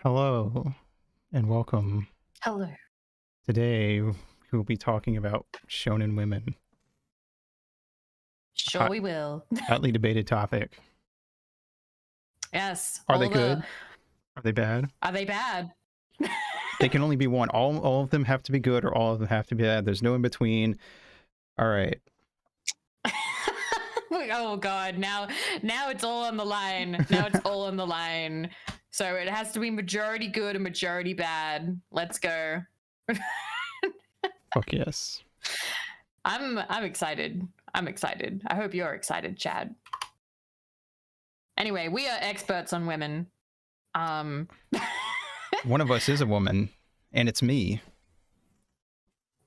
Hello and welcome. Hello. Today we will be talking about shonen women. Sure, Hot, we will. hotly debated topic. Yes. Are they good? Are they bad? Are they bad? They can only be one. All of them have to be good, or all of them have to be bad. There's no in between. All right. Oh God! Now it's all on the line. Now it's all on the line. So it has to be majority good and majority bad. Let's go. Fuck yes. I'm excited. I'm excited. I hope you're excited, Chad. Anyway, we are experts on women. One of us is a woman, and it's me.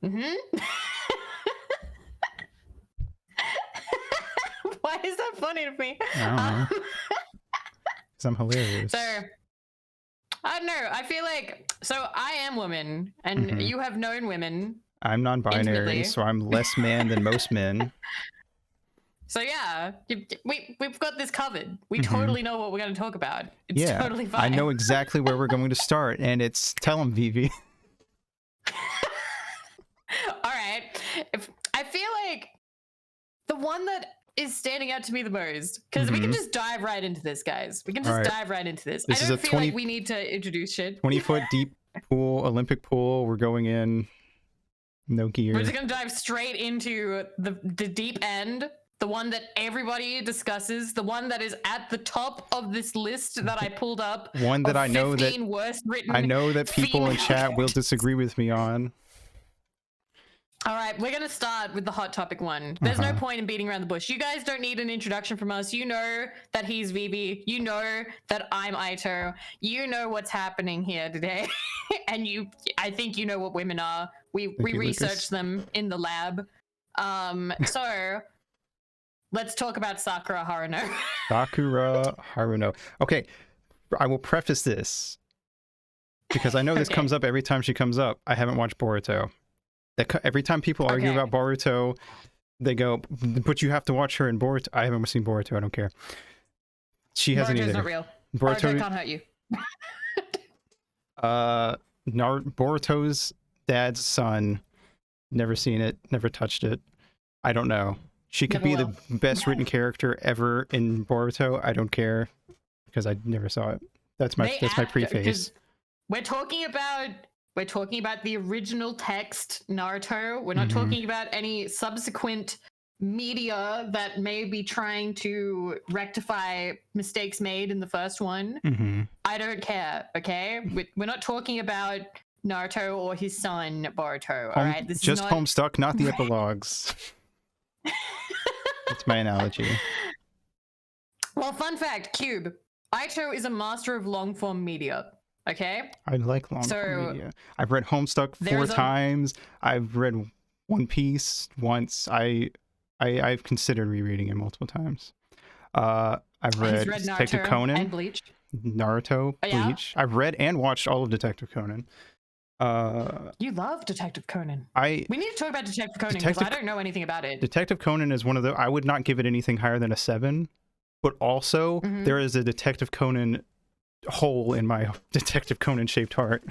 Mm-hmm. Why is that funny to me? I don't know. 'Cause I'm hilarious. So, I don't know. I feel like, so I am woman, and you have known women. I'm non-binary, intimately. so I'm less man than most men. So yeah, we've got this covered. We totally know what we're going to talk about. It's totally fine. I know exactly where we're going to start, and it's tell them, Vivi. All right. I feel like the one that is standing out to me the most, because we can just dive right into this, guys. We can just dive right into this. I don't feel like we need to introduce shit. 20-foot deep pool, Olympic pool. We're going in. No gear. We're just going to dive straight into the deep end. The one that everybody discusses, the one that is at the top of this list that I pulled up. One that I know that worst written people in chat will disagree with me on. All right, we're going to start with the hot topic one. There's no point in beating around the bush. You guys don't need an introduction from us. You know that he's Vivi. You know that I'm Aito. You know what's happening here today. And I think you know what women are. We researched them in the lab. So let's talk about Sakura Haruno. Sakura Haruno. Okay, I will preface this because I know this comes up every time she comes up. I haven't watched Boruto. Every time people argue about Boruto, they go, but you have to watch her in Boruto. I haven't seen Boruto. I don't care. She hasn't either. Boruto's not real. Boruto can't hurt you. Boruto's dad's son. Never seen it. Never touched it. I don't know. She could be the best written character ever in Boruto. I don't care because I never saw it. That's my preface. We're talking about the original text Naruto. We're not talking about any subsequent media that may be trying to rectify mistakes made in the first one. I don't care, okay? We're not talking about Naruto or his son Boruto, all right? This just is Homestuck, not the epilogues. That's my analogy. Well, fun fact, Cube. Aito is a master of long-form media. Okay. I like long-form media. I've read Homestuck 4 times. I've read One Piece once. I've considered rereading it multiple times. I've read Detective Conan and Bleach. Naruto, Bleach. I've read and watched all of Detective Conan. You love Detective Conan. We need to talk about Detective Conan because I don't know anything about it. Detective Conan is one of the. I would not give it anything higher than a 7, but also there is a Detective Conan hole in my Detective Conan shaped heart.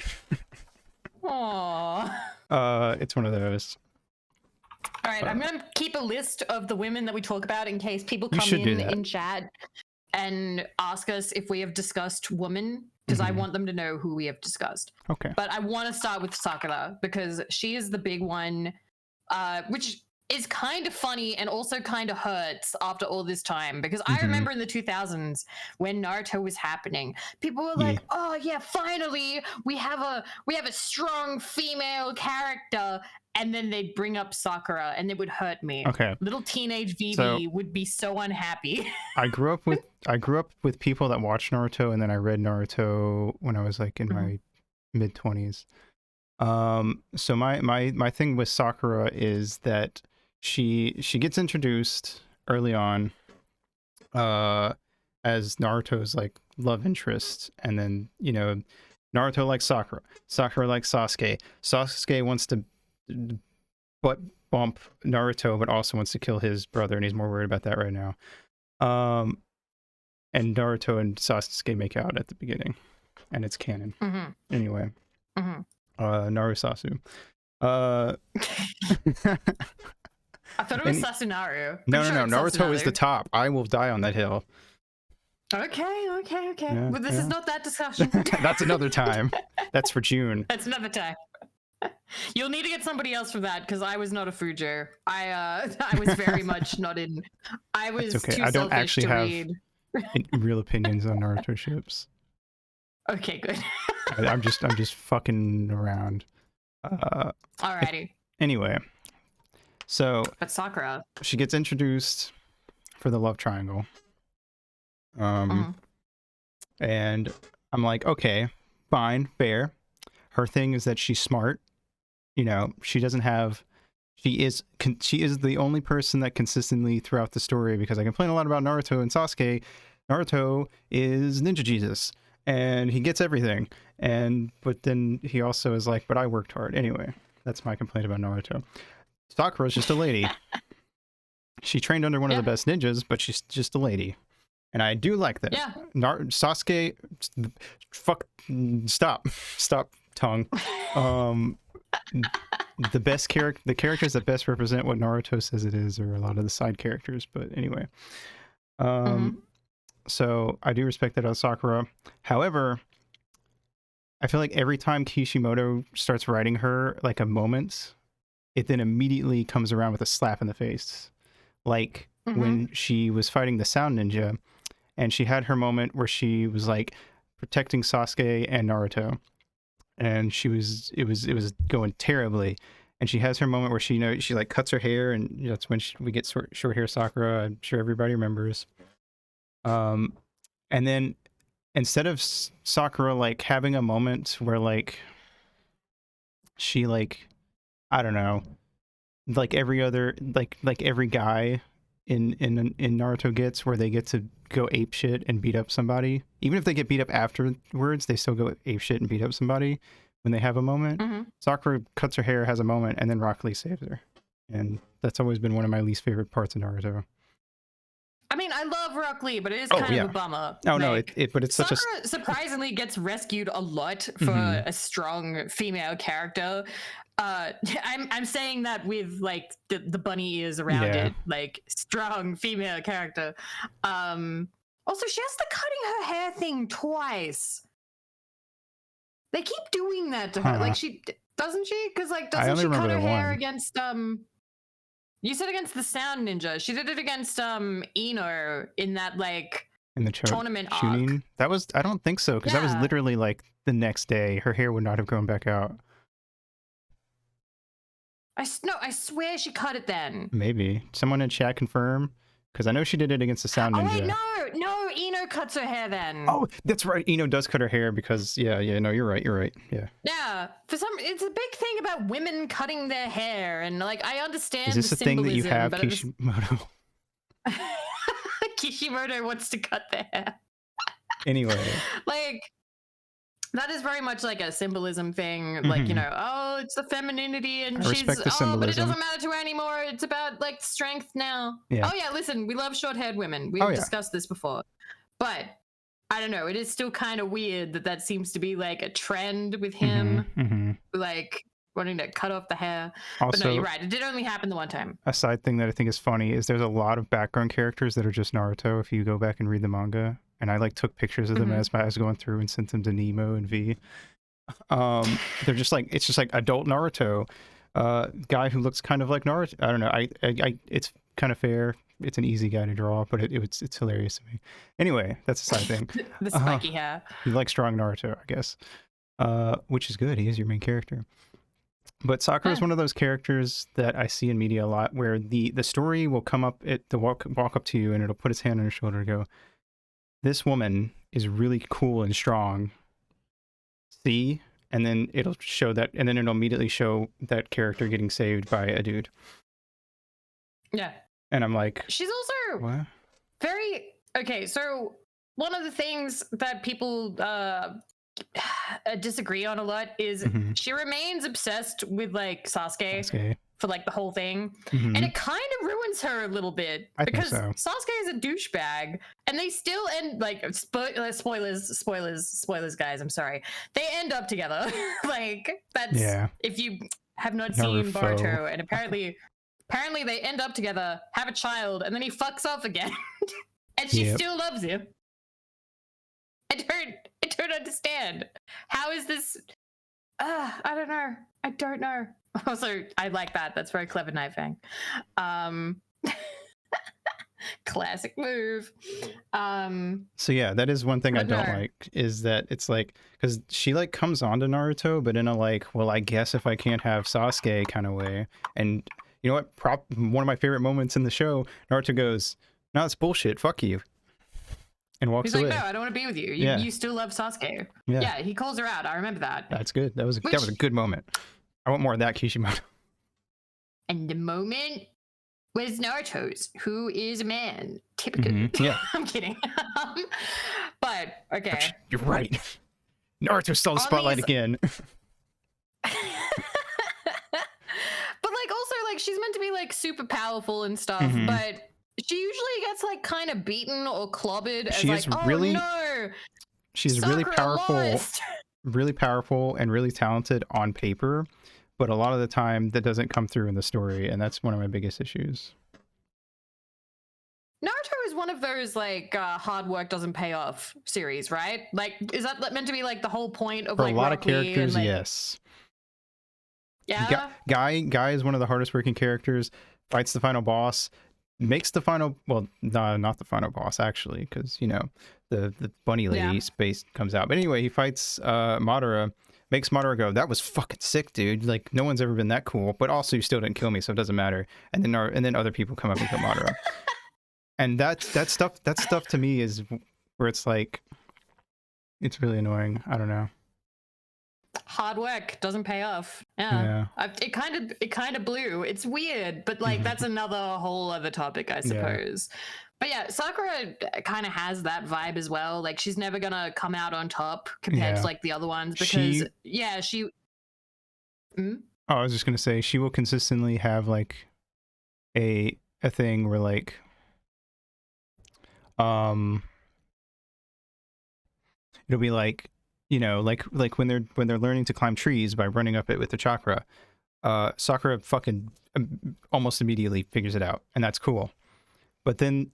Aww. It's one of those. All right, I'm gonna keep a list of the women that we talk about in case people come in chat and ask us if we have discussed women, because I want them to know who we have discussed. Okay. But I want to start with Sakura because she is the big one, which is kind of funny and also kind of hurts after all this time, because I remember in the 2000s when Naruto was happening, people were like, oh yeah, finally we have a strong female character, and then they'd bring up Sakura and it would hurt me. Okay. Little teenage Vivi would be so unhappy. I grew up with people that watched Naruto, and then I read Naruto when I was like in my mid-20s. So my thing with Sakura is that she gets introduced early on as Naruto's like love interest, and then Naruto likes Sakura likes Sasuke wants to butt bump Naruto but also wants to kill his brother, and he's more worried about that right now. And Naruto and Sasuke make out at the beginning. and it's canon. Mm-hmm. Anyway, Mm-hmm. Narusasu. I thought it was Sasunaru. No. Naruto is the top. I will die on that hill. Okay. Yeah, Well, this is not that discussion. That's another time. That's for June. That's another time. You'll need to get somebody else for that because I was not a Fujo. I was very much not in. I was okay. too I don't selfish actually to have read. real opinions on Naruto ships. Okay, good. I'm just fucking around. Alrighty. Anyway, so But Sakura. she gets introduced for the love triangle. And I'm like, okay, fine, fair. Her thing is that she's smart. You know, she is the only person that consistently throughout the story, because I complain a lot about Naruto and Sasuke. Naruto is Ninja Jesus and he gets everything. But then he also is like, but I worked hard. Anyway, that's my complaint about Naruto. Sakura's just a lady. She trained under one of the best ninjas, but she's just a lady. And I do like that. Yeah. Sasuke, stop tongue. The characters that best represent what Naruto says it is are a lot of the side characters. But anyway, so I do respect that on Sakura. However, I feel like every time Kishimoto starts writing her like a moment, it then immediately comes around with a slap in the face. Like when she was fighting the Sound Ninja, and she had her moment where she was like protecting Sasuke and Naruto, and it was going terribly. And she has her moment where she like cuts her hair, and that's when we get short hair Sakura. I'm sure everybody remembers. And then instead of Sakura like having a moment where like she like, I don't know, like every other like every guy in Naruto gets, where they get to go ape shit and beat up somebody. Even if they get beat up afterwards, they still go ape shit and beat up somebody when they have a moment. Sakura cuts her hair, has a moment, and then Rock Lee saves her. And that's always been one of my least favorite parts of Naruto. I mean, I love Rock Lee, but it is kind of a bummer. Oh, no, but it's Sakura such a... surprisingly gets rescued a lot for a strong female character. I'm saying that with like the bunny ears around it, like strong female character. Also, she has the cutting her hair thing twice. They keep doing that to her. Like doesn't she? Because like doesn't she cut her hair against You said against the Sound Ninja. She did it against Ino in that like in the tournament arc. That was, I don't think so, because that was literally like the next day. Her hair would not have grown back out. I swear she cut it then. Maybe someone in chat confirm, because I know she did it against the Sound Ninja. Oh wait, no, Ino cuts her hair then. Oh, that's right. Ino does cut her hair because no, you're right. Yeah, it's a big thing about women cutting their hair, and like I understand. Is this a thing that you have, Kishimoto? Kishimoto wants to cut their hair. Anyway, like that is very much like a symbolism thing. Like, you know, oh, it's the femininity, and she's but it doesn't matter to her anymore. It's about like strength now. Yeah. Oh yeah, listen, we love short-haired women. We've discussed this before, but I don't know. It is still kind of weird that seems to be like a trend with him, like wanting to cut off the hair. Also, but no, you're right. It did only happen the one time. A side thing that I think is funny is there's a lot of background characters that are just Naruto if you go back and read the manga. And I like took pictures of them as I was going through and sent them to Nemo and V. They're just like, it's just like adult Naruto, guy who looks kind of like Naruto. I don't know. I it's kind of fair. It's an easy guy to draw, but it's hilarious to me. Anyway, that's a side thing. The spiky hair. You like strong Naruto, I guess, which is good. He is your main character. But Sakura is one of those characters that I see in media a lot, where the story will come up, walk up to you, and it'll put its hand on your shoulder and go, "This woman is really cool and strong. See?" And then it'll show that, and then it'll immediately show that character getting saved by a dude. Yeah. And I'm like, she's also what? Very okay. So one of the things that people disagree on a lot is she remains obsessed with like Sasuke for like the whole thing, Mhm. and it kind of ruins her a little bit I think because so. Sasuke is a douchebag, and they still end like spoilers, guys. I'm sorry. They end up together. Like that's Yeah. if you have not seen Naruto. Boruto, and apparently they end up together, have a child, and then he fucks off again, and she Yep. still loves him. I don't understand. How is this? I don't know. Also, I like that. That's very clever, Night Fang. Classic move. So yeah, that is one thing I But don't no. like, is that it's like, because she like comes on to Naruto, but in a like, well, I guess if I can't have Sasuke kind of way. And you know what? One of my favorite moments in the show, Naruto goes, "No, it's bullshit. Fuck you," and walks He's like, away. no, I don't want to be with you. Yeah. You still love Sasuke. Yeah. Yeah, he calls her out. I remember that. That's good. That was a good moment. I want more of that, Kishimoto. And the moment was Naruto's, who is a man. Typical. Yeah. I'm kidding. But okay. You're right. Naruto stole the On spotlight these- again. But like also like she's meant to be like super powerful and stuff, Mhm. but she usually gets like kind of beaten or clobbered as She like, is oh really- no, She's really Sakura powerful. lost. Really powerful and really talented on paper, but a lot of the time that doesn't come through in the story, and that's one of my biggest issues. Naruto is one of those like hard work doesn't pay off series, right? Like, is that meant to be like the whole point of For like a lot of Rock Lee and, characters, like, yes. Yeah. Guy is one of the hardest working characters, fights the final boss, makes the final, well, no, not the final boss actually, because you know the bunny lady space comes out. But anyway, he fights Madara, makes Madara go, "That was fucking sick, dude. Like no one's ever been that cool." But also, you still didn't kill me, so it doesn't matter. And then other people come up and kill Madara. And that stuff to me is where it's like, it's really annoying. I don't know. Hard work doesn't pay off. Yeah. It kind of blew. It's weird, but like that's another whole other topic, I suppose. But yeah, Sakura kind of has that vibe as well. Like she's never gonna come out on top compared to like the other ones because she. Oh, I was just gonna say she will consistently have like a thing where like it'll be like, you know, like when they're learning to climb trees by running up it with the chakra, Sakura fucking almost immediately figures it out, and that's cool. But then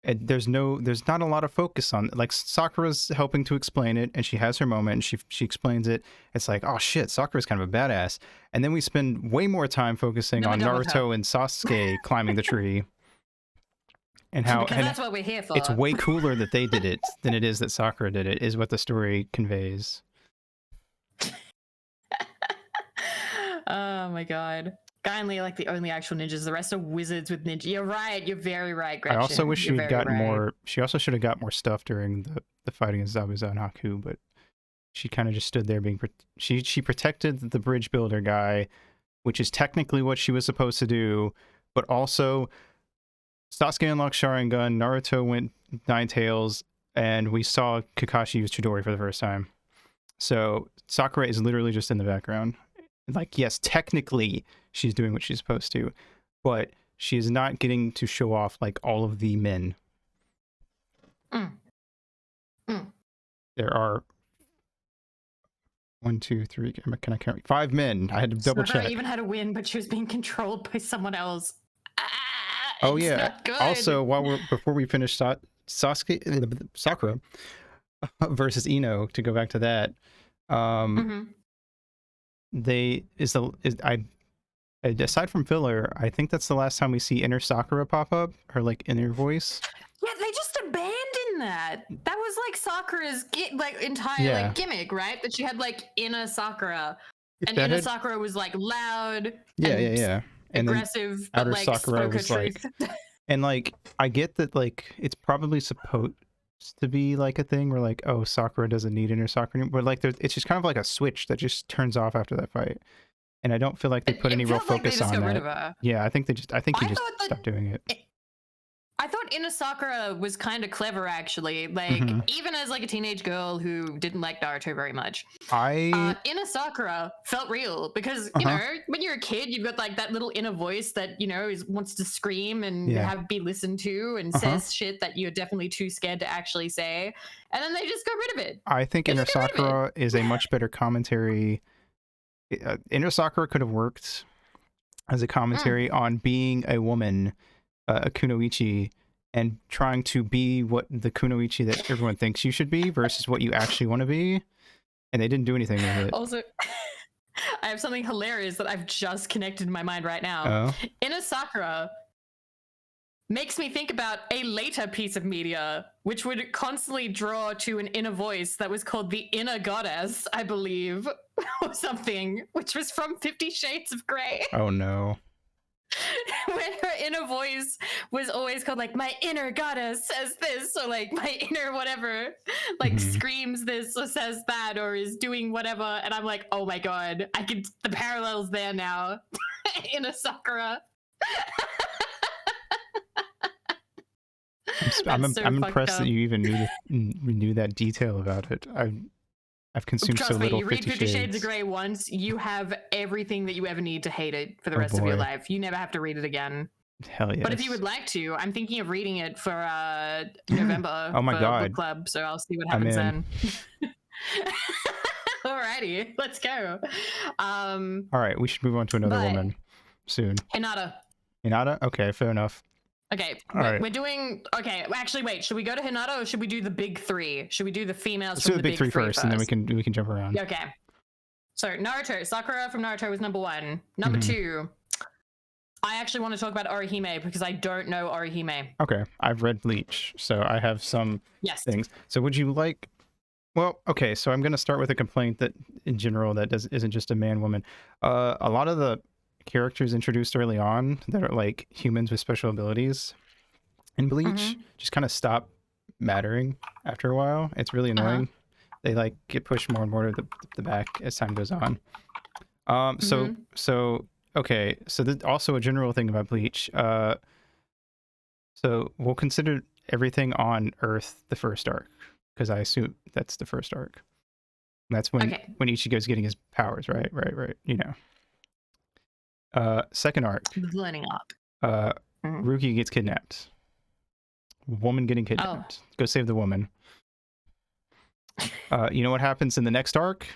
there's not a lot of focus on it. Like Sakura's helping to explain it, and she has her moment, and she explains it. It's like, oh shit, Sakura's kind of a badass. And then we spend way more time focusing on Naruto and Sasuke climbing the tree. And how because that's what we're here for. It's way cooler that they did it than it is that Sakura did it, is what the story conveys. Oh my god. Guy and Lee are like the only actual ninjas. The rest are wizards with ninja. You're right. You're very right, Gretchen. I also wish she You're had very gotten right. more. She also should have got more stuff during the fighting of Zabuza and Haku, but she kind of just stood there being. She protected the bridge builder guy, which is technically what she was supposed to do, but also Sasuke unlocked Sharingan, Naruto went Nine Tails, and we saw Kakashi use Chidori for the first time. So Sakura is literally just in the background. Like, yes, technically she's doing what she's supposed to, but she is not getting to show off like all of the men. There are 1, 2, 3. Can I count? 5 men. I had to double check. Sakura even had a win, but she was being controlled by someone else. Oh It's yeah. not good. Also, before we finish Sakura versus Ino, to go back to that, aside from filler, I think that's the last time we see inner Sakura pop up, her like inner voice. Yeah, they just abandoned that. That was like Sakura's entire like gimmick, right? That she had like inner Sakura, and inner Sakura was like loud. Yeah. And aggressive, outer but like Sakura spoke her was like, truth. and like I get that like it's probably supposed to be like a thing where like, oh, Sakura doesn't need inner Sakura anymore, but like it's just kind of like a switch that just turns off after that fight, and I don't feel like they put any real focus on that. Rid of her. Yeah, I think he just stopped doing it. I thought thought Ina Sakura was kind of clever, actually. Like, even as like a teenage girl who didn't like Naruto very much, Ina Sakura felt real because you know when you're a kid, you've got like that little inner voice that you know wants to scream and be listened to and says shit that you're definitely too scared to actually say, and then they just got rid of it. I think Ina Sakura is a much better commentary. Ina Sakura could have worked as a commentary on being a woman, a kunoichi, and trying to be what the kunoichi that everyone thinks you should be versus what you actually want to be, and they didn't do anything with it. Also, I have something hilarious that I've just connected in my mind right now. Ina Sakura makes me think about a later piece of media which would constantly draw to an inner voice that was called the Inner Goddess, I believe, or something, which was from 50 Shades of Grey. Oh no. When her inner voice was always called like, my inner goddess says this, or like my inner whatever, like screams this or says that or is doing whatever, and I'm like, oh my god, I can, the parallels there now. Ina Sakura. I'm impressed that you even knew that detail about it. I've consumed Trust so me, little. you read 50 Shades of Grey once, you have everything that you ever need to hate it for the rest of your life. You never have to read it again. Hell yes. But if you would like to, I'm thinking of reading it for November. Oh my god, book club. So I'll see what happens then. Alrighty, let's go. All right, we should move on to another woman soon. Hinata. Okay, fair enough. Okay, we're doing. Okay, actually, wait. Should we go to Hinata or should we do the big three? Should we do the females? Let's do the big three first, and then we can jump around. Okay. So Naruto, Sakura from Naruto was number 1. Number 2, I actually want to talk about Orihime because I don't know Orihime. Okay, I've read Bleach, so I have some things. So would you like? Well, okay. So I'm going to start with a complaint that, in general, that isn't just a man-woman. A lot of the characters introduced early on that are like humans with special abilities in Bleach just kind of stop mattering after a while. It's really annoying. They like get pushed more and more to the back as time goes on. Okay, so also a general thing about Bleach. So we'll consider everything on Earth the first arc because I assume that's the first arc. That's when Ichigo's getting his powers, right? You know. Second arc. Learning arc. Ruki gets kidnapped. Woman getting kidnapped. Go save the woman. You know what happens in the next arc?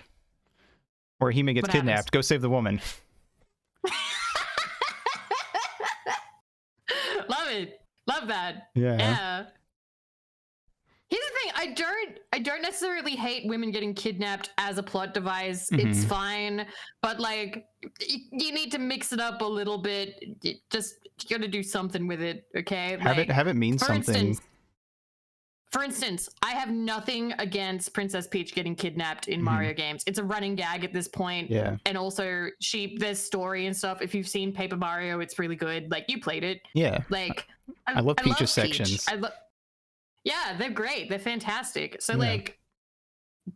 Orihime gets kidnapped. Go save the woman. Love it. Love that. Yeah. Here's the thing, I don't necessarily hate women getting kidnapped as a plot device. It's fine, but like you need to mix it up a little bit. You gotta do something with it, okay? Have it mean something. For instance, I have nothing against Princess Peach getting kidnapped in Mario games. It's a running gag at this point. Yeah. And also there's story and stuff. If you've seen Paper Mario, it's really good. Like you played it. Yeah. Like I love Peach's sections. Yeah, they're great. They're fantastic. So like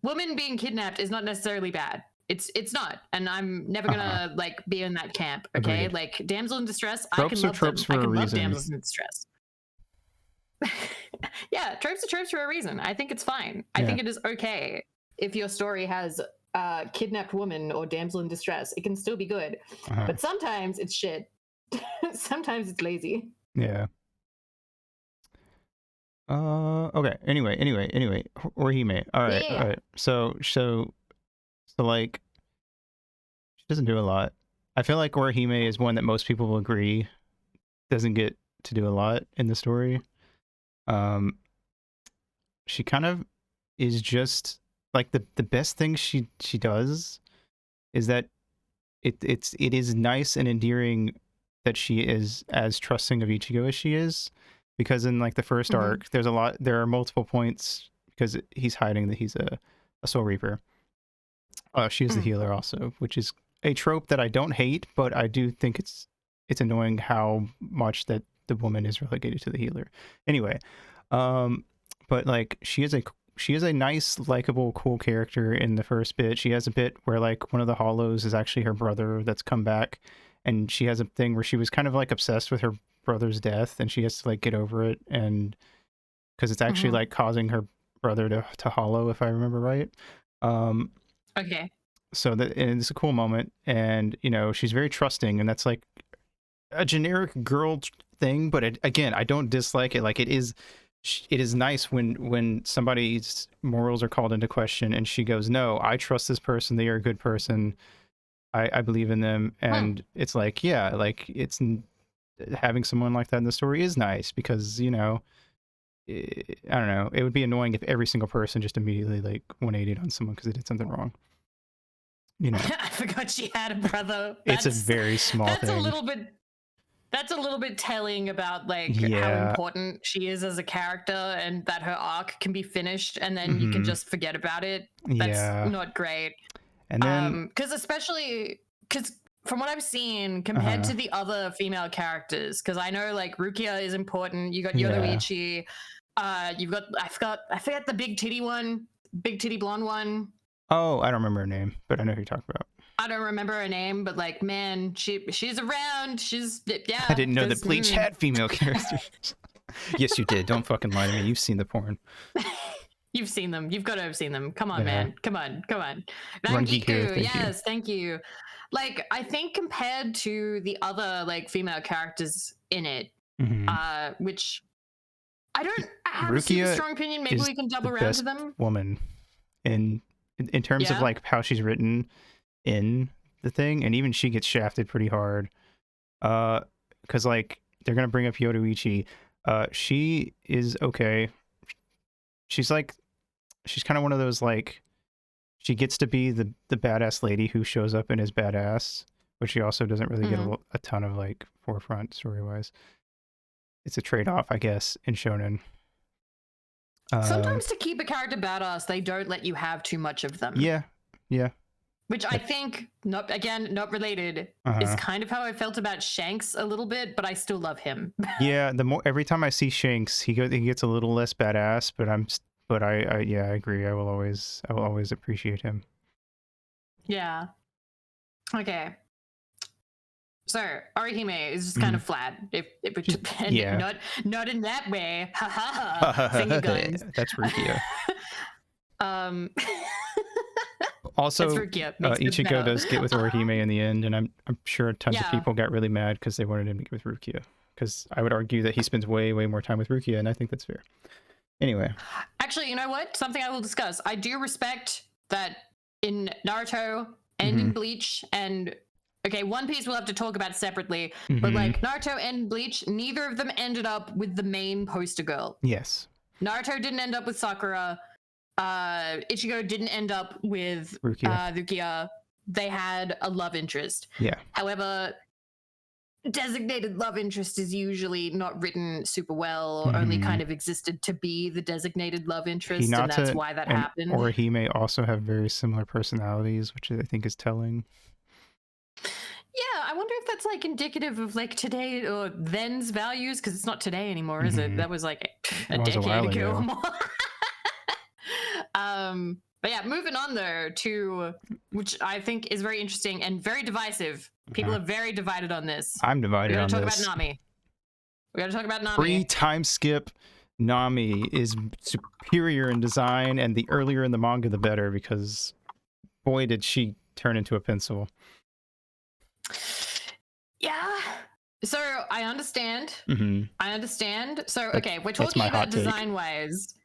woman being kidnapped is not necessarily bad. It's not. And I'm never gonna like be in that camp. Okay. Agreed. Like damsel in distress, Tropes I can love them. For I can a love reason. damsels in distress. Yeah, tropes are tropes for a reason. I think it's fine. I think it is okay if your story has kidnapped woman or damsel in distress. It can still be good. But sometimes it's shit. Sometimes it's lazy. Yeah. Okay. Anyway. Orihime. All right. So like, she doesn't do a lot. I feel like Orihime is one that most people will agree doesn't get to do a lot in the story. She kind of is just like the best thing she does is that it is nice and endearing that she is as trusting of Ichigo as she is. Because in like the first arc, there are multiple points because he's hiding that he's a Soul Reaper. She is the healer also, which is a trope that I don't hate, but I do think it's annoying how much that the woman is relegated to the healer. Anyway, but like she is a nice, likable, cool character in the first bit. She has a bit where like one of the hollows is actually her brother that's come back, and she has a thing where she was kind of like obsessed with her brother's death, and she has to like get over it, and because it's actually like causing her brother to hollow, if I remember right. Okay. So that, and it's a cool moment, and you know, she's very trusting, and that's like a generic girl thing, but again, I don't dislike it. Like it is nice when somebody's morals are called into question and she goes, no, I trust this person, they are a good person, I believe in them. And it's like, yeah, like it's having someone like that in the story is nice, because you know, I don't know, it would be annoying if every single person just immediately like 180'd on someone because they did something wrong, you know. I forgot she had a brother. It's a very small thing. That's a little bit telling about like how important she is as a character, and that her arc can be finished and then you can just forget about it. That's not great. And then because from what I've seen, compared to the other female characters, because I know like Rukia is important, you got Yoruichi, you've got I forget the big titty blonde one. Oh, I don't remember her name, but I know who you're talking about. I don't remember her name, but like, man, she's around. I didn't know that Bleach had female characters. Yes, you did. Don't fucking lie to me. You've seen the porn. You've seen them. You've got to have seen them. Come on, man. Come on. Rangiku, yes, thank you. Like, I think compared to the other like female characters in it, which I don't have a super strong opinion. Maybe we can double around to them. Woman, in terms of like how she's written in the thing, and even she gets shafted pretty hard, because like they're gonna bring up Yoruichi. She is okay. She's kind of one of those, like, she gets to be the badass lady who shows up and is badass, but she also doesn't really get a ton of like forefront story wise. It's a trade-off, I guess, in shonen. Sometimes to keep a character badass, they don't let you have too much of them. Yeah. Which I think, not related, is kind of how I felt about Shanks a little bit, but I still love him. Yeah, every time I see Shanks, he gets a little less badass, but I agree. I will always appreciate him. Yeah. Okay. So Orihime is just kind of flat. If not in that way. Ha ha ha. Finger guns. That's Rukia. Also, Ichigo does get with Orihime in the end, and I'm sure tons of people got really mad because they wanted him to get with Rukia. Because I would argue that he spends way more time with Rukia, and I think that's fair. Anyway. Actually, you know what? Something I will discuss. I do respect that in Naruto and in Bleach, and okay, One Piece we'll have to talk about separately, but like Naruto and Bleach, neither of them ended up with the main poster girl. Yes. Naruto didn't end up with Sakura. Ichigo didn't end up with Rukia. They had a love interest. Yeah. However, designated love interest is usually not written super well, or only kind of existed to be the designated love interest, and that's why that happened. Orihime also have very similar personalities, which I think is telling. Yeah, I wonder if that's like indicative of like today or then's values, because it's not today anymore, is it? That was like a decade ago or more. But yeah, moving on though to, which I think is very interesting and very divisive. People are very divided on this. I'm divided on this. We gotta talk about Nami. Pre-time skip, Nami is superior in design, and the earlier in the manga the better, because boy did she turn into a pencil. Yeah. So I understand. I understand. So okay, we're talking about design wise.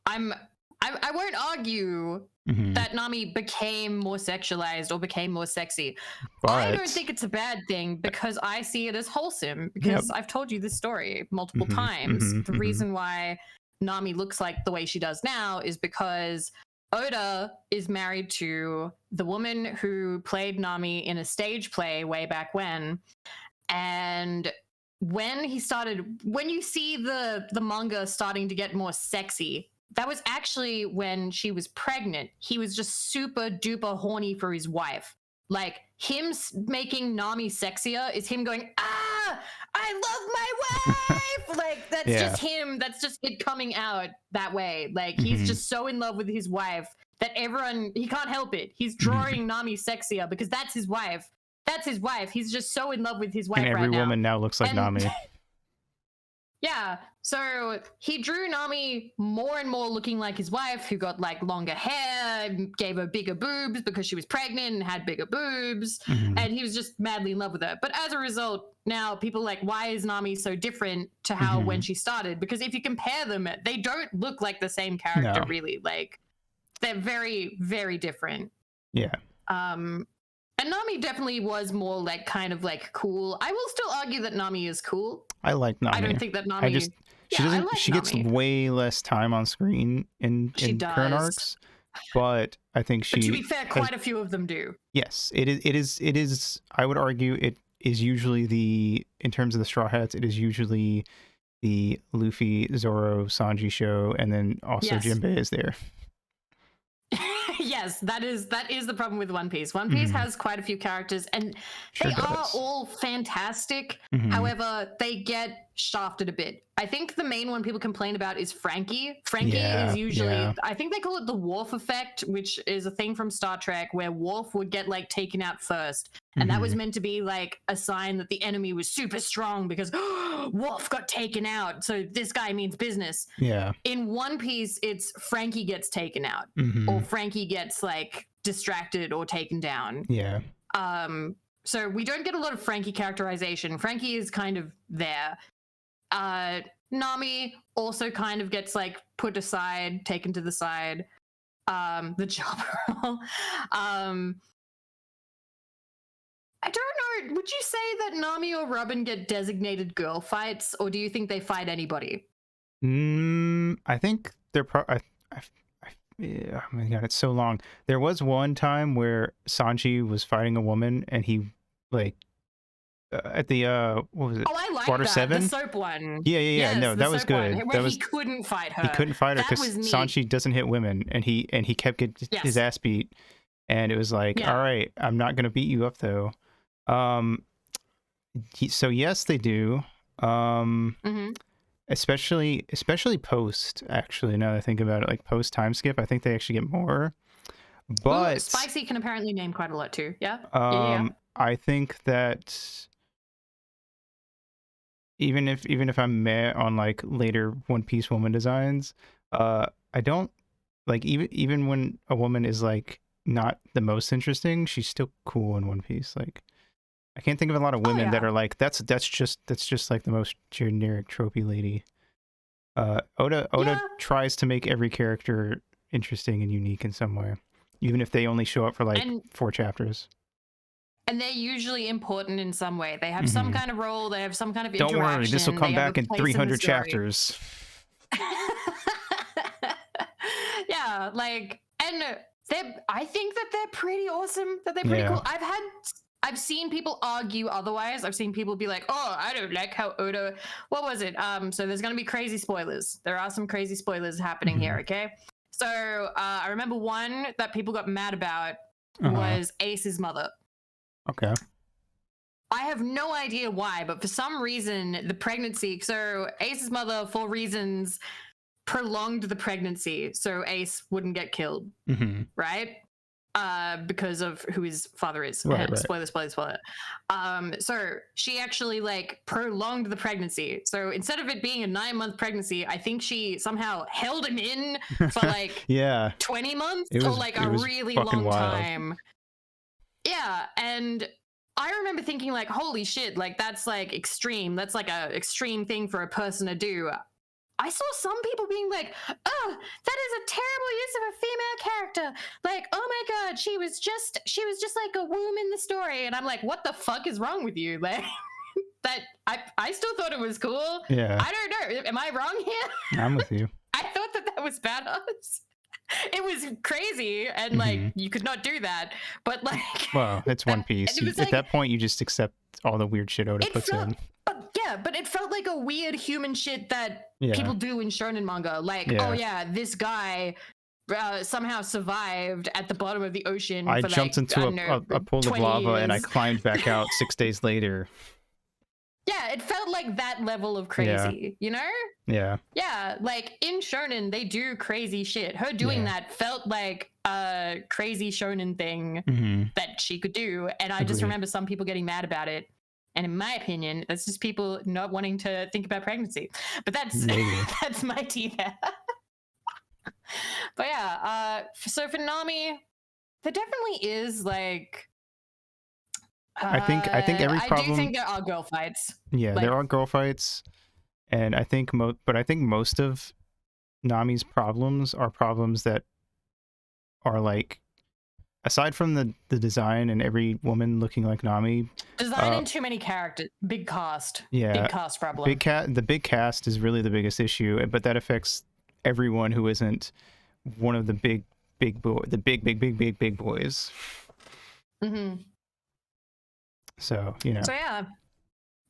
I won't argue that Nami became more sexualized or became more sexy. But I don't think it's a bad thing, because I see it as wholesome, because I've told you this story multiple times. The reason why Nami looks like the way she does now is because Oda is married to the woman who played Nami in a stage play way back when. And when you see the manga starting to get more sexy, that was actually when she was pregnant. He was just super duper horny for his wife. Like, him making Nami sexier is him going, I love my wife. Like, that's just him. That's just it coming out that way. Like, he's just so in love with his wife that he can't help it. He's drawing Nami sexier because that's his wife. That's his wife. He's just so in love with his wife right now. And every woman now looks like Nami. Yeah, so he drew Nami more and more looking like his wife, who got like longer hair, gave her bigger boobs because she was pregnant and had bigger boobs, and he was just madly in love with her. But as a result, now people are like, why is Nami so different to how when she started? Because if you compare them, they don't look like the same character, really. Like, they're very, very different. Yeah. And Nami definitely was more like kind of like cool. I will still argue that Nami is cool. I like Nami. I don't think that Nami. She gets way less time on screen in current arcs, but I think she. But to be fair, quite a few of them do. Yes, it is. I would argue it is usually in terms of the Straw Hats, it is usually the Luffy, Zoro, Sanji show, and then also Jinbei is there. Yes, that is the problem with One Piece. One Piece has quite a few characters, and they are all fantastic. However, they get shafted a bit. I think the main one people complain about is Frankie. Frankie is usually, I think they call it the Worf effect, which is a thing from Star Trek where Worf would get like taken out first. And that was meant to be like a sign that the enemy was super strong because Worf got taken out. So this guy means business. Yeah. In One Piece, it's Frankie gets taken out or Frankie gets like distracted or taken down. Yeah. So we don't get a lot of Frankie characterization. Frankie is kind of there. Nami also kind of gets like put aside, taken to the side. The job role. I don't know. Would you say that Nami or Robin get designated girl fights, or do you think they fight anybody? I think they're oh my god, it's so long. There was one time where Sanji was fighting a woman, and he like at the what was it? Oh, I like Water that. 7? The soap one. Yeah. Yes, No, that was good. Where he couldn't fight her. He couldn't fight her because Sanji doesn't hit women, and he kept getting his ass beat, and it was like, all right, I'm not gonna beat you up though. So yes, they do. Especially post. Actually, now that I think about it, like post time skip, I think they actually get more. But Spicy can apparently name quite a lot too. Yeah. I think that even if I'm mad on like later One Piece woman designs, I don't like even when a woman is like not the most interesting, she's still cool in One Piece. Like I can't think of a lot of women that are like that's just like the most generic tropey lady. Oda tries to make every character interesting and unique in some way, even if they only show up for like 4 chapters. And they're usually important in some way. They have some kind of role. They have some kind of interaction. Don't worry, this will come back in 300 chapters. Yeah, like, and I think that they're pretty awesome. That they're pretty cool. I've seen people argue otherwise. I've seen people be like, "Oh, I don't like how Oda." What was it? So there's going to be crazy spoilers. There are some crazy spoilers happening here. Okay. So I remember one that people got mad about was Ace's mother. Okay. I have no idea why, but for some reason, the pregnancy. So Ace's mother, for reasons, prolonged the pregnancy so Ace wouldn't get killed. Right. Because of who his father is. Right. Spoiler. So she actually like prolonged the pregnancy. So instead of it being a 9-month pregnancy, I think she somehow held him in for like 20 months or like a really long time. Yeah. And I remember thinking like, holy shit, like that's like extreme. That's like a extreme thing for a person to do. I saw some people being like, oh, that is a terrible use of a female character. Like, oh my God, she was just like a womb in the story. And I'm like, what the fuck is wrong with you? Like that I still thought it was cool. Yeah. I don't know. Am I wrong here? I'm with you. I thought that was badass. It was crazy and like you could not do that. But like well, it's One Piece. At that point you just accept all the weird shit Oda puts in. But it felt like a weird human shit that people do in shonen manga. Like, oh yeah, this guy somehow survived at the bottom of the ocean. I for jumped into a pool of lava and I climbed back out 6 days later. Yeah, it felt like that level of crazy, you know? Yeah. Yeah, like in shonen, they do crazy shit. Her doing that felt like a crazy shonen thing that she could do. And I just remember some people getting mad about it. And in my opinion, that's just people not wanting to think about pregnancy. But that's that's my tea there. But yeah, so for Nami, there definitely is like I think every problem. I do think there are girl fights. Yeah, like, there are girl fights, and I think most of Nami's problems are problems that are like, aside from the design and every woman looking like Nami, design and too many characters, big cast. Yeah, big cast problem. The big cast is really the biggest issue, but that affects everyone who isn't one of the big boys. Mm-hmm. So So yeah,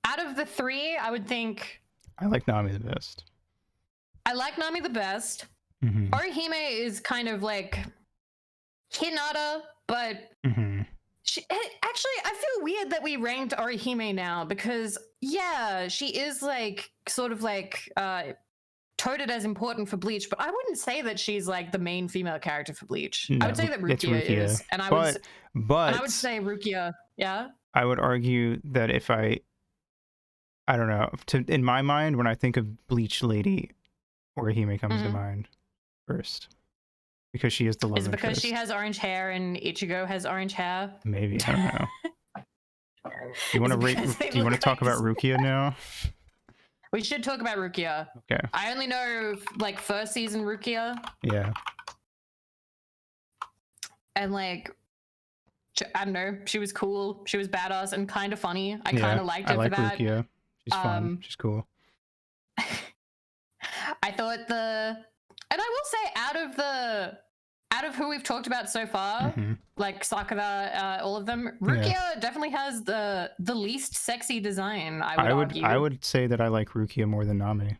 out of the three, I would think I like Nami the best. I like Nami the best. Mm-hmm. Orihime is kind of like Hinata, but she, actually, I feel weird that we ranked Orihime now because yeah, she is like sort of like touted as important for Bleach, but I wouldn't say that she's like the main female character for Bleach. No, I would say that Rukia is, and I would say Rukia. Yeah, I would argue that if I don't know, in my mind, when I think of Bleach lady, Orihime comes to mind first. Because she is the love interest. Is it because she has orange hair and Ichigo has orange hair? Maybe, I don't know. Do you want to talk about Rukia now? We should talk about Rukia. Okay. I only know like first season Rukia. Yeah. And like, I don't know, she was cool. She was badass and kind of funny. I kind of liked her for that. Rukia. She's fun. She's cool. I thought and I will say out of who we've talked about so far, like Sakura, all of them, Rukia definitely has the least sexy design. I would argue. I would say that I like Rukia more than Nami.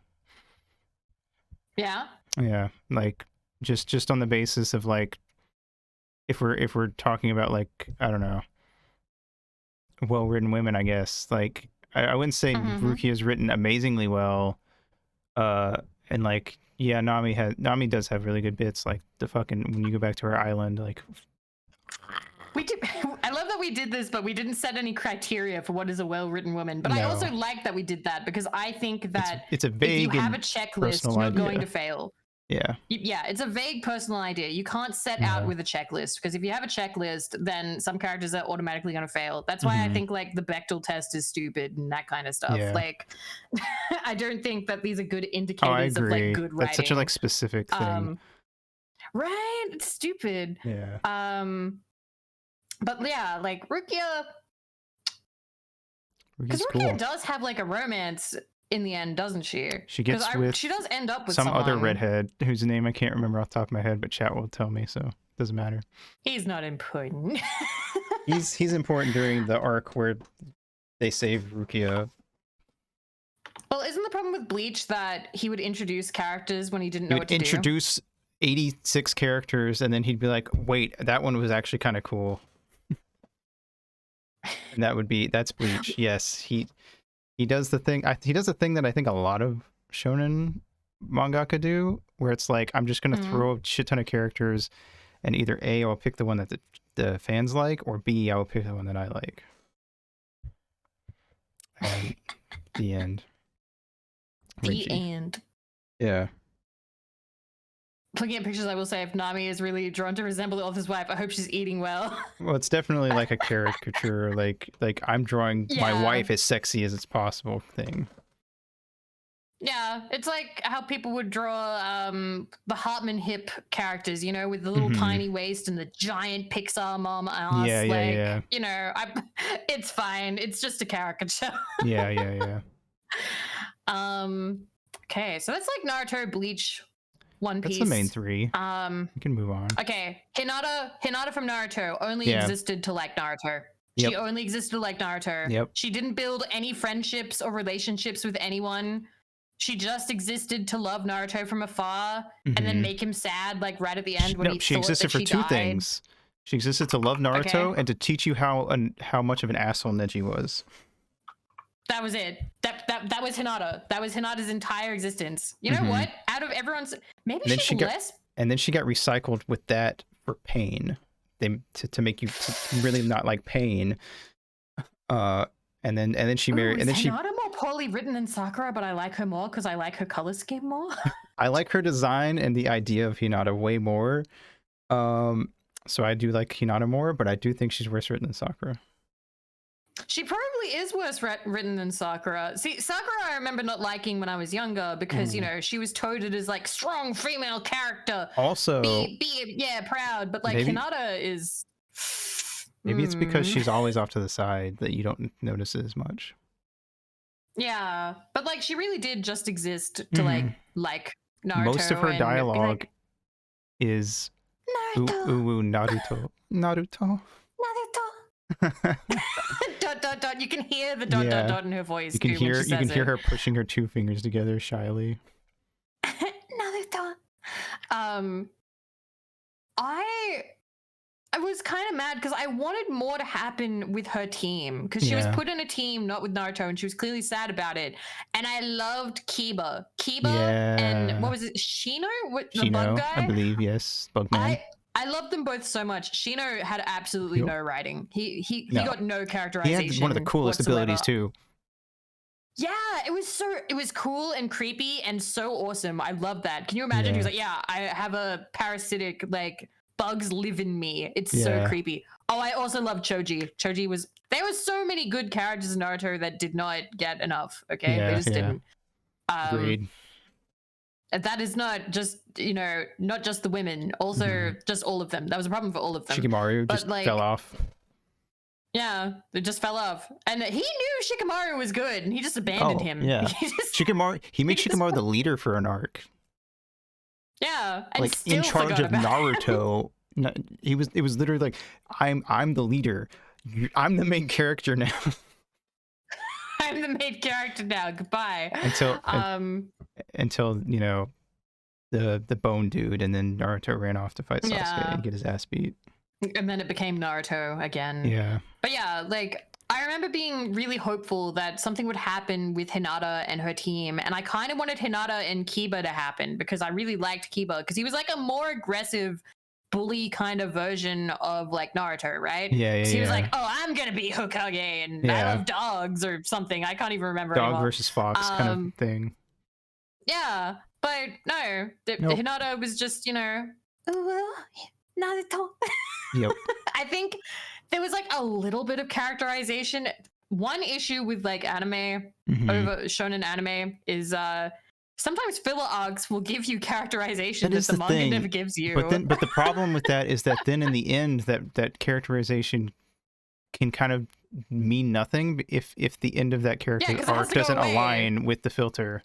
Yeah. Yeah, like just on the basis of like, if we're talking about like, I don't know, well-written women, I guess. Like I wouldn't say Rukia is written amazingly well, and like. Yeah, Nami does have really good bits, like the fucking when you go back to her island, like we did. I love that we did this, but we didn't set any criteria for what is a well-written woman. But I also like that we did that because I think that it's a vague, if you have a checklist, you're going to fail. Yeah. Yeah, it's a vague personal idea. You can't set out with a checklist because if you have a checklist, then some characters are automatically going to fail. That's why I think like the Bechdel test is stupid and that kind of stuff. Yeah. Like, I don't think that these are good indicators of like good writing. That's such a like specific thing. Right? It's stupid. Yeah. But yeah, like Rukia, because Rukia does have like a romance in the end, doesn't she? She does end up with some other redhead whose name I can't remember off the top of my head, but chat will tell me, so it doesn't matter. He's not important. he's important during the arc where they save Rukia. Well, isn't the problem with Bleach that he would introduce characters when he didn't know what to introduce 86 characters and then he'd be like, wait, that one was actually kind of cool. And that's Bleach. Yes, he does the thing. He does the thing that I think a lot of shonen mangaka do, where it's like, I'm just gonna throw a shit ton of characters, and either A, I'll pick the one that the fans like, or B, I will pick the one that I like. And the end. The end. Yeah. Looking at pictures, I will say, if Nami is really drawn to resemble the author's wife, I hope she's eating well. Well, it's definitely like a caricature, like I'm drawing my wife as sexy as it's possible thing. Yeah, it's like how people would draw the Hartman hip characters, you know, with the little tiny waist and the giant Pixar mom ass. Yeah. You know, it's fine. It's just a caricature. Yeah. Okay, so that's like Naruto, Bleach, One Piece. That's the main three. We can move on. Okay, Hinata from Naruto only existed to like Naruto. She only existed to like Naruto. Yep. She didn't build any friendships or relationships with anyone. She just existed to love Naruto from afar and then make him sad, like right at the end when she existed for two things. She existed to love Naruto and to teach you how much of an asshole Neji was. That was it. That was Hinata. That was Hinata's entire existence. You know what? Out of everyone's, maybe she's less. And then she got recycled with that for pain. To make you really not like pain. And then she married, and then she. Hinata more poorly written than Sakura, but I like her more because I like her color scheme more. I like her design and the idea of Hinata way more. So I do like Hinata more, but I do think she's worse written than Sakura. She probably is worse written than Sakura. See, Sakura I remember not liking when I was younger because, you know, she was touted as like strong female character. Also, be proud. But like Hinata is... Maybe it's because she's always off to the side that you don't notice it as much. Yeah, but like she really did just exist to like Naruto. Most of her dialogue is Naruto. Naruto. Dot dot dot. You can hear the dot dot dot in her voice. You can hear her pushing her two fingers together shyly. Naruto. I was kind of mad because I wanted more to happen with her team because she was put in a team not with Naruto and she was clearly sad about it. And I loved Kiba. And what was it? Shino? The bug guy? I believe, yes. Bugman. I loved them both so much. Shino had absolutely no writing. He got no characterization. He had one of the coolest abilities too. Yeah, it was cool and creepy and so awesome. I love that. Can you imagine? He was like, yeah, I have a parasitic, like, bugs live in me. It's so creepy. Oh, I also love Choji. There was so many good characters in Naruto that did not get enough. Okay, they just didn't. Agreed. That is not just, not just the women, also just all of them. That was a problem for all of them. Shikamaru just fell off. Yeah, they just fell off. And he knew Shikamaru was good and he just abandoned him. Yeah. He made Shikamaru the leader for an arc. Yeah, and like still in charge of Naruto. It was literally like, I'm the leader. I'm the main character now. I'm the main character now. Goodbye. Until the bone dude, and then Naruto ran off to fight Sasuke and get his ass beat. And then it became Naruto again. Yeah. But yeah, like I remember being really hopeful that something would happen with Hinata and her team, and I kind of wanted Hinata and Kiba to happen because I really liked Kiba because he was like a more aggressive bully kind of version of like Naruto, right? Yeah. So he was like, oh, I'm gonna be Hokage and I love dogs or something. I can't even remember Dog versus fox kind of thing. Yeah, but no, Hinata was just, oh, well, Naruto. Yep. I think there was like a little bit of characterization. One issue with like anime over shonen anime is sometimes filler arcs will give you characterization that the manga never gives you. But the problem with that is that then in the end that characterization can kind of mean nothing if the end of that character arc doesn't align with the filler.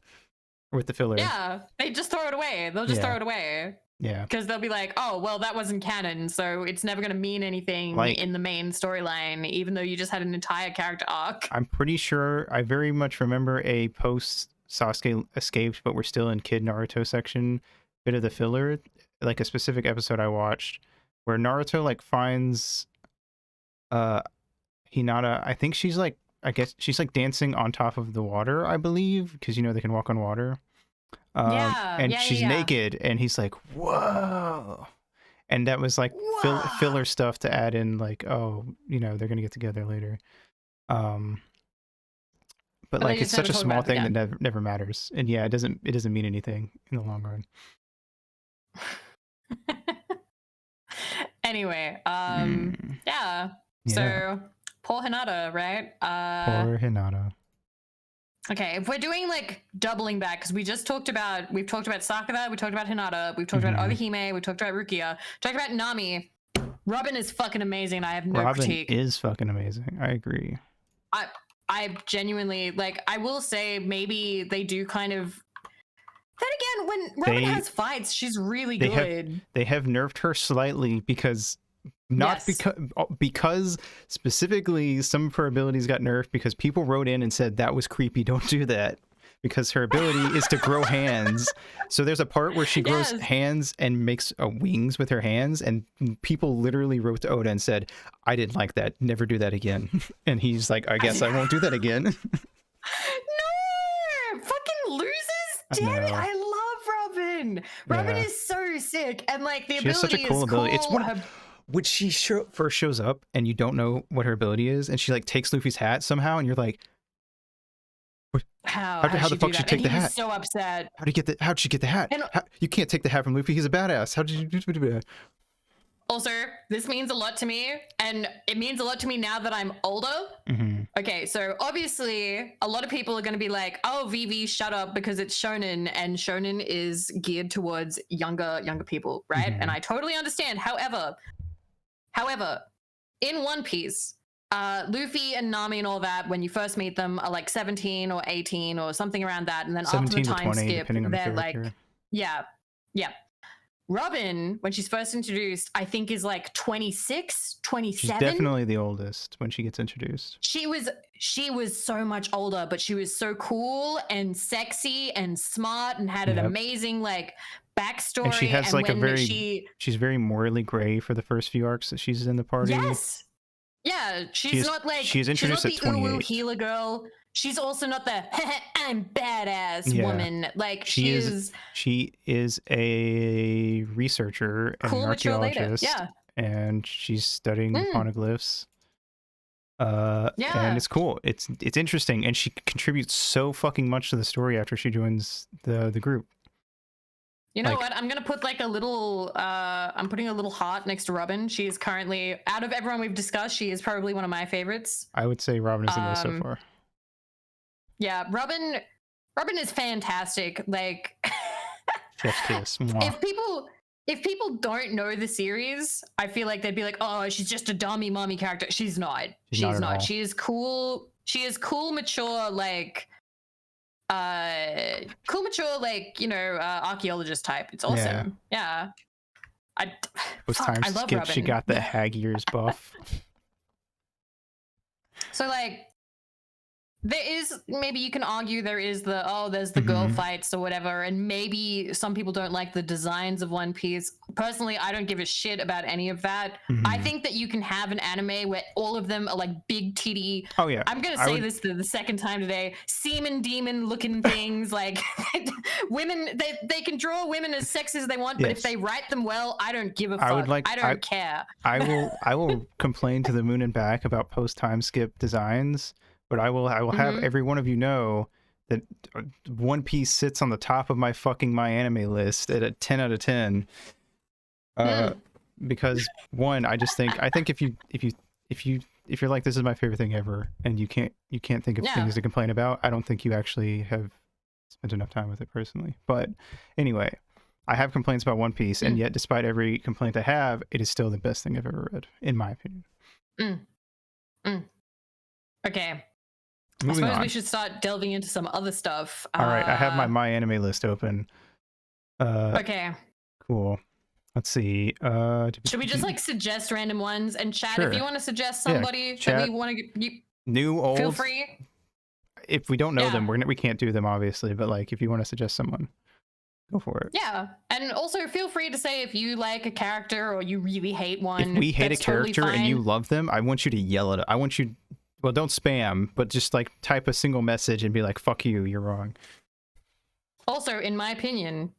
Yeah, they just throw it away. They'll just throw it away. Yeah. Because they'll be like, oh, well, that wasn't canon, so it's never going to mean anything in the main storyline, even though you just had an entire character arc. I'm pretty sure, I very much remember a post Sasuke escaped, but we're still in Kid Naruto section, bit of the filler, like a specific episode I watched, where Naruto, like, finds Hinata, I think she's, like, she's, like, dancing on top of the water, I believe, because, they can walk on water. She's naked, and he's like, whoa, and that was like filler stuff to add in, like, oh, they're gonna get together later, but like it's such a small thing that never matters, and it doesn't mean anything in the long run. Anyway, so poor Hinata, right? Poor Hinata. Okay, if we're doing like doubling back, because we've talked about Sakura, we talked about Hinata, we've talked about Orihime, we've talked about Rukia, talked about Nami. Robin is fucking amazing. I have no critique. Robin is fucking amazing. I agree. I genuinely, like, I will say maybe they do kind of. Then again, when Robin has fights, she's really good. They have nerfed her slightly because. Because specifically some of her abilities got nerfed because people wrote in and said that was creepy, don't do that, because her ability is to grow hands. So there's a part where she grows hands and makes wings with her hands, and people literally wrote to Oda and said, I didn't like that, never do that again. And he's like, I guess I won't do that again. No, fucking losers. Damn it, I love Robin. Robin is so sick, and like the ability is cool. It's when she first shows up and you don't know what her ability is, and she like takes Luffy's hat somehow, and you're like, how the fuck she take the hat? So upset. How'd she get the hat? And you can't take the hat from Luffy. He's a badass. How did you do that? Also, this means a lot to me, and it means a lot to me now that I'm older. Okay, so obviously a lot of people are going to be like, oh, Vivi, shut up, because it's shonen, and shonen is geared towards younger people, right? And I totally understand. However, in One Piece, Luffy and Nami and all that, when you first meet them, are like 17 or 18 or something around that, and then after the time 20, skip, they're like, yeah. Robin, when she's first introduced, I think is like 26, 27. She's definitely the oldest when she gets introduced. She was so much older, but she was so cool and sexy and smart and had an amazing like backstory. And she has like she's very morally gray for the first few arcs that she's in the party. Yes. Yeah, she's not introduced at 28. Healer girl. She's also not the I'm badass woman. Like she is a researcher and an archaeologist. And she's studying poneglyphs. And it's cool. It's interesting, and she contributes so fucking much to the story after she joins the group. You know what? I'm gonna put like a little I'm putting a little heart next to Robin. She is currently, out of everyone we've discussed, she is probably one of my favorites. I would say Robin is the best so far. Yeah, Robin is fantastic. Like Chef's kiss. if people don't know the series, I feel like they'd be like, "Oh, she's just a dummy mommy character." She's not. She's not. She is cool. She is cool, mature, like archaeologist type. It's awesome. Yeah. I love Robin. She got the hag ears buff. So like, there is, maybe you can argue there's the girl fights or whatever, and maybe some people don't like the designs of One Piece. Personally, I don't give a shit about any of that. I think that you can have an anime where all of them are like big titty. Oh yeah. I'm gonna say this the second time today. Semen demon looking things like women. They can draw women as sexy as they want, but if they write them well, I don't give a fuck. I don't care. I will complain to the moon and back about post time skip designs. But I will have every one of you know that One Piece sits on the top of my anime list at a 10 out of 10. Because one, I think if you're like, this is my favorite thing ever, and you can't think of things to complain about, I don't think you actually have spent enough time with it personally. But anyway, I have complaints about One Piece, and yet despite every complaint I have, it is still the best thing I've ever read, in my opinion. Okay. Moving I suppose on. We should start delving into some other stuff. All right, I have my anime list open. Okay. Cool. Let's see. Should we just like suggest random ones, and chat Sure. if you want to suggest somebody that we want to new, old. Feel free. If we don't know them, we can't do them obviously, but like if you want to suggest someone, go for it. Yeah, and also feel free to say if you like a character or you really hate one. If we hate a character and you love them, I want you to yell at it. I want you. Well, don't spam, but just like type a single message and be like, "Fuck you, you're wrong." Also, in my opinion,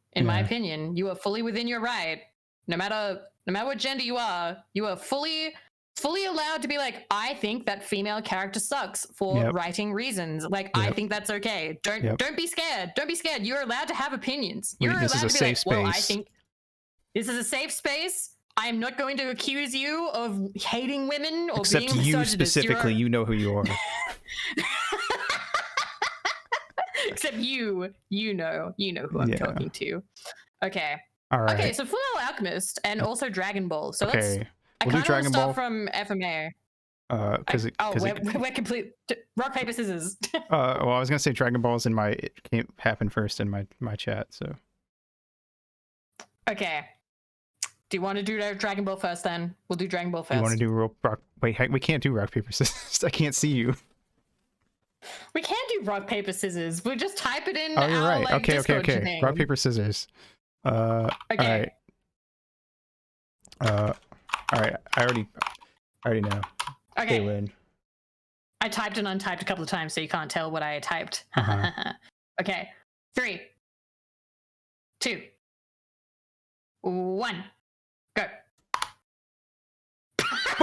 you are fully within your right. No matter what gender you are fully allowed to be like, I think that female character sucks for writing reasons. Like, I think that's okay. Don't be scared. Don't be scared. You're allowed to have opinions. You're allowed to be like, well, I think this is a safe space. I am not going to accuse you of hating women or except being you specifically. You know who you are. Except you know who I'm talking to. Okay. All right. Okay, so Full Metal Alchemist and also Dragon Ball. So we'll do Dragon Ball from FMA. We're complete. Rock, paper, scissors. Well, I was gonna say Dragon Ball is it can't happen first in my chat. So. Okay. Do you want to do Dragon Ball first? Then we'll do Dragon Ball first. You want to do rock? Wait, we can't do rock paper scissors. I can't see you. We can't do rock paper scissors. We'll just type it in. Oh, you're right. Like, okay. Thing. Rock paper scissors. Okay. All right. I already know. Okay. They win. I typed and untyped a couple of times, so you can't tell what I typed. Okay. 3, 2, 1, go.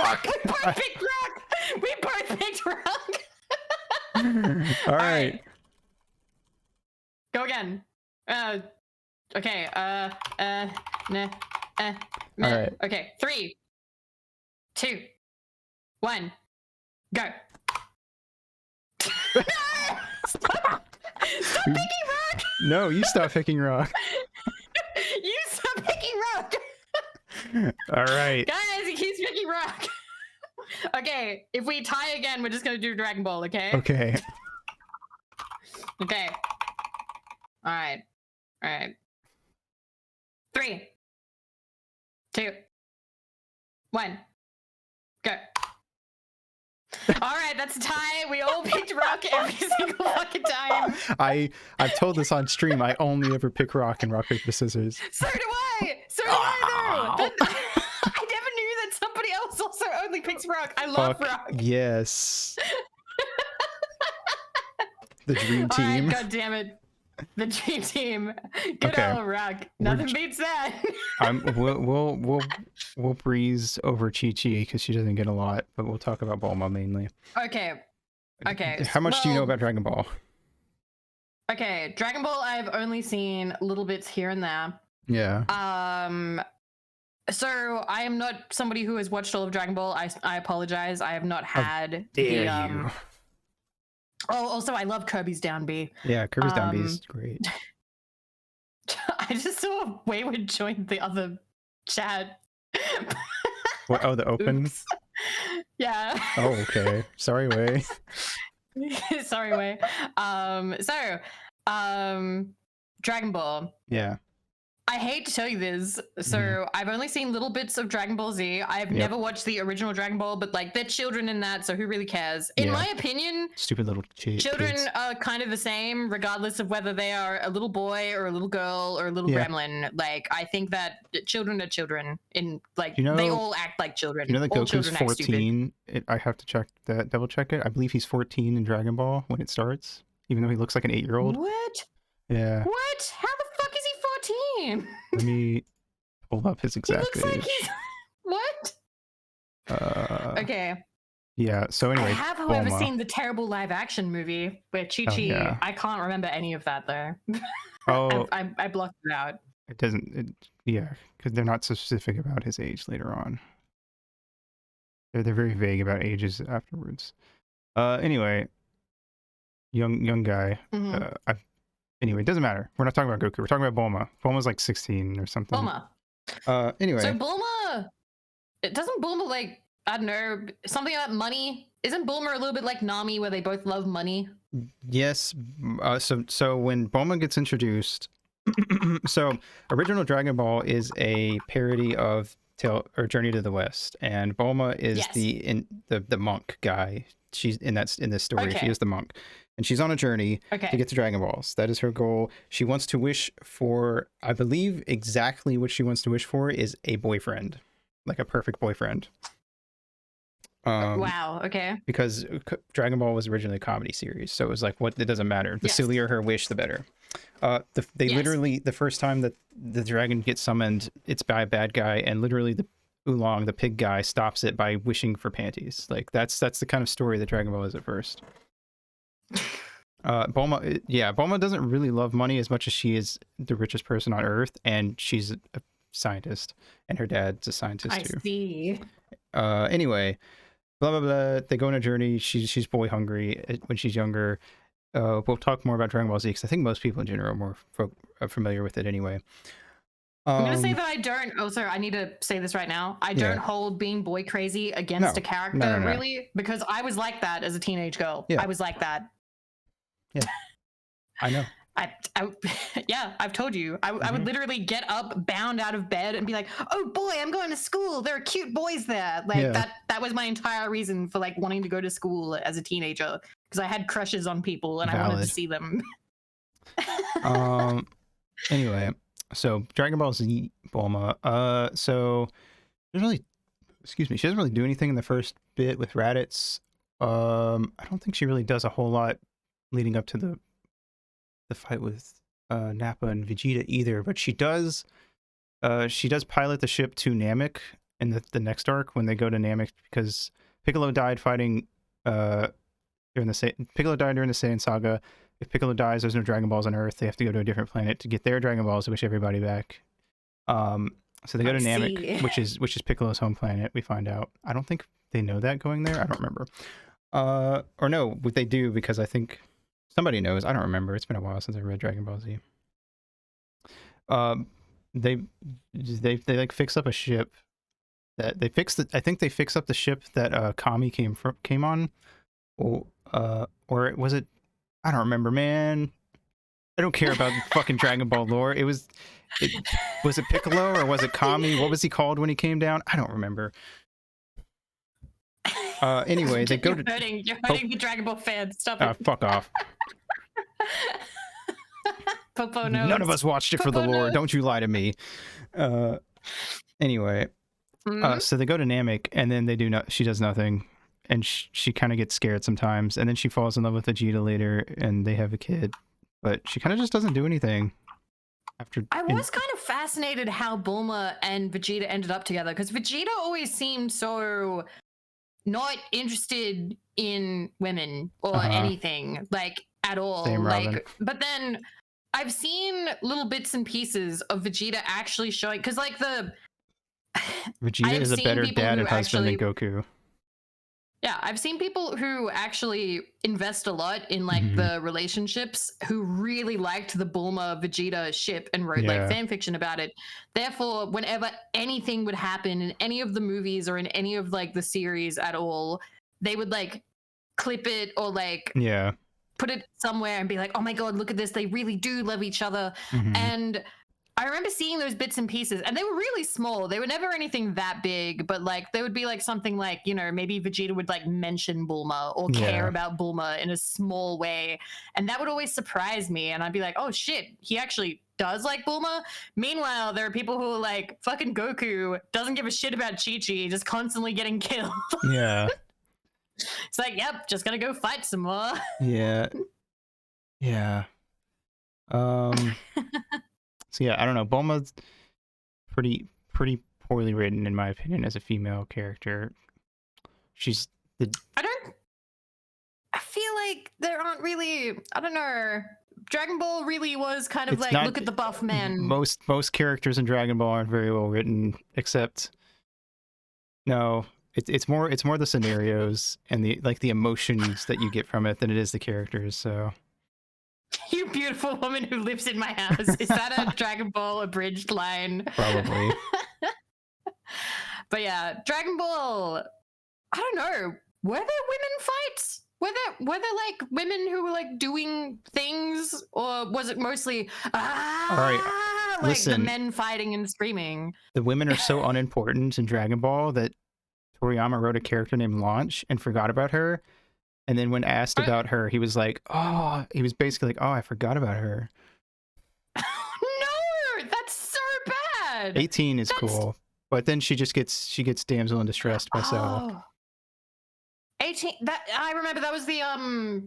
Fuck! We both picked rock! We both picked rock! All right. Go again. Okay, meh, All right. Okay, 3, 2, 1, go. Stop picking rock! No, you stop picking rock. You stop picking rock! All right. Guys, he keeps picking rock. Okay, if we tie again, we're just gonna do Dragon Ball, okay? Okay. Okay. Alright. Alright. 3, 2, 1, go. Alright, that's a tie. We all picked rock every single fucking time. I've told this on stream. I only ever pick rock and rock, paper, scissors. So do I! So do I, though! I never knew that somebody else also only picks rock. I love rock. Yes. The dream All team. right, God damn it. The dream team. Good old rock. Nothing beats that. We'll breeze over Chi-Chi because she doesn't get a lot, but we'll talk about Bulma mainly. Okay. Okay. How much do you know about Dragon Ball? Okay, Dragon Ball I've only seen little bits here and there. Yeah. So I am not somebody who has watched all of Dragon Ball. I apologize. I have not had Dare you. Oh, also I love Kirby's Down B. Yeah, Kirby's Down B is great. I just saw Wayward join the other chat. What, oh, the open? Oops. Yeah. Oh, okay. Sorry, Way. Sorry, Way. Dragon Ball. Yeah. I hate to tell you this, so I've only seen little bits of Dragon Ball Z. I've never watched the original Dragon Ball, but like they're children in that, so who really cares? In my opinion, stupid little children kids. are kind of the same, regardless of whether they are a little boy or a little girl or a little gremlin. Like I think that children are children, in like they all act like children. You know that all Goku's children 14? I have to check that, double check it. I believe he's 14 in Dragon Ball when it starts, even though he looks like an 8-year-old. What? Yeah. What? How the fuck is he 14? Let me pull up his exact He looks age. like he's... What? Okay. Yeah, so anyway, I have, however, Bulma. seen the terrible live-action movie where Chi-Chi... I can't remember any of that, though. Oh, I blocked it out. it doesn't... yeah, because they're not so specific about his age later on. They're very vague about ages afterwards. Anyway, young guy. Anyway, it doesn't matter. We're not talking about Goku. We're talking about Bulma. Bulma's like 16 or something. Bulma. Anyway. So Bulma... Doesn't Bulma, like, I don't know, something about money? Isn't Bulma a little bit like Nami, where they both love money? Yes. So when Bulma gets introduced... so, original Dragon Ball is a parody of Journey to the West. And Bulma is the monk guy. She's in this story. She is the monk. And she's on a journey to get to Dragon Balls. That is her goal. She wants to wish for, I believe exactly what she wants to wish for is a boyfriend. Like a perfect boyfriend. Wow, okay. Because Dragon Ball was originally a comedy series. So it was like, it doesn't matter. The sillier her wish, the better. They literally, the first time that the dragon gets summoned, it's by a bad guy. And literally the Oolong, the pig guy, stops it by wishing for panties. Like that's the kind of story that Dragon Ball is at first. Bulma doesn't really love money as much as she is the richest person on Earth, and she's a scientist, and her dad's a scientist too. I see. Anyway, blah blah blah. They go on a journey. She's boy hungry when she's younger. We'll talk more about Dragon Ball Z because I think most people in general are more familiar with it anyway. I'm gonna say that I don't. Also, I need to say this right now. I don't hold being boy crazy against a character really, because I was like that as a teenage girl. I was like that. Yeah, I know. I've told you. I would literally get up, bound out of bed, and be like, "Oh boy, I'm going to school. There are cute boys there." Like that was my entire reason for like wanting to go to school as a teenager, because I had crushes on people and I wanted to see them. Anyway, so Dragon Ball Z Bulma. So she doesn't really do anything in the first bit with Raditz. I don't think she really does a whole lot leading up to the fight with Nappa and Vegeta either, but she does pilot the ship to Namek in the next arc when they go to Namek, because Piccolo died fighting during the Piccolo died during the Saiyan saga. If Piccolo dies, there's no Dragon Balls on Earth. They have to go to a different planet to get their Dragon Balls to wish everybody back. So they go to Namek, which is Piccolo's home planet. We find out. I don't think they know that going there. I don't remember. Or no, what they do, because I think somebody knows. I don't remember. It's been a while since I read Dragon Ball Z. They like fix up a ship that they fixed. I think they fix up the ship that Kami came on. Or was it? I don't remember, man. I don't care about fucking Dragon Ball lore. Was it Piccolo or was it Kami? What was he called when he came down? I don't remember. Anyway, they go to... You're hurting the Dragon Ball fans. Stop it. Fuck off. Popo knows. None of us watched it for the lore. Don't you lie to me. Anyway, so they go to Namek, and then she does nothing. And she kind of gets scared sometimes. And then she falls in love with Vegeta later, and they have a kid. But she kind of just doesn't do anything. I was kind of fascinated how Bulma and Vegeta ended up together, because Vegeta always seemed so not interested in women or anything, like, at all. Same, Robin. But then I've seen little bits and pieces of Vegeta actually showing, because like Vegeta is a better dad and husband than Goku. Yeah, I've seen people who actually invest a lot in like the relationships, who really liked the Bulma Vegeta ship and wrote like fan fiction about it. Therefore, whenever anything would happen in any of the movies or in any of like the series at all, they would like clip it or like put it somewhere and be like, oh my god, look at this, they really do love each other. And I remember seeing those bits and pieces, and they were really small. They were never anything that big, but like they would be like something like, you know, maybe Vegeta would like mention Bulma or care about Bulma in a small way. And that would always surprise me. And I'd be like, oh shit, he actually does like Bulma. Meanwhile, there are people who are like, fucking Goku doesn't give a shit about Chi-Chi, just constantly getting killed. Yeah. It's like, yep, just gonna go fight some more. Yeah. So yeah, I don't know. Bulma's pretty poorly written, in my opinion, as a female character. I feel like there aren't really, I don't know. Dragon Ball really was kind of like, look at the buff men. Most characters in Dragon Ball aren't very well written, except it's more the scenarios and the emotions that you get from it than it is the characters. So. You beautiful woman who lives in my house. Is that a Dragon Ball abridged line? Probably. But yeah, Dragon Ball, I don't know. Were there women fights? Were there like women who were like doing things? Or was it mostly all right, like listen, the men fighting and screaming? The women are so unimportant in Dragon Ball that Toriyama wrote a character named Launch and forgot about her. And then when asked about her, he was like, he was basically like, I forgot about her. No, that's so bad. 18 is cool. But then she gets damsel in distress by Cell. 18, I remember that was the,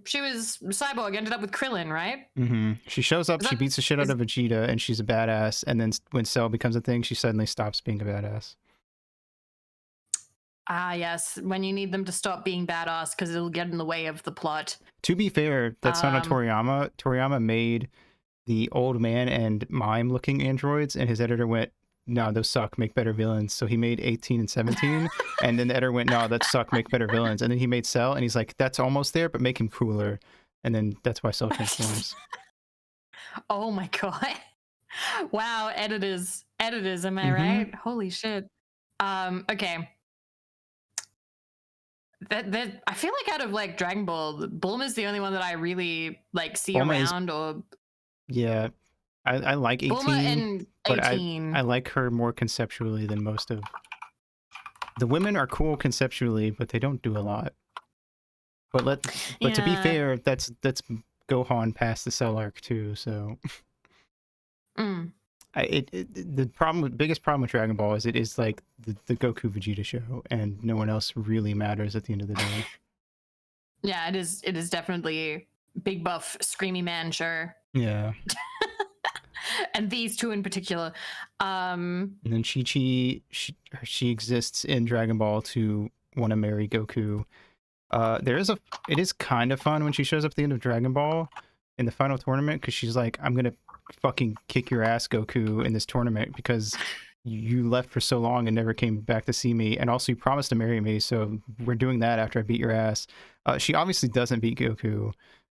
she was Cyborg, ended up with Krillin, right? She shows up, she beats the shit out of Vegeta, and she's a badass. And then when Cell becomes a thing, she suddenly stops being a badass. Ah, yes. When you need them to stop being badass because it'll get in the way of the plot. To be fair, that's not on Toriyama. Toriyama made the old man and mime-looking androids, and his editor went, no, those suck, make better villains. So he made 18 and 17, and then the editor went, no, that suck, make better villains. And then he made Cell, and he's like, that's almost there, but make him cooler. And then that's why Cell transforms. Oh my god. Wow, editors, am I right? Holy shit. Okay. That I feel like out of like Dragon Ball, Bulma's the only one that I really like see around. Yeah, I like 18, Bulma and 18. But I like her more conceptually than most of the women. Are cool conceptually, but they don't do a lot. But to be fair, that's Gohan past the Cell arc too. So the biggest problem with Dragon Ball is it is like the Goku Vegeta show, and no one else really matters at the end of the day. Yeah, it is definitely big buff screamy man show. Yeah. and these two in particular. And then she exists in Dragon Ball to want to marry Goku. It is kind of fun when she shows up at the end of Dragon Ball in the final tournament, because she's like, I'm gonna fucking kick your ass, Goku, in this tournament because you left for so long and never came back to see me, and also you promised to marry me, so we're doing that after I beat your ass. She obviously doesn't beat Goku,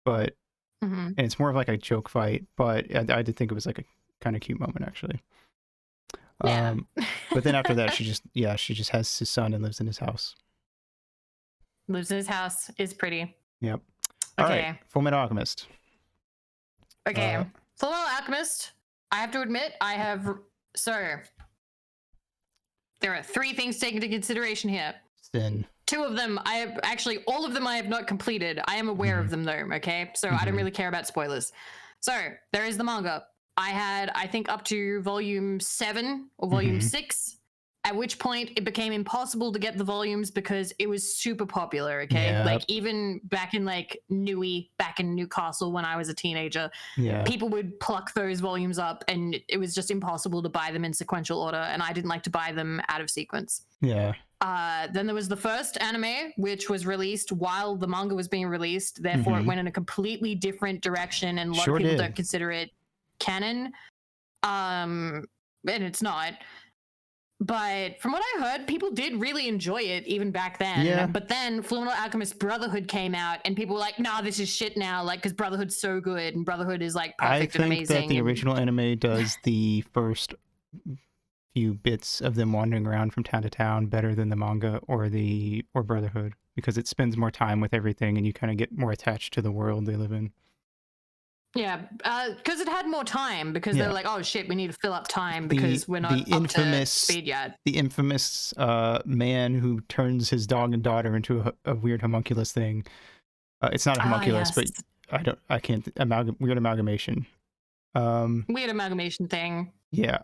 but and it's more of like a joke fight, but I did think it was like a kind of cute moment, actually. Yeah. But then after that, she just has his son and lives in his house. Lives in his house, is pretty. Yep. Okay. All right, Fullmetal Alchemist. Okay, Fullmetal Alchemist, I have to admit, there are 3 things taken into consideration here. Sin. 2 of them, all of them I have not completed. I am aware of them though, okay? So I don't really care about spoilers. So, there is the manga. I had, I think, up to volume 7 or volume 6, at which point it became impossible to get the volumes because it was super popular, okay? Yep. Like, even back in, like, back in Newcastle when I was a teenager, people would pluck those volumes up and it was just impossible to buy them in sequential order, and I didn't like to buy them out of sequence. Yeah. Then there was the first anime, which was released while the manga was being released. Therefore, it went in a completely different direction, and a lot of people don't consider it canon. And it's not. But from what I heard, people did really enjoy it even back then. Yeah. But then Fullmetal Alchemist Brotherhood came out, and people were like, "Nah, this is shit now." Like, because Brotherhood's so good, and Brotherhood is like perfect and amazing. I think that the original anime does the first few bits of them wandering around from town to town better than the manga or Brotherhood, because it spends more time with everything, and you kind of get more attached to the world they live in. Yeah, because it had more time, because they're like, oh shit, we need to fill up time because we're not up to speed yet. The infamous man who turns his dog and daughter into a weird homunculus thing. It's not a homunculus, but weird amalgamation. Weird amalgamation thing. Yeah.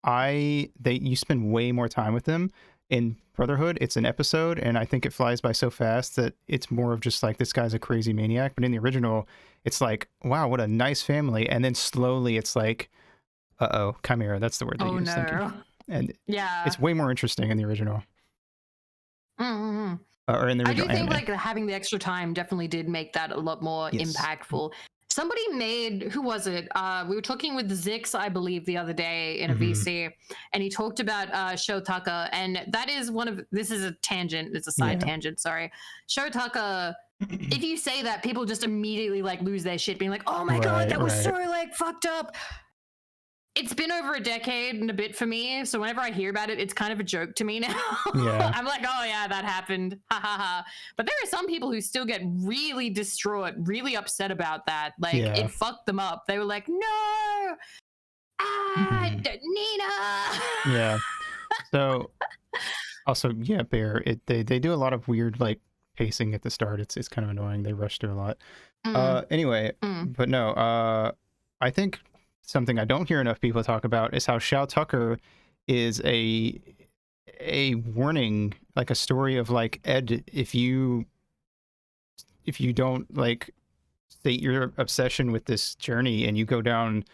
You spend way more time with them. In Brotherhood, it's an episode, and I think it flies by so fast that it's more of just like, this guy's a crazy maniac. But in the original, it's like, wow, what a nice family. And then slowly it's like, chimera, that's the word they use. No. And it's way more interesting in the original. Or in the original I do think anime. like having the extra time definitely did make that a lot more impactful. Somebody made, who was it? We were talking with Zix, I believe, the other day in a VC, and he talked about Shotaka, and that is this is a tangent, it's a side tangent, sorry. Shotaka, if you say that, people just immediately like lose their shit, being like, oh my god, that was so like fucked up. It's been over a decade and a bit for me, so whenever I hear about it, it's kind of a joke to me now. I'm like, oh yeah, that happened. Ha ha ha. But there are some people who still get really distraught, really upset about that. Like, it fucked them up. They were like, no! Nina! Yeah. So, also, Bear, they do a lot of weird, like, pacing at the start. It's kind of annoying. They rush through a lot. Anyway, but no, I think something I don't hear enough people talk about is how Shao Tucker is a warning, like a story of like, Ed, if you don't like state your obsession with this journey and you go down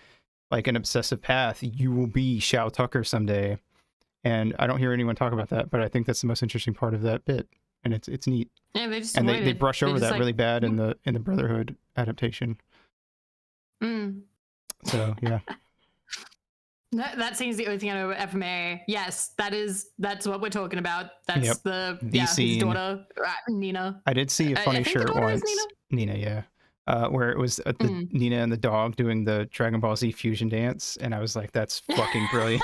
like an obsessive path, you will be Shao Tucker someday. And I don't hear anyone talk about that, but I think that's the most interesting part of that bit, and it's neat. Yeah, they just they brush over that really bad in the Brotherhood adaptation. So yeah. That seems the only thing I know about FMA. Yes, that's what we're talking about. That's the scene. His daughter, Nina. I did see a funny shirt once. Nina, yeah. Where it was Nina and the dog doing the Dragon Ball Z fusion dance, and I was like, that's fucking brilliant.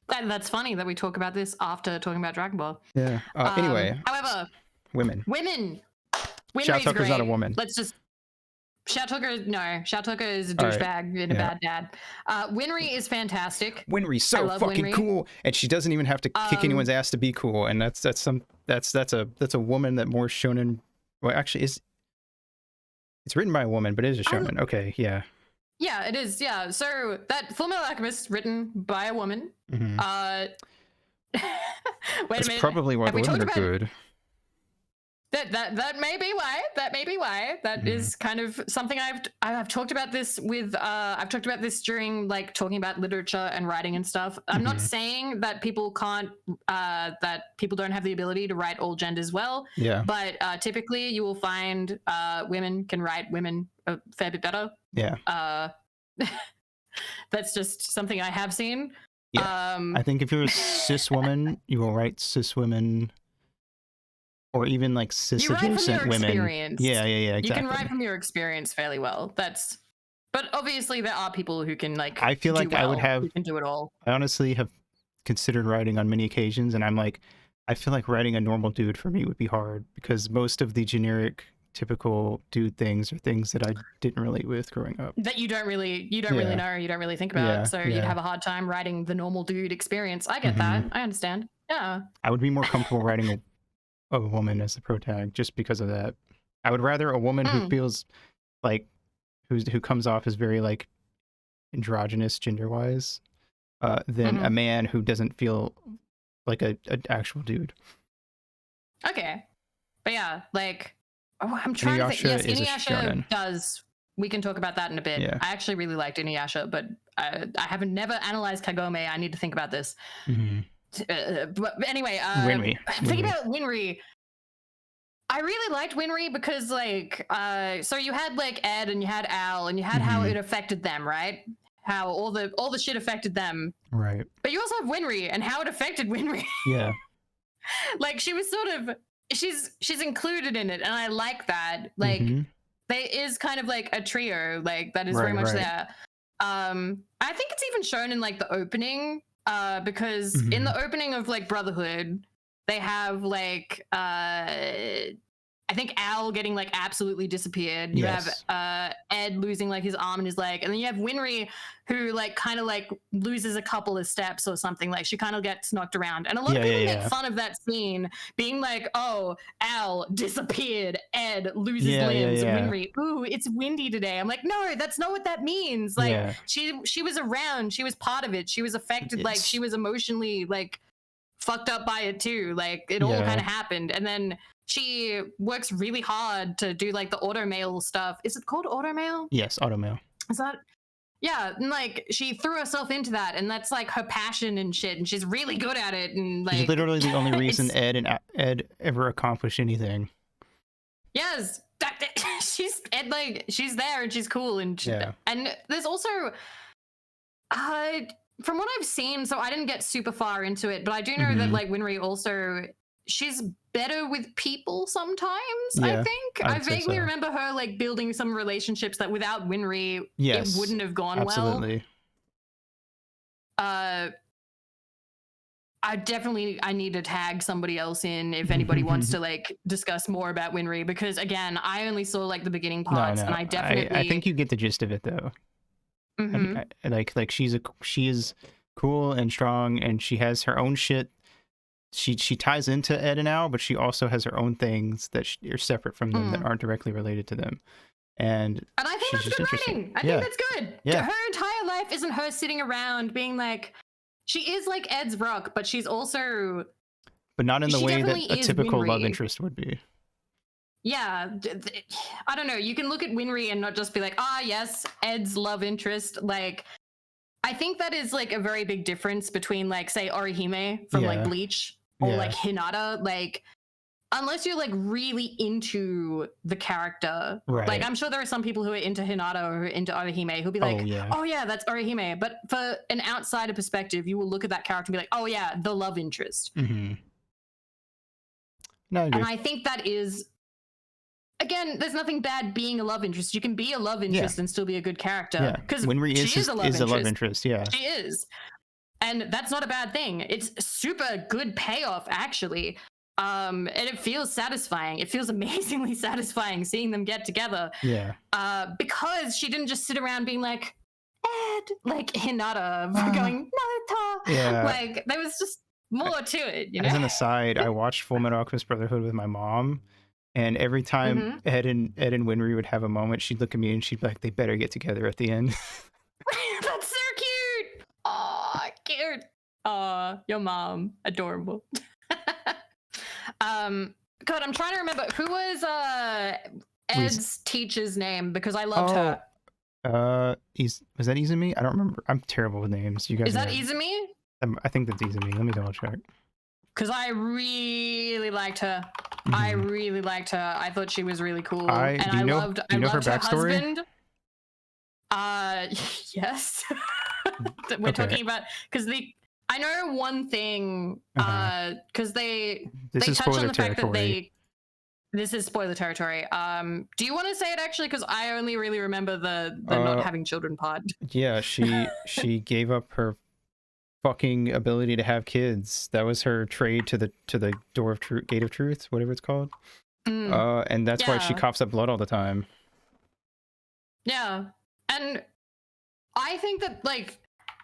That's funny that we talk about this after talking about Dragon Ball. Yeah. Anyway. However, women. Shao Tucker's not a woman. Let's just. Shao Tucker is a douchebag and a bad dad. Winry is fantastic. Winry's so fucking Winry. Cool, and she doesn't even have to kick anyone's ass to be cool. And that's a woman that more shonen. Well, actually, it's written by a woman, but it is a shonen. Okay, yeah. Yeah, it is. Yeah, so that Fullmetal Alchemist written by a woman. Wait a minute. Probably why the women are good. that may be why. That may be why. That is kind of something I've talked about this with. I've talked about this during like talking about literature and writing and stuff. I'm not saying that people can't, that people don't have the ability to write all genders well. Yeah. But typically, you will find women can write women a fair bit better. Yeah. That's just something I have seen. Yeah. I think if you're a cis woman, you will write cis women. Or even like cis adjacent women. Experience. Yeah, exactly. You can write from your experience fairly well. But obviously there are people who can like. I feel like I would have. Who can do it all. I honestly have considered writing on many occasions, and I'm like, I feel like writing a normal dude for me would be hard because most of the generic, typical dude things are things that I didn't relate with growing up. That you don't really know, you don't really think about. So you'd have a hard time writing the normal dude experience. I get that. I understand. Yeah. I would be more comfortable writing a woman as the protag just because of that. I would rather a woman who feels like who comes off as very like androgynous gender wise than a man who doesn't feel like an actual dude. Okay. But yeah, like I'm trying to think. Yes, Inuyasha does. We can talk about that in a bit. Yeah. I actually really liked Inuyasha, but I haven't never analyzed Kagome. I need to think about this. But anyway, thinking about Winry, I really liked Winry because like so you had like Ed and you had Al and you had how it affected them, right? How all the shit affected them, right? But you also have Winry and how it affected Winry. Yeah. Like she was sort of she's included in it, and I like that. Like there is kind of like a trio like that is very much there. I think it's even shown in like the opening. Because in the opening of like Brotherhood, they have like I think Al getting like absolutely disappeared. You have Ed losing like his arm and his leg, and then you have Winry who like kind of like loses a couple of steps or something. Like she kind of gets knocked around, and a lot of people make fun of that scene, being like, "Oh, Al disappeared, Ed loses limbs, Winry, ooh, it's windy today." I'm like, no, that's not what that means. Like she was around, she was part of it, she was affected, like she was emotionally like fucked up by it too. Like it all kind of happened, and then she works really hard to do like the automail stuff. Is it called automail? Yes, automail. Is that? Yeah, and like she threw herself into that, and that's like her passion and shit, and she's really good at it. And like, it's literally the only reason Ed ever accomplished anything. Yes, she's Ed, like she's there and she's cool, and and there's also, from what I've seen, so I didn't get super far into it, but I do know that like Winry also, she's better with people sometimes. I think I vaguely remember her like building some relationships that without Winry it wouldn't have gone well. I need to tag somebody else in if anybody wants to like discuss more about Winry, because again, I only saw like the beginning parts, and I definitely I think you get the gist of it though. Like she is cool and strong, and she has her own shit. She ties into Ed and Al, but she also has her own things that are separate from them that aren't directly related to them. And I think that's good writing. I think that's good. Yeah. Her entire life isn't her sitting around being like, she is like Ed's rock, but she's also, but not in the way that a typical love interest would be. Yeah, I don't know. You can look at Winry and not just be like, yes, Ed's love interest. Like, I think that is like a very big difference between like, say, Orihime from like Bleach or like Hinata. Like, unless you're like really into the character, like I'm sure there are some people who are into Hinata or into Orihime who'll be like, oh yeah, that's Orihime. But for an outsider perspective, you will look at that character and be like, oh yeah, the love interest. No, and I think that is, again, there's nothing bad being a love interest. You can be a love interest and still be a good character. Because Winry is a love interest. Yeah, she is. And that's not a bad thing. It's super good payoff, actually. And it feels satisfying. It feels amazingly satisfying seeing them get together. Yeah. Because she didn't just sit around being like, Ed, like Hinata, going, Naruto. Yeah. Like, there was just more to it, you know? As an aside, I watched Full Metal Alchemist Brotherhood with my mom. And every time Ed and Winry would have a moment, she'd look at me and she'd be like, they better get together at the end. That's so cute. Oh, cute. Oh, your mom. Adorable. God, I'm trying to remember who was Ed's teacher's name because I loved her. Was that Izumi? I don't remember. I'm terrible with names. You guys Is that Izumi? I think that's Izumi. Let me double check. Because I really liked her. I really liked her. I thought she was really cool. I loved her backstory? Husband. Yes. We're talking about because I know one thing because they touch on the fact that this is spoiler territory. Do you want to say it actually? Because I only really remember the not having children part. Yeah, she gave up her fucking ability to have kids. That was her trade to the door of truth, gate of truth, whatever it's called. And that's why she coughs up blood all the time. Yeah, and I think that like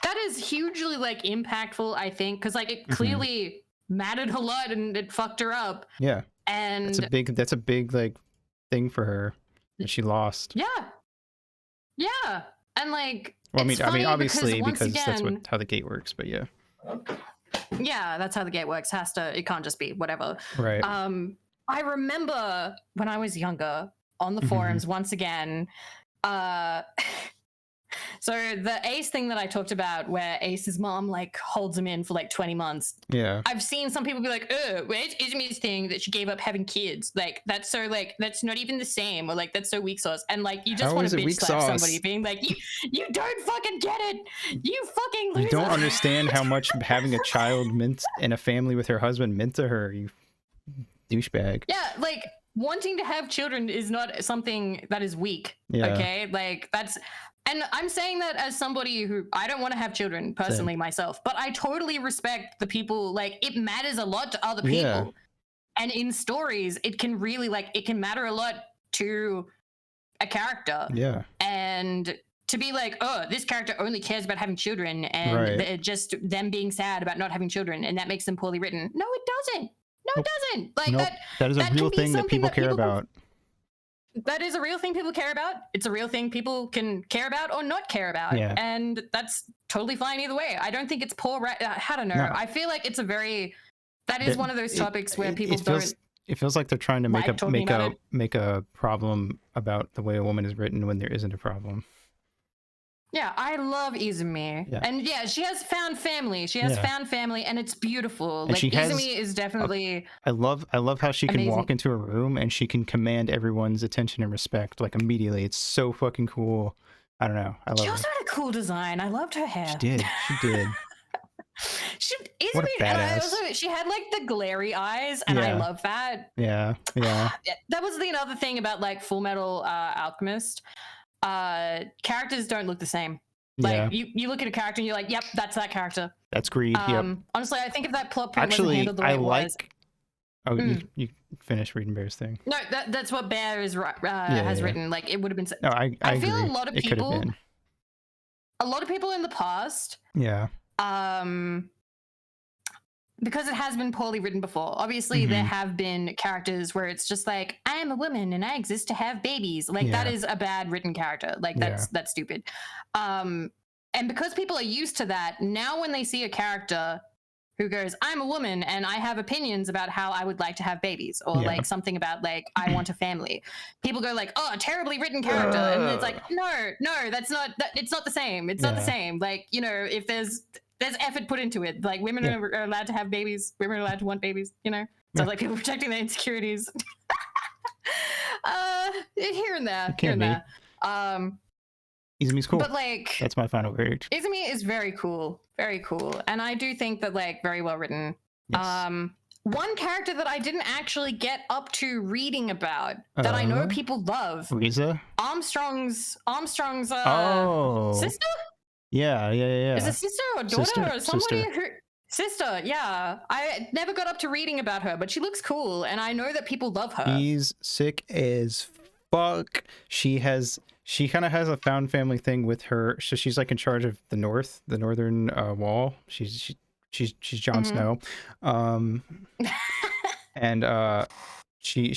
that is hugely like impactful. I think because like it clearly mattered a lot and it fucked her up. Yeah. And that's a big like thing for her that she lost. Yeah, and like well, I mean obviously because that's how the gate works, but yeah, that's how the gate works. It can't just be whatever. Right. I remember when I was younger on the forums once again. So the Ace thing that I talked about where Ace's mom like holds him in for like 20 months. Yeah. I've seen some people be like, oh, where's Izmi's thing that she gave up having kids? Like that's so like that's not even the same, or like that's so weak sauce. And like you just want to bitch slap somebody being like, you don't fucking get it. You fucking loser. You don't understand how much having a child meant and a family with her husband meant to her, you douchebag. Yeah, like wanting to have children is not something that is weak. Yeah. Okay. Like and I'm saying that as somebody who I don't want to have children personally myself, but I totally respect the people. Like it matters a lot to other people. Yeah. And in stories, it can really it can matter a lot to a character. Yeah. And to be like, oh, this character only cares about having children and just them being sad about not having children. And that makes them poorly written. No, it doesn't. No, it doesn't. Like that is a real thing that people care about. That is a real thing people care about. It's a real thing people can care about or not care about. Yeah. And that's totally fine either way. I don't think it's poor. I don't know. No. I feel like it's that is one of those topics where people it feels like they're trying to make a problem about the way a woman is written when there isn't a problem. Yeah, I love Izumi. Yeah. And yeah, she has found family. She has found family and it's beautiful. And like Izumi is definitely I love how she can walk into a room and she can command everyone's attention and respect like immediately. It's so fucking cool. I don't know. I love her. She also had a cool design. I loved her hair. She did. What a badass. She had like the glary eyes and I love that. Yeah. That was another thing about like Full Metal Alchemist. Characters don't look the same. Like you look at a character and you're like, yep, that's that character. That's Greed. Yep. Honestly, I think if that plot point wasn't handled the way it was. Oh, you finished reading Bear's thing. No, that's what Bear is has written. Like it would have been. No, I feel agree. A lot of people in the past. Yeah. Because it has been poorly written before. Obviously, there have been characters where it's just like, I am a woman and I exist to have babies. Like that is a bad written character. Like that's stupid. And because people are used to that, now when they see a character who goes, I'm a woman and I have opinions about how I would like to have babies, or like something about like I want a family, people go like, oh, terribly written character. And it's like, no, it's not the same. It's not the same. Like, you know, if there's effort put into it. Like women are allowed to have babies. Women are allowed to want babies, you know? So like people protecting their insecurities. Here and there. Izumi's cool. But like that's my final verdict. Izumi is very cool. Very cool. And I do think that like very well written. Yes. One character that I didn't actually get up to reading about that I know people love. Riza? Armstrong's sister? Yeah. Is it sister or daughter or somebody who sister? Yeah, I never got up to reading about her, but she looks cool, and I know that people love her. She's sick as fuck. She kind of has a found family thing with her. So she's like in charge of the northern wall. She's Jon Snow, and she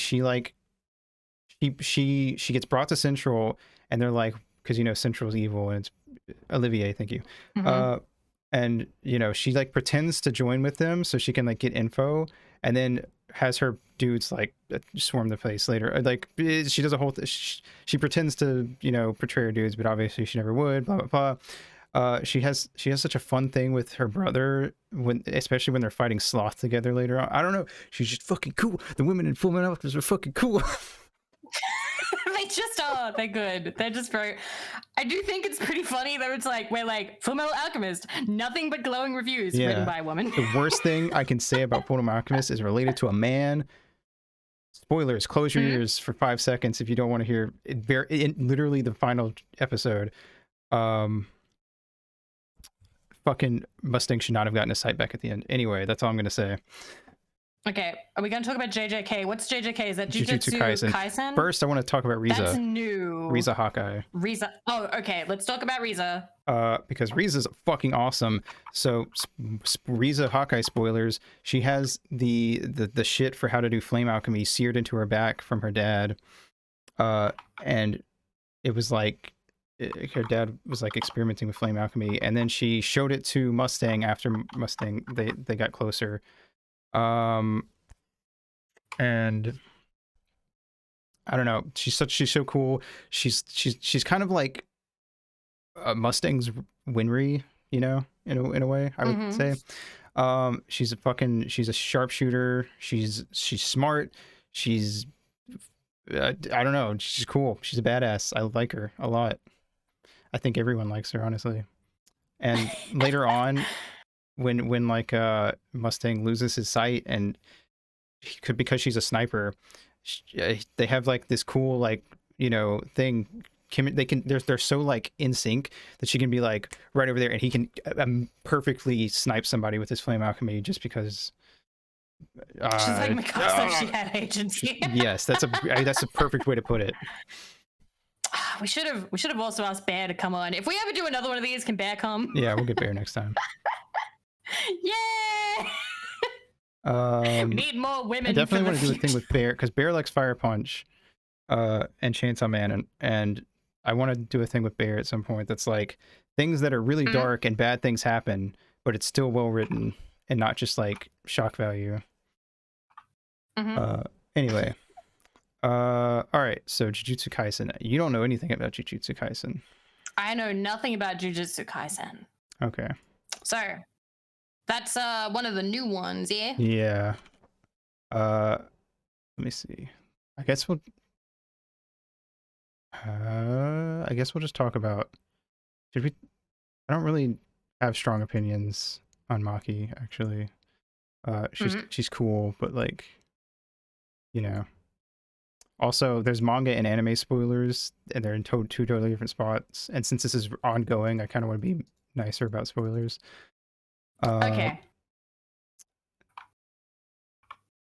gets brought to Central, and they're like, because you know Central's evil and it's Olivier, thank you. And you know she like pretends to join with them so she can like get info, and then has her dudes like swarm the place later. Like she does a whole she pretends to, you know, portray her dudes, but obviously she never would, blah blah blah. She has such a fun thing with her brother, when especially when they're fighting Sloth together later on. I don't know, she's just fucking cool. The women in Full Metal Alchemist are fucking cool. They just are. They're good. They're just very. I do think it's pretty funny that it's like we're like Full Metal Alchemist, nothing but glowing reviews written by a woman. The worst thing I can say about Full Metal Alchemist is related to a man. Spoilers. Close your ears for 5 seconds if you don't want to hear it. Literally the final episode. Fucking Mustang should not have gotten his sight back at the end. Anyway, that's all I'm gonna say. Okay, are we gonna talk about JJK? What's JJK? Is that Jujutsu Kaisen? First, I want to talk about Riza. That's new. Riza Hawkeye. Riza. Oh, okay. Let's talk about Riza. Because Riza's fucking awesome. So Riza Hawkeye spoilers. She has the shit for how to do flame alchemy seared into her back from her dad. And it was like her dad was like experimenting with flame alchemy, and then she showed it to Mustang after Mustang they got closer. And I don't know, she's so cool. She's kind of like Mustang's Winry, you know, in a way, I would say. She's a sharpshooter. She's smart. She's I don't know, she's cool. She's a badass. I like her a lot. I think everyone likes her, honestly. And later on, when like Mustang loses his sight, and because she's a sniper, they have like this cool, like, you know, thing. They're so like in sync that she can be like right over there, and he can perfectly snipe somebody with his flame alchemy just because. She's like Mikasa. She had agency. Yes, that's a perfect way to put it. We should have also asked Bear to come on. If we ever do another one of these, can Bear come? Yeah, we'll get Bear next time. Yay! We need more women. I definitely want to do a thing with Bear, because Bear likes Fire Punch and Chainsaw Man, and I want to do a thing with Bear at some point that's like things that are really dark and bad things happen, but it's still well written and not just like shock value. Anyway, all right, so Jujutsu Kaisen. You don't know anything about Jujutsu Kaisen. I know nothing about Jujutsu Kaisen. Okay. So that's one of the new ones, yeah? Yeah. Let me see. I guess we'll just talk about, I don't really have strong opinions on Maki, actually. She's cool, but like, you know. Also, there's manga and anime spoilers, and they're in two totally different spots. And since this is ongoing, I kind of want to be nicer about spoilers. Okay.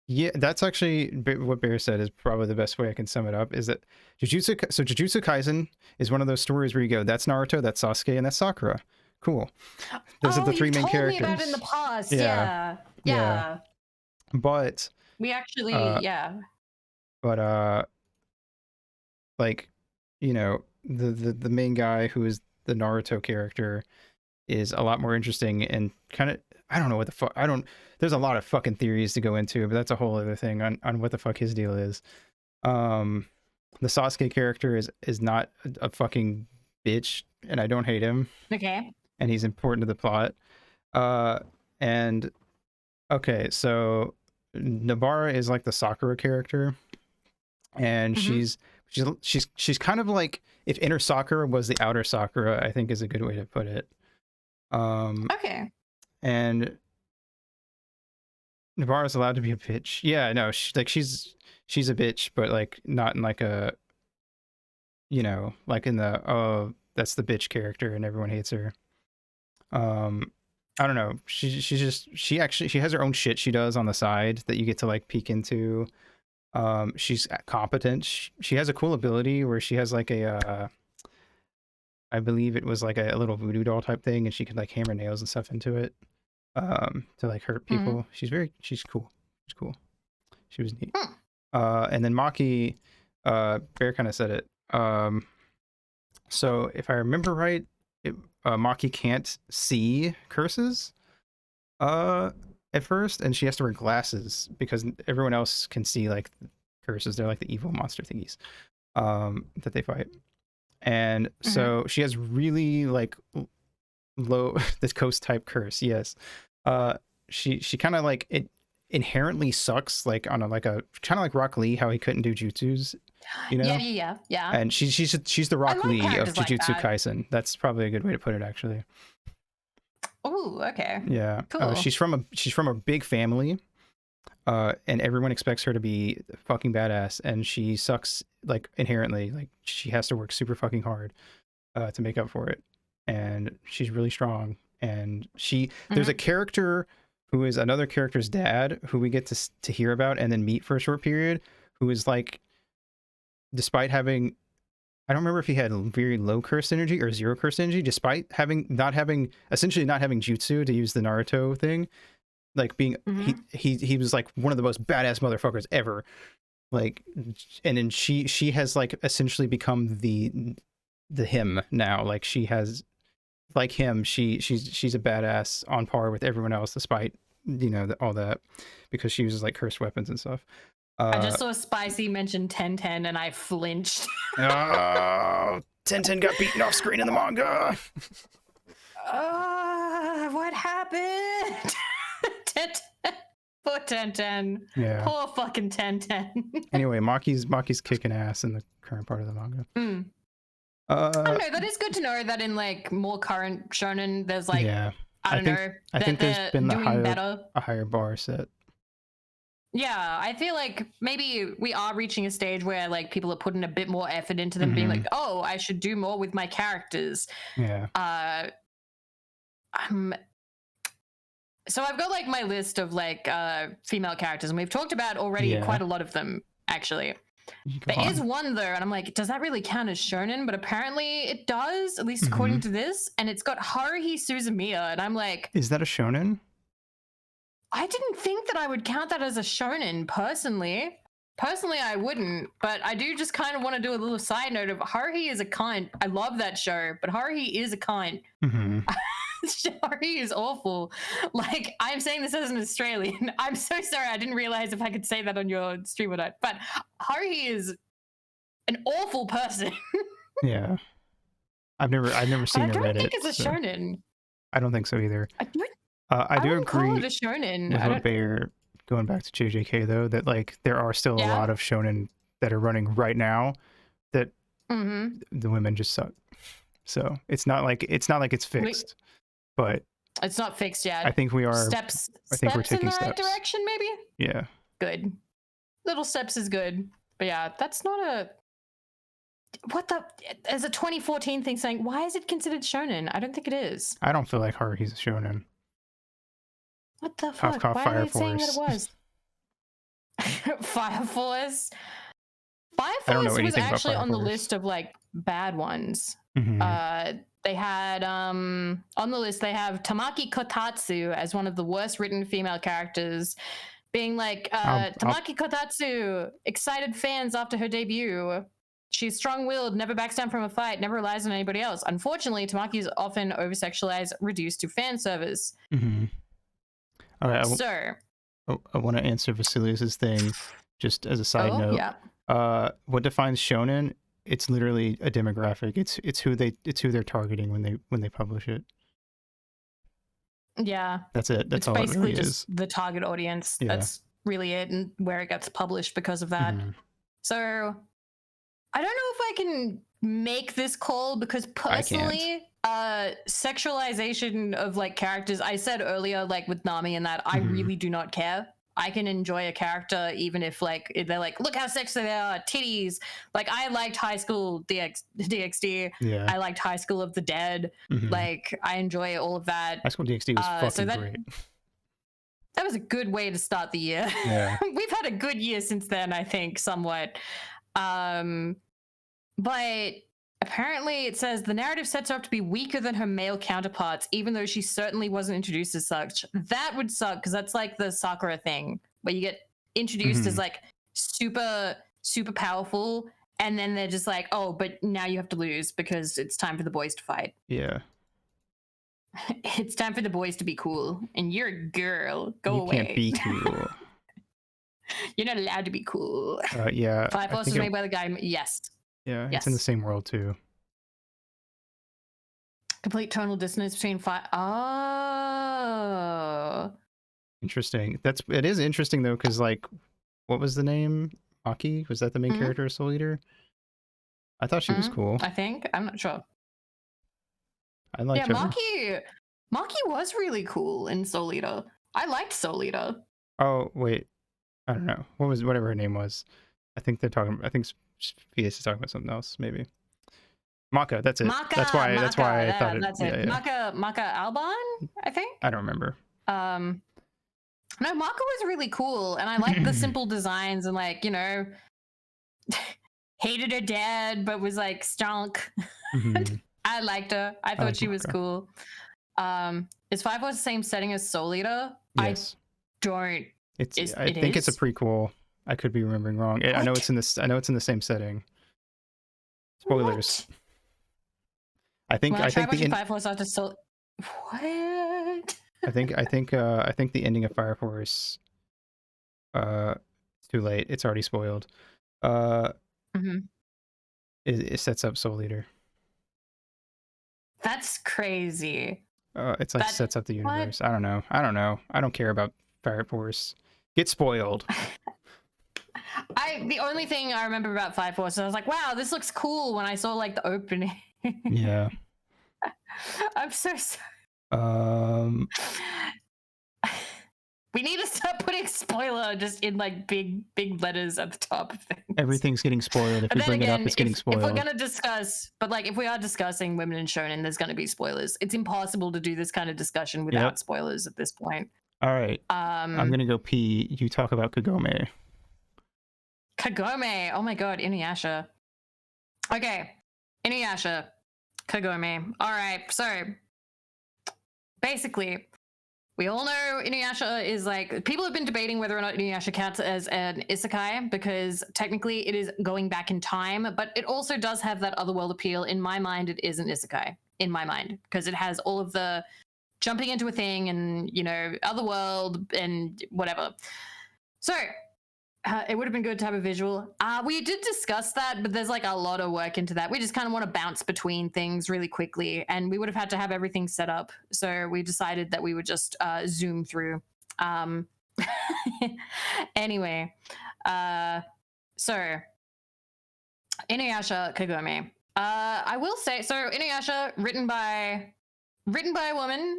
Yeah, that's actually what Bear said is probably the best way I can sum it up. Is that Jujutsu Kaisen is one of those stories where you go, that's Naruto, that's Sasuke, and that's Sakura. Cool. Those are the three main characters. You told me about it in the past. Yeah. But we actually, But like, you know, the main guy who is the Naruto character is a lot more interesting, and kind of, I don't know what the fuck, there's a lot of fucking theories to go into, but that's a whole other thing on what the fuck his deal is. The Sasuke character is not a fucking bitch, and I don't hate him. Okay. And he's important to the plot. And okay, so Nobara is like the Sakura character, and she's kind of like if inner Sakura was the outer Sakura, I think is a good way to put it. Okay. And Nobara's allowed to be a bitch. Yeah, no, she's a bitch, but like not in like a, you know, like in the, oh, that's the bitch character and everyone hates her. I don't know. She has her own shit she does on the side that you get to like peek into. She's competent. She has a cool ability where she has like a, I believe it was like a little voodoo doll type thing, and she could like hammer nails and stuff into it, to like hurt people. She's cool. She's cool. She was neat. And then Maki, Bear kind of said it. So if I remember right, Maki can't see curses. at first, and she has to wear glasses because everyone else can see like curses. They're like the evil monster thingies that they fight. And so she has really like low this ghost type curse. Yes. She kind of like it inherently sucks, like on a like a kind of like Rock Lee, how he couldn't do jutsus, you know? Yeah. And she's the Rock like Lee of characters like Jujutsu that. Kaisen. That's probably a good way to put it, actually. Oh, okay. Yeah. Cool. She's from a big family, and everyone expects her to be fucking badass, and she sucks like inherently. Like she has to work super fucking hard to make up for it, and she's really strong. And there's a character who is another character's dad who we get to hear about and then meet for a short period, who is like, despite having, I don't remember if he had very low curse energy or zero curse energy, despite essentially not having jutsu, to use the Naruto thing, like being he was like one of the most badass motherfuckers ever. Like, and then she has like essentially become the him now. Like she has, like him, she's a badass on par with everyone else, despite all that, because she uses like cursed weapons and stuff. I just saw Spicy mention 1010 and I flinched. Oh, 1010 got beaten off screen in the manga. What happened? 1010. Poor 1010. Yeah. Poor fucking 1010. Anyway, Maki's kicking ass in the current part of the manga. I don't know. That is good to know that in like more current shonen, there's like, I think there's been better. A higher bar set. Yeah, I feel like maybe we are reaching a stage where like people are putting a bit more effort into them being like, oh, I should do more with my characters. Yeah. So I've got like my list of like female characters, and we've talked about already quite a lot of them actually. There is one though, and I'm like, does that really count as shonen? But apparently it does, at least according to this, and it's got Haruhi Suzumiya, and I'm like, is that a shonen? I didn't think that I would count that as a shonen personally. Personally, I wouldn't, but I do just kind of want to do a little side note of Haruhi is a cunt. I love that show, but Haruhi is a cunt. Haruhi is awful. Like, I'm saying this as an Australian. I'm so sorry. I didn't realize if I could say that on your stream or not. But Haruhi is an awful person. Yeah, I've never seen it. I don't think it's a shonen. I don't think so either. I do agree call it a shonen. with Bayer, going back to JJK though, that like there are still a lot of shonen that are running right now that the women just suck. So it's not like it's fixed, but it's not fixed yet. I think we are steps. I think we're taking in the right steps. direction, maybe. Yeah. Good. Little steps is good, but yeah, that's not a. What the? As a 2014 thing saying, why is it considered shonen? I don't think it is. I don't feel like Haruhi's a shonen. What the fuck? Why Fire are they saying Force. that it was? Fire Force. Fire I don't know Force was anything about actually Fire on the Force. list of like bad ones. They had on the list they have Tamaki Kotatsu as one of the worst written female characters, being like Tamaki Kotatsu excited fans after her debut. She's strong-willed, never backs down from a fight, never relies on anybody else. Unfortunately, Tamaki is often over-sexualized, reduced to fan service. All right, I want to answer Vasilius's thing just as a side note. Yeah. What defines shonen? It's literally a demographic. It's who they're targeting when they publish it. Yeah. That's it. That's all basically it really just is. the target audience. Yeah. That's really it, and where it gets published because of that. So I don't know if I can make this call because personally, sexualization of like characters, I said earlier, like with Nami and that, I really do not care. I can enjoy a character even if like they're like, look how sexy they are, titties. Like I liked High School DxD. Yeah. I liked High School of the Dead. Like I enjoy all of that. High School DxD was fucking great. That was a good way to start the year. Yeah. We've had a good year since then, I think, somewhat. But apparently it says the narrative sets her up to be weaker than her male counterparts, even though she certainly wasn't introduced as such. That would suck because that's like the Sakura thing where you get introduced as like super, super powerful. And then they're just like, oh, but now you have to lose because it's time for the boys to fight. Yeah. It's time for the boys to be cool, and you're a girl. Go away. You can't be cool. You're not allowed to be cool. Yeah. Fire Force was made by the guy. Yes. Yeah, yes. It's in the same world too. Complete tonal dissonance between fire. Oh. Interesting. It is interesting though, because like, what was the name? Maki? Was that the main character of Soul Eater? I thought she was cool. I think. I'm not sure. I liked her. Maki was really cool in Soul Eater. I liked Soul Eater. Oh wait, I don't know. Whatever her name was. I think they're talking. I think Venus is talking about something else. Maybe. Maka. That's it. That's why I thought it. That's it. Yeah. Maka Alban. I think. I don't remember. No, Maka was really cool, and I liked the simple designs, and like, you know, hated her dad, but was like stunk. I liked her. I thought she was cool. Is 5 Force the same setting as Soul Eater? Yes. I don't. I think it's a prequel. I could be remembering wrong. I know it's in this. I know it's in the same setting. Spoilers. What? I think the 5 Force after Soul. What? I think the ending of Fire Force. It's too late. It's already spoiled. It sets up Soul Eater. That's crazy. It's like sets up the universe. What? I don't know. I don't care about Fire Force. Get spoiled. The only thing I remember about 5 Force, I was like, wow, this looks cool when I saw like the opening. Yeah. I'm so sorry. We need to start putting spoiler just in like big letters at the top of things. Everything's getting spoiled. If you bring it up, it's getting spoiled. If we're gonna discuss, but like if we are discussing women in shonen, there's gonna be spoilers. It's impossible to do this kind of discussion without spoilers at this point. All right. I'm gonna go pee. You talk about Kagome. Kagome. Oh my god, Inuyasha. Okay, Inuyasha, Kagome. All right. So basically, we all know Inuyasha is like, people have been debating whether or not Inuyasha counts as an isekai, because technically it is going back in time, but it also does have that otherworld appeal. In my mind, it is an isekai, in my mind, because it has all of the jumping into a thing and, you know, otherworld and whatever. So it would have been good to have a visual. We did discuss that, but there's like a lot of work into that. We just kind of want to bounce between things really quickly, and we would have had to have everything set up. So we decided that we would just zoom through. Anyway, so Inuyasha Kagome. I will say, so Inuyasha, written by a woman.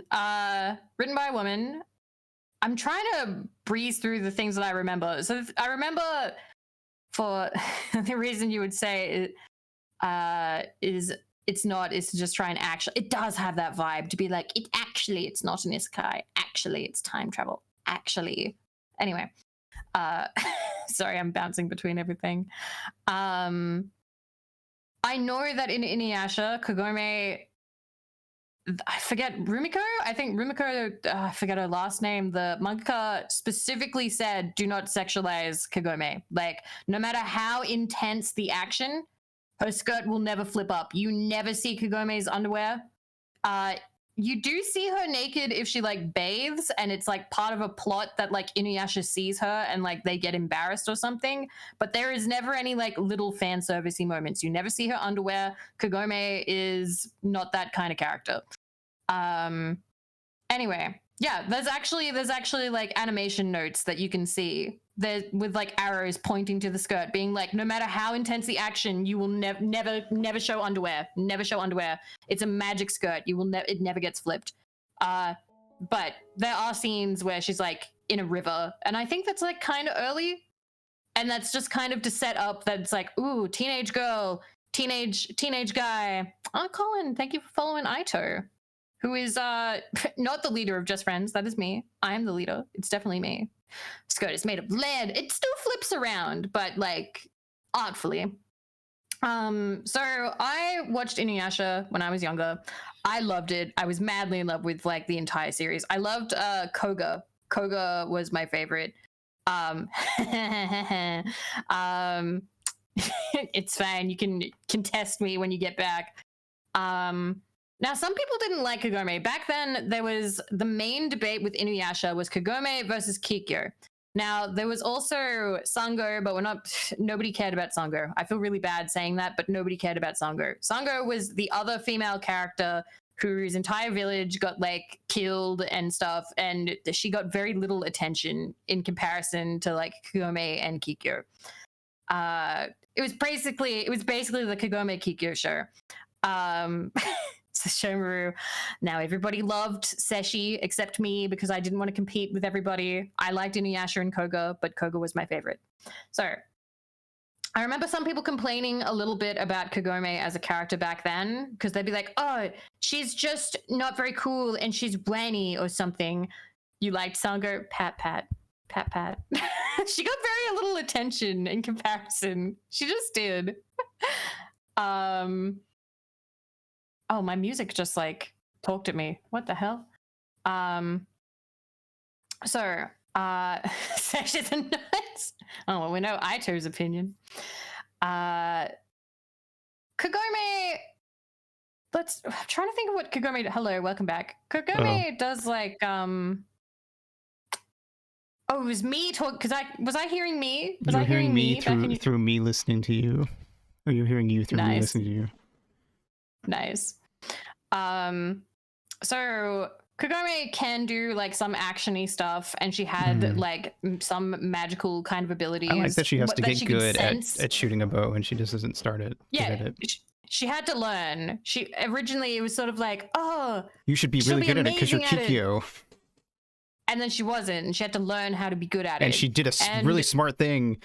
I'm trying to breeze through the things that I remember. So I remember, for the reason you would say is it's to just try and actually, it does have that vibe to be like, it's not an isekai. Actually, it's time travel. Actually. Anyway, sorry, I'm bouncing between everything. I know that in Inuyasha, Kagome, I forget Rumiko. I think Rumiko, I forget her last name. The mangaka specifically said, do not sexualize Kagome. Like, no matter how intense the action, her skirt will never flip up. You never see Kagome's underwear. You do see her naked if she like bathes, and it's like part of a plot that like Inuyasha sees her and like they get embarrassed or something. But there is never any like little fan servicey moments. You never see her underwear. Kagome is not that kind of character. Anyway, yeah, there's actually like animation notes that you can see there with like arrows pointing to the skirt, being like, no matter how intense the action, you will never show underwear. Never show underwear. It's a magic skirt. It never gets flipped. But there are scenes where she's like in a river, and I think that's like kind of early, and that's just kind of to set up that it's like, ooh, teenage girl, teenage guy. Oh, Colin, thank you for following Ito, who is not the leader of Just Friends. That is me. I am the leader. It's definitely me. Skirt is made of lead. It still flips around, but like artfully. So I watched Inuyasha when I was younger. I loved it. I was madly in love with like the entire series. I loved Koga. Koga was my favorite. It's fine. You can contest me when you get back. Now, some people didn't like Kagome. Back then, there was the main debate with Inuyasha was Kagome versus Kikyo. Now, there was also Sango, but nobody cared about Sango. I feel really bad saying that, but nobody cared about Sango. Sango was the other female character whose entire village got like killed and stuff, and she got very little attention in comparison to like Kagome and Kikyo. It was basically the Kagome Kikyo show. Shomaru. Now everybody loved Seshi except me because I didn't want to compete with everybody. I liked Inuyasha and Koga, but Koga was my favorite. So I remember some people complaining a little bit about Kagome as a character back then because they'd be like, oh, she's just not very cool and she's blanny or something. You liked Sango? Pat, pat. Pat, pat. She got very little attention in comparison. She just did. Oh, my music just like talked at me. What the hell? Sessions and nuts. Oh, well, we know Aito's opinion. Kagome. I'm trying to think of what Kagome. Hello, welcome back. Kagome does like Oh, it was me talk because was I hearing me? Was I hearing me through me listening to you? Or you hearing you through me listening to you? Nice. So Kagome can do like some actiony stuff, and she had like some magical kind of abilities. I like that she has to get good at shooting a bow, and she just doesn't start it. Yeah, she had to learn. She originally it was sort of like, oh, you should be really good at it because you're Kikyo. And then she wasn't, and she had to learn how to be good at it. And she did a really smart thing.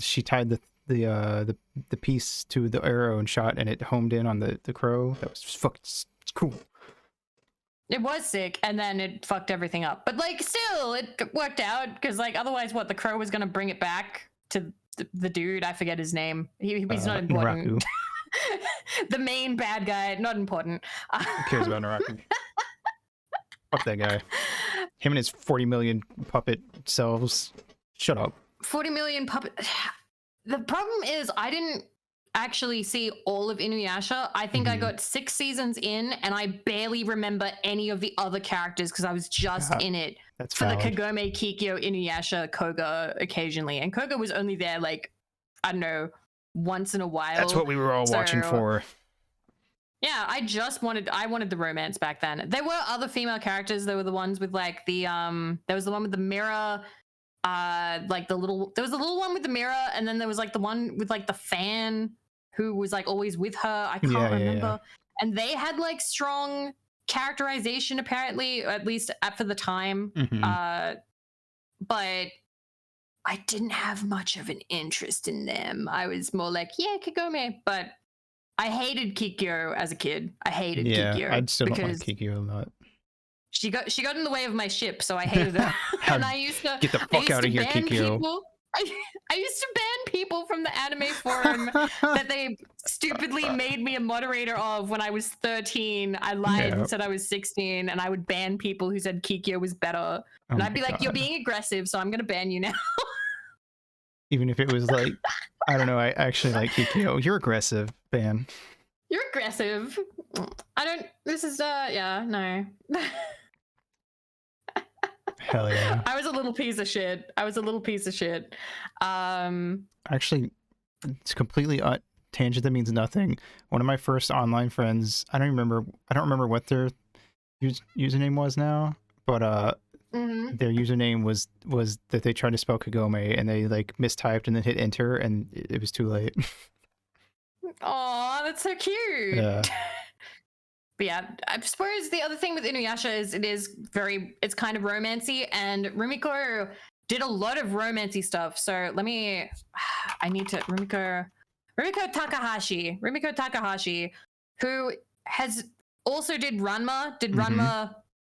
She tied the piece to the arrow and shot, and it homed in on the crow. That was fucking cool. It was sick, and then it fucked everything up. But like, still, it worked out because like, otherwise, what the crow was gonna bring it back to the dude. I forget his name. He's not important. The main bad guy, not important. Who cares about Naraku? Fuck that guy. Him and his 40 million puppet selves. Shut up. 40 million puppet. The problem is I didn't actually see all of Inuyasha. I think I got 6 seasons in, and I barely remember any of the other characters because I was just in it for the Kagome, Kikyo, Inuyasha, Koga occasionally. And Koga was only there like, I don't know, once in a while. That's what we were all watching for. Yeah, I wanted the romance back then. There were other female characters. There were the ones with like the there was the one with the mirror. Like there was the little one with the mirror, and then there was like the one with like the fan who was like always with her. I can't remember. Yeah. And they had like strong characterization apparently, at least for the time. But I didn't have much of an interest in them. I was more like, yeah, Kagome, but I hated Kikyo as a kid. I hated Kikyo. Yeah, I still don't like Kikyo a lot. She got in the way of my ship, so I hated her. And I used to get the fuck out of here, Kikyo. I used to ban people from the anime forum that they stupidly made me a moderator of when I was 13. I lied and said I was 16, and I would ban people who said Kikyo was better. And I'd be like, you're being aggressive, so I'm going to ban you now. Even if it was like, I don't know, I actually like Kikyo. You're aggressive, ban. You're aggressive. No. Hell yeah. I was a little piece of shit. Actually, it's completely tangent that means nothing. One of my first online friends, I don't remember what their username was now, but their username was that they tried to spell Kagome and they like mistyped and then hit enter and it was too late. Aw, that's so cute. Yeah. But yeah, I suppose the other thing with Inuyasha is it's kind of romancy, and Rumiko did a lot of romancy stuff. So Rumiko Takahashi, who has also did Ranma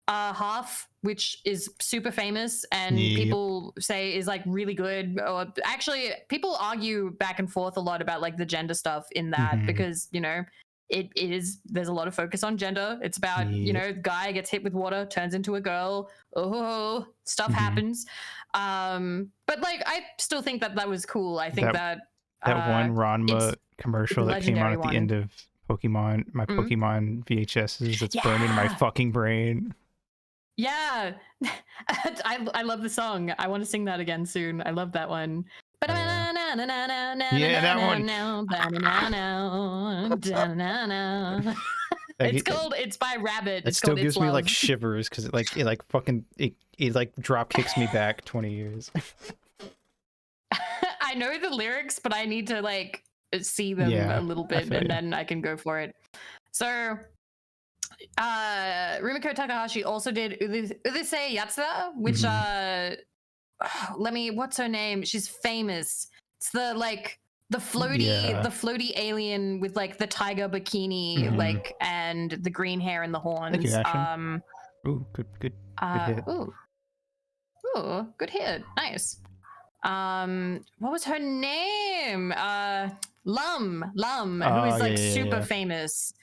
half, which is super famous and people say is like really good. Or actually, people argue back and forth a lot about like the gender stuff in that because, you know, there's a lot of focus on gender. It's about, you know, guy gets hit with water, turns into a girl. Oh, stuff happens. But like, I still think that was cool. I think that one Ranma commercial that came on at the end of Pokemon, my Pokemon VHSs that's burned into my fucking brain. Yeah. I love the song. I want to sing that again soon. I love that one. Yeah, that one. It's by Rabbit. It still gives me like shivers because it drop kicks me back 20 years. I know the lyrics, but I need to like see them a little bit and then I can go for it. So Rumiko Takahashi also did Urusei Yatsura, which what's her name? She's famous. It's the floaty alien with like the tiger bikini, like, and the green hair and the horns. Thank you, Ashen. Ooh, good hit. Ooh, good hit. Nice. What was her name? Lum, who is like super famous.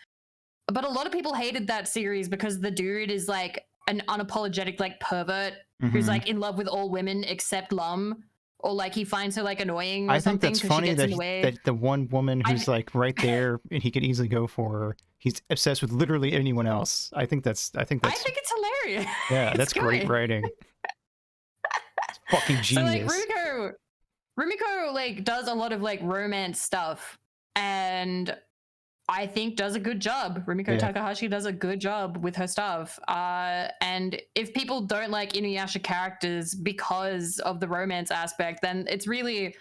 But a lot of people hated that series because the dude is like an unapologetic like pervert who's like in love with all women except Lum, or like he finds her like annoying or something. I think that's funny that the one woman who's like right there and he could easily go for her, he's obsessed with literally anyone else. I think it's hilarious. Yeah, that's great writing. It's fucking genius. So like Rumiko like does a lot of like romance stuff and I think does a good job. Rumiko Takahashi does a good job with her stuff. And if people don't like Inuyasha characters because of the romance aspect, then it's really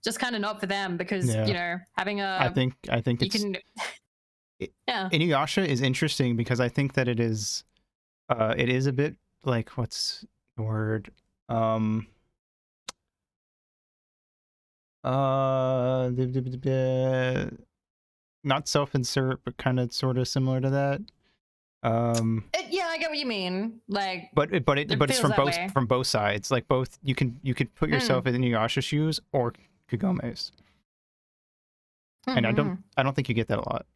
just kind of not for them because, you know, having a... I think Inuyasha is interesting because I think that it is a bit like, what's the word? Not self-insert, but kind of sort of similar to that. Yeah, I get what you mean. Like, but it's from both sides. Like both, you could put yourself in Inuyasha's shoes or Kagome's. And I don't think you get that a lot.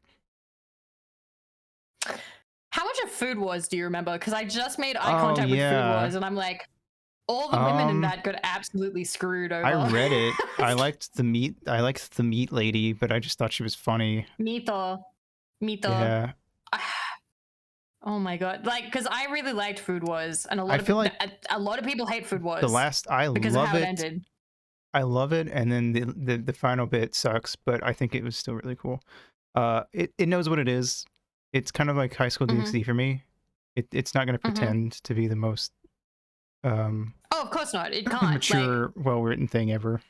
How much of Food Wars do you remember? Because I just made eye contact with Food Wars, and I'm like, all the women in that got absolutely screwed over. I read it. I liked the meat lady, but I just thought she was funny. Mito. Yeah. Oh my god! Like, because I really liked Food Wars, and a lot of people hate Food Wars. Because of how it ended. I love it, and then the final bit sucks, but I think it was still really cool. It knows what it is. It's kind of like High School DxD for me. It's not going to pretend to be the most of course not. It can't. Mature, well-written thing ever.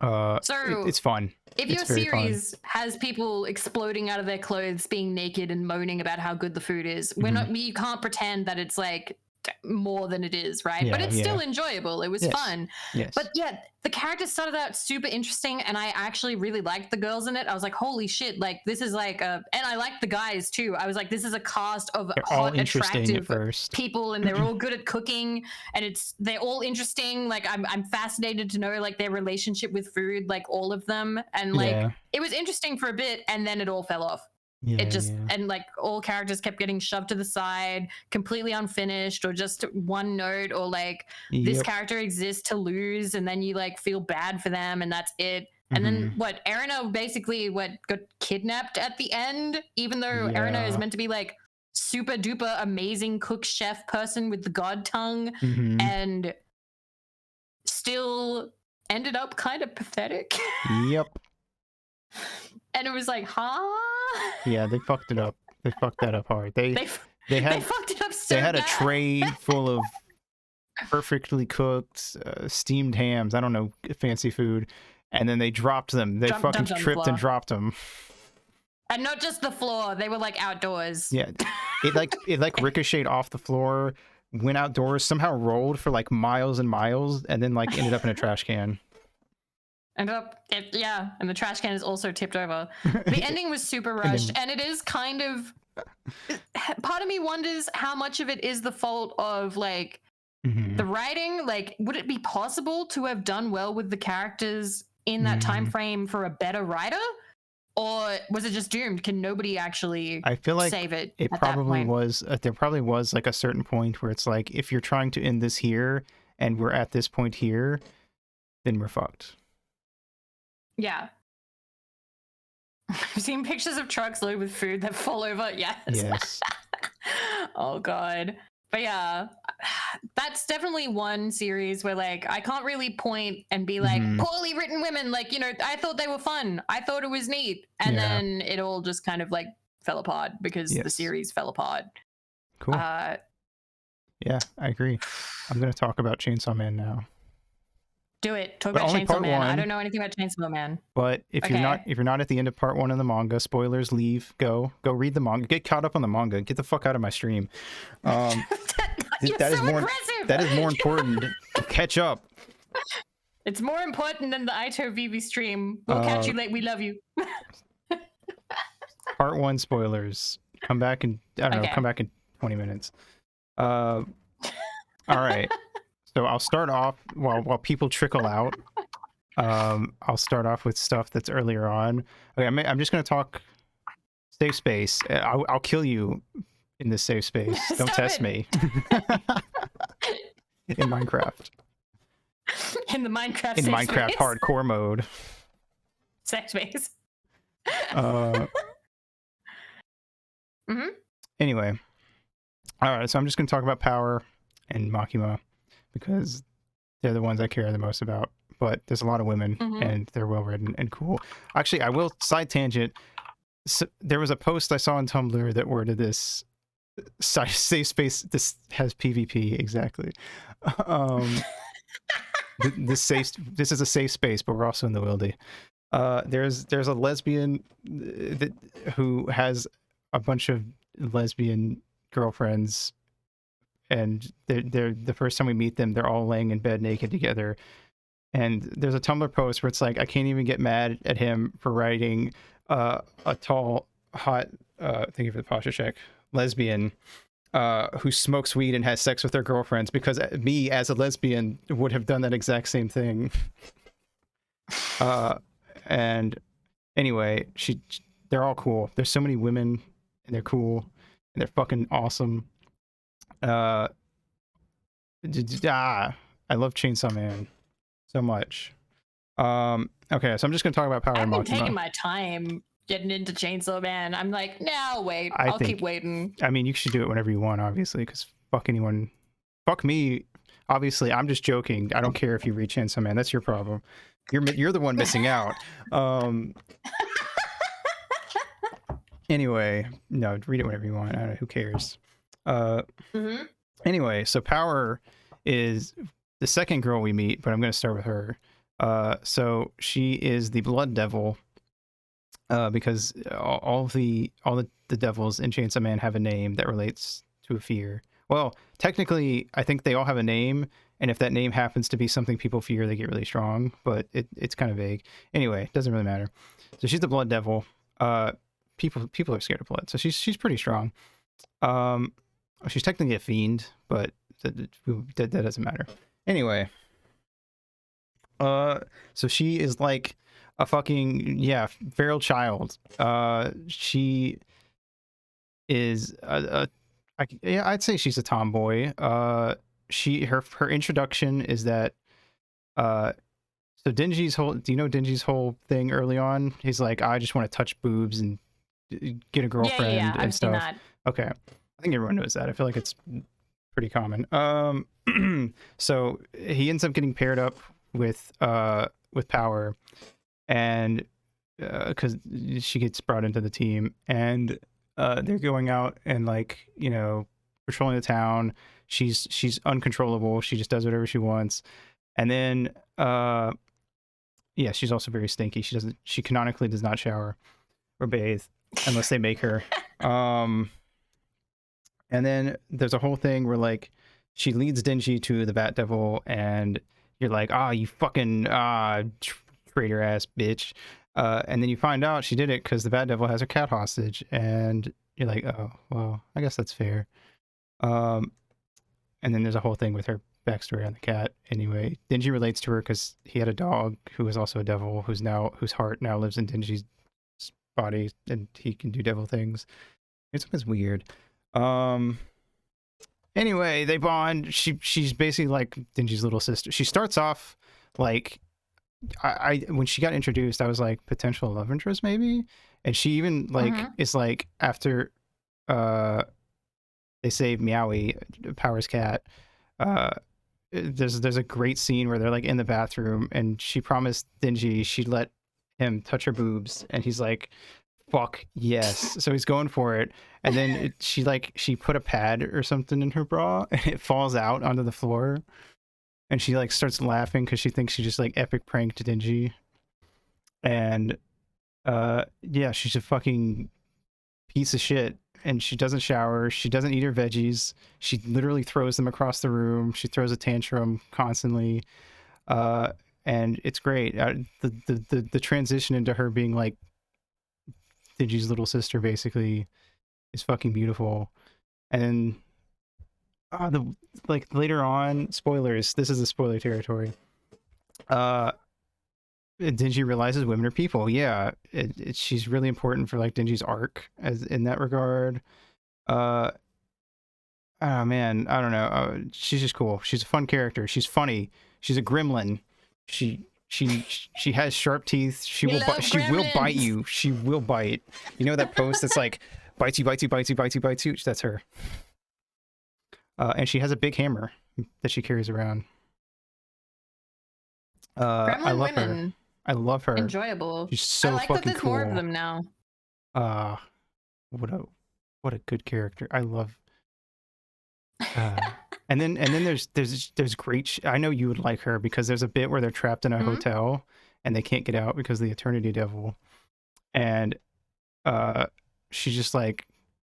It's fun. If your series has people exploding out of their clothes, being naked and moaning about how good the food is, you can't pretend that it's like more than it is, right? But it's still enjoyable. It was fun. Yes. But yeah, the characters started out super interesting, and I actually really liked the girls in it. I was like, holy shit, like this is like and I liked the guys too. I was like, this is a cast of hot, attractive people, and they're all good at cooking, and they're all interesting. Like I'm fascinated to know like their relationship with food, like all of them, and like it was interesting for a bit, and then it all fell off. And like all characters kept getting shoved to the side, completely unfinished, or just one note, or like this character exists to lose, and then you like feel bad for them, and that's it. And then Erina basically got kidnapped at the end, even though Erina is meant to be like super duper amazing cook chef person with the god tongue, and still ended up kind of pathetic. Yep. And it was like, Yeah, they fucked it up. They fucked that up hard. They fucked it up so They had bad. a tray full of perfectly cooked steamed hams. I don't know, fancy food. And then they dropped them. They fucking tripped and dropped them. And not just the floor. They were like outdoors. Yeah. It like ricocheted off the floor, went outdoors, somehow rolled for like miles and miles, and then like ended up in a trash can. And the trash can is also tipped over. The ending was super rushed, and it is kind of... Part of me wonders how much of it is the fault of, like, the writing. Like, would it be possible to have done well with the characters in that time frame for a better writer? Or was it just doomed? Can nobody actually save it? It probably was. There probably was, like, a certain point where it's like, if you're trying to end this here, and we're at this point here, then we're fucked. Yeah. I've seen pictures of trucks loaded with food that fall over. Yes. Oh god. But yeah, that's definitely one series where like I can't really point and be like poorly written women. Like, you know, I thought they were fun. I thought it was neat. And then it all just kind of like fell apart because the series fell apart. Cool. Yeah, I agree. I'm going to talk about Chainsaw Man now. Do it. Talk about Chainsaw Man. I don't know anything about Chainsaw Man. But if you're not at the end of part 1 of the manga, spoilers, leave, go read the manga, get caught up on the manga, get the fuck out of my stream. That is more important. Catch up. It's more important than the Ito Vivi stream. We'll catch you late. We love you. Part 1 spoilers. Come back in, come back in 20 minutes. All right. So I'll start off while people trickle out. I'll start off with stuff that's earlier on. Okay, I'm just going to talk safe space. I'll kill you in this safe space. Don't test me. In Minecraft. In the Minecraft In safe Minecraft space. hardcore mode. Safe space. Anyway. Alright, so I'm just going to talk about Power and Makima because they're the ones I care the most about. But there's a lot of women and they're well written and cool. Actually, I will side tangent. So, there was a post I saw on Tumblr that worded this safe space. This has PvP exactly. This is a safe space, but we're also in the wildy. There's a lesbian who has a bunch of lesbian girlfriends, and they're the first time we meet them, they're all laying in bed naked together. And there's a Tumblr post where it's like, I can't even get mad at him for writing a tall, hot, thank you for the posture check, lesbian who smokes weed and has sex with their girlfriends, because me as a lesbian would have done that exact same thing. And anyway, they're all cool. There's so many women and they're cool and they're fucking awesome. I love Chainsaw Man so much. Okay, so I'm just gonna talk about Power and Makima. I've been taking my time getting into Chainsaw Man. I'm like, no, wait, I'll keep waiting. I mean, you should do it whenever you want, obviously, because fuck me. Obviously, I'm just joking. I don't care if you read Chainsaw Man. That's your problem. You're the one missing out. Anyway, no, read it whenever you want. I don't know, who cares? Anyway, so Power is the second girl we meet, but I'm going to start with her. So she is the Blood Devil, because all the devils in Chainsaw Man have a name that relates to a fear. Well, technically, I think they all have a name, and if that name happens to be something people fear, they get really strong, but it's kind of vague. Anyway, it doesn't really matter. So she's the Blood Devil. People are scared of blood, so she's pretty strong. She's technically a fiend, but that doesn't matter. Anyway, so she is like a fucking feral child. She is I'd say she's a tomboy. Her introduction is that so Denji's whole, do you know Denji's whole thing early on? He's like, I just want to touch boobs and get a girlfriend and I've stuff. seen that. Okay, I think everyone knows that. I feel like it's pretty common. So he ends up getting paired up with Power, and because she gets brought into the team, and they're going out and, like, you know, patrolling the town. She's uncontrollable. She just does whatever she wants, and then she's also very stinky. She canonically does not shower or bathe unless they make her. And then there's a whole thing where, like, she leads Denji to the Bat Devil, and you're like, you fucking traitor ass bitch. And then you find out she did it because the Bat Devil has her cat hostage, and you're like, oh, well, I guess that's fair. And then there's a whole thing with her backstory on the cat. Anyway, Denji relates to her because he had a dog who was also a devil, whose heart now lives in Denji's body, and he can do devil things. It's weird. Anyway, they bond. She's basically like Denji's little sister. She starts off like, I when she got introduced, I was like, potential love interest maybe, And she even like is like after they save Meowie, Power's cat. There's a great scene where they're like in the bathroom, and she promised Denji she'd let him touch her boobs, and he's like, "Fuck yes!" So he's going for it, and then she put a pad or something in her bra, and it falls out onto the floor, and she like starts laughing because she thinks she just like epic pranked Denji, and yeah, she's a fucking piece of shit. And she doesn't shower. She doesn't eat her veggies. She literally throws them across the room. She throws a tantrum constantly, and it's great. The transition into her being like Denji's little sister basically is fucking beautiful. And the like later on, spoilers. This is a spoiler territory. Denji realizes women are people. Yeah, she's really important for like Denji's arc as in that regard. Oh man, I don't know. She's just cool. She's a fun character. She's funny. She's a gremlin. She has sharp teeth. She will bite you. She will bite. You know that post that's like bites you, bites you, bites you, bites you, bites you. That's her. And she has a big hammer that she carries around. I love her. I love her. Enjoyable. She's so I like fucking that there's cool. more of them now. What a good character. I love. And then there's great. I know you would like her because there's a bit where they're trapped in a hotel and they can't get out because of the Eternity Devil, and she's just like,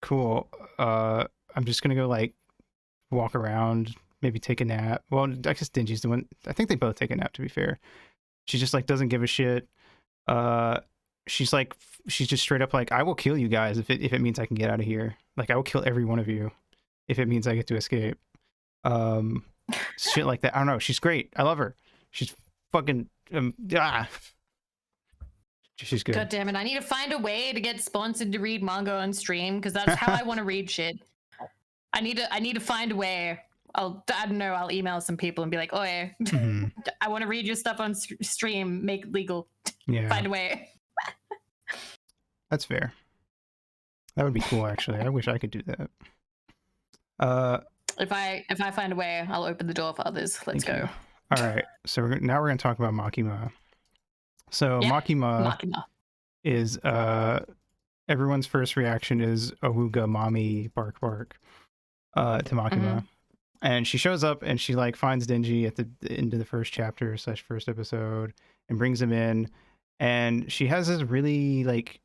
cool. I'm just gonna go like walk around, maybe take a nap. Well, I guess Denji's the one. I think they both take a nap, to be fair. She just like doesn't give a shit. She's just straight up like, I will kill you guys if it means I can get out of here. Like I will kill every one of you if it means I get to escape. Shit like that. I don't know. She's great. I love her. She's fucking she's good. God damn it! I need to find a way to get sponsored to read manga on stream because that's how I want to read shit. I need to find a way. I don't know. I'll email some people and be like, "Oh yeah, I want to read your stuff on stream. Make it legal. Yeah, find a way." That's fair. That would be cool, actually. I wish I could do that. If I find a way, I'll open the door for others. Let's go. All right. So now we're gonna talk about Makima. So yeah, Makima is everyone's first reaction is Awuga mommy bark bark to Makima. And she shows up and she like finds Denji at the end of the first chapter / first episode and brings him in, and she has this really like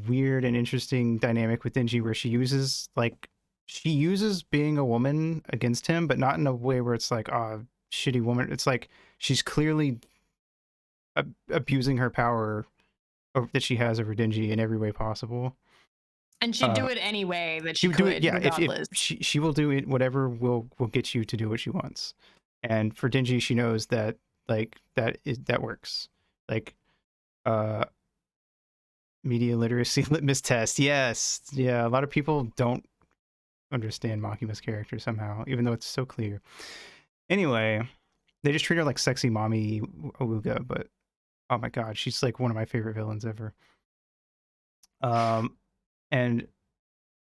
weird and interesting dynamic with Denji where she uses being a woman against him, but not in a way where it's like shitty woman. It's like she's clearly abusing her power that she has over Denji in every way possible. And she'd do it anyway that she would could, do it, yeah. Regardless. If she will do it, whatever will get you to do what she wants. And for Denji, she knows that like that works. Like media literacy litmus test. Yes. Yeah, a lot of people don't understand Makima's character somehow, even though it's so clear. Anyway, they just treat her like sexy mommy Awuga, but oh my god, she's like one of my favorite villains ever. And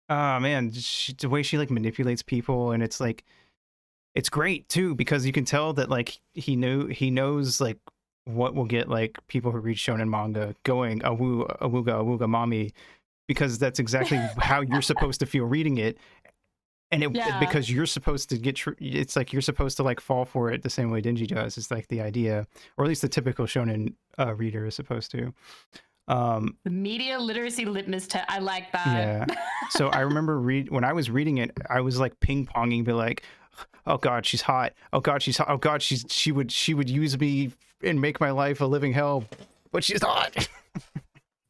man, the way she like manipulates people, and it's like it's great too because you can tell that like he knows like what will get like people who read shonen manga going awuga mommy, because that's exactly how you're supposed to feel reading it. And because you're supposed to get it's like you're supposed to like fall for it the same way Denji does. It's like the idea, or at least the typical shonen reader is supposed to. The media literacy litmus test. I like that. Yeah. So I remember when I was reading it, I was like ping ponging, be like, "Oh God, she's hot. Oh God, she's hot. Oh God, she would use me and make my life a living hell, but she's hot."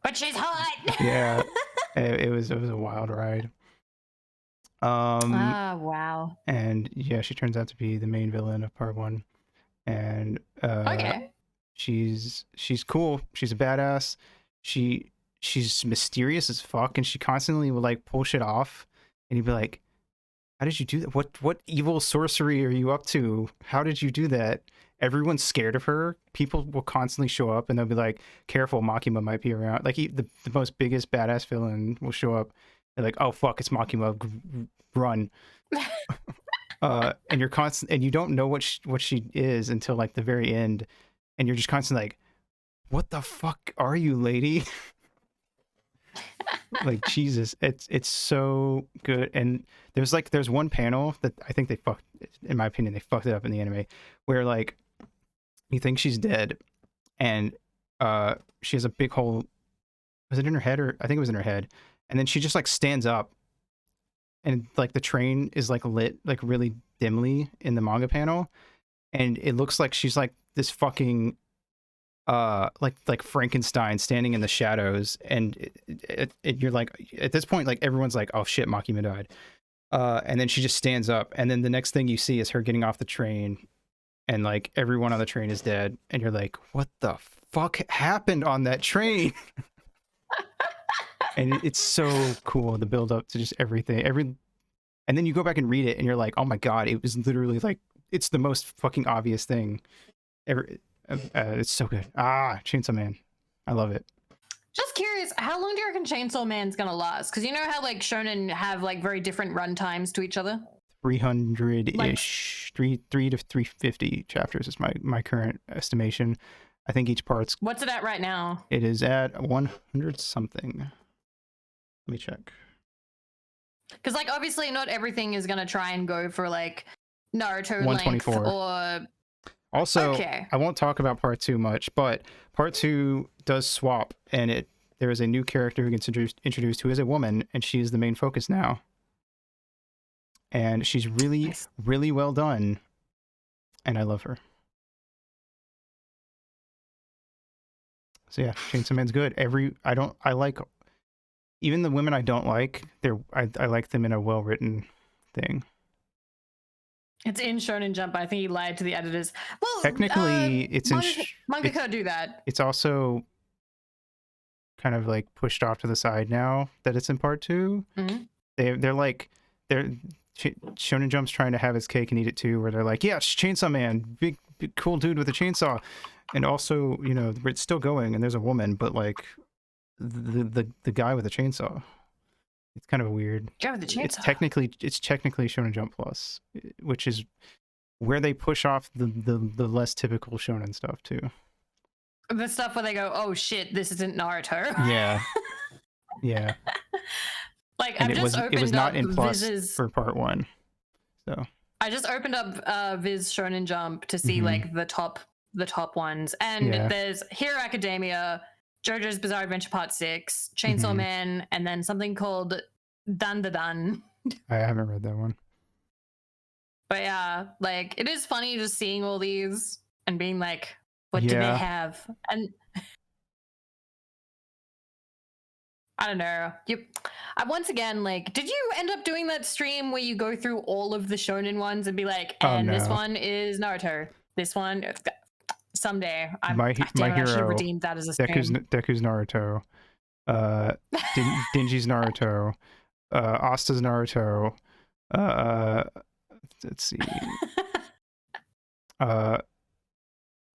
But she's hot. Yeah. It was a wild ride. Wow. And yeah, she turns out to be the main villain of part 1, and okay. She's cool. She's a badass. She's mysterious as fuck, and she constantly will like pull shit off, and you'd be like, how did you do that? What evil sorcery are you up to? How did you do that? everyone's scared of her. People will constantly show up and they'll be like, careful, Makima might be around. Like the most biggest badass villain will show up. They're like, oh fuck, it's Makima, run. And you're constant, and you don't know what she is until like the very end, and you're just constantly like, what the fuck are you, lady? Like, Jesus, it's so good. And there's one panel that I think they fucked, in my opinion, they fucked it up in the anime, where like you think she's dead, and she has a big hole. Was it in her head? Or I think it was in her head. And then she just like stands up, and like the train is like lit like really dimly in the manga panel, and it looks like she's like this fucking like Frankenstein standing in the shadows. And you're like, at this point, like everyone's like, oh shit, Makima died. And then she just stands up, and then the next thing you see is her getting off the train, and like everyone on the train is dead, and you're like, what the fuck happened on that train? And it's so cool, the build up to just everything. And then you go back and read it, and you're like, oh my god, it was literally like, it's the most fucking obvious thing ever. It's so good. Chainsaw Man, I love it. Just curious, how long do you reckon Chainsaw Man's gonna last? Because you know how like Shonen have like very different run times to each other. 300-ish, like, 3 to 350 chapters is my current estimation. I think each part's. What's it at right now? It is at 100 something. Let me check. Because like obviously not everything is gonna try and go for like Naruto 124 length or. Also, okay. I won't talk about part 2 much, but part 2 does swap, and there is a new character who gets introduced who is a woman, and she is the main focus now. And she's really, really well done, and I love her. So yeah, Chainsaw Man's good. I like, even the women I don't like, I like them in a well-written thing. It's in Shonen Jump. I think he lied to the editors. Well, technically, it's mangaka do that. It's also kind of like pushed off to the side now that it's in part 2. Mm-hmm. Shonen Jump's trying to have his cake and eat it too, where they're like, yeah, it's Chainsaw Man, big cool dude with a chainsaw, and also, you know, it's still going, and there's a woman, but like the guy with a chainsaw. It's kind of weird. Guy with the chainsaw. It's technically Shonen Jump Plus, which is where they push off the less typical shonen stuff too. The stuff where they go, oh shit, this isn't Naruto. Yeah. Yeah. Like, and it was not in Plus for part 1. So I just opened up Viz Shonen Jump to see like the top ones, and there's Hero Academia, JoJo's Bizarre Adventure Part 6, Chainsaw Man, and then something called Dan Da Dan. I haven't read that one. But yeah, like it is funny just seeing all these and being like, what do they have? And I don't know. Once again, like, did you end up doing that stream where you go through all of the shonen ones and be like, and this one is Naruto, this one someday I should have redeemed that as a stream. Deku's Naruto, Dinji's Naruto, Asta's Naruto, let's see,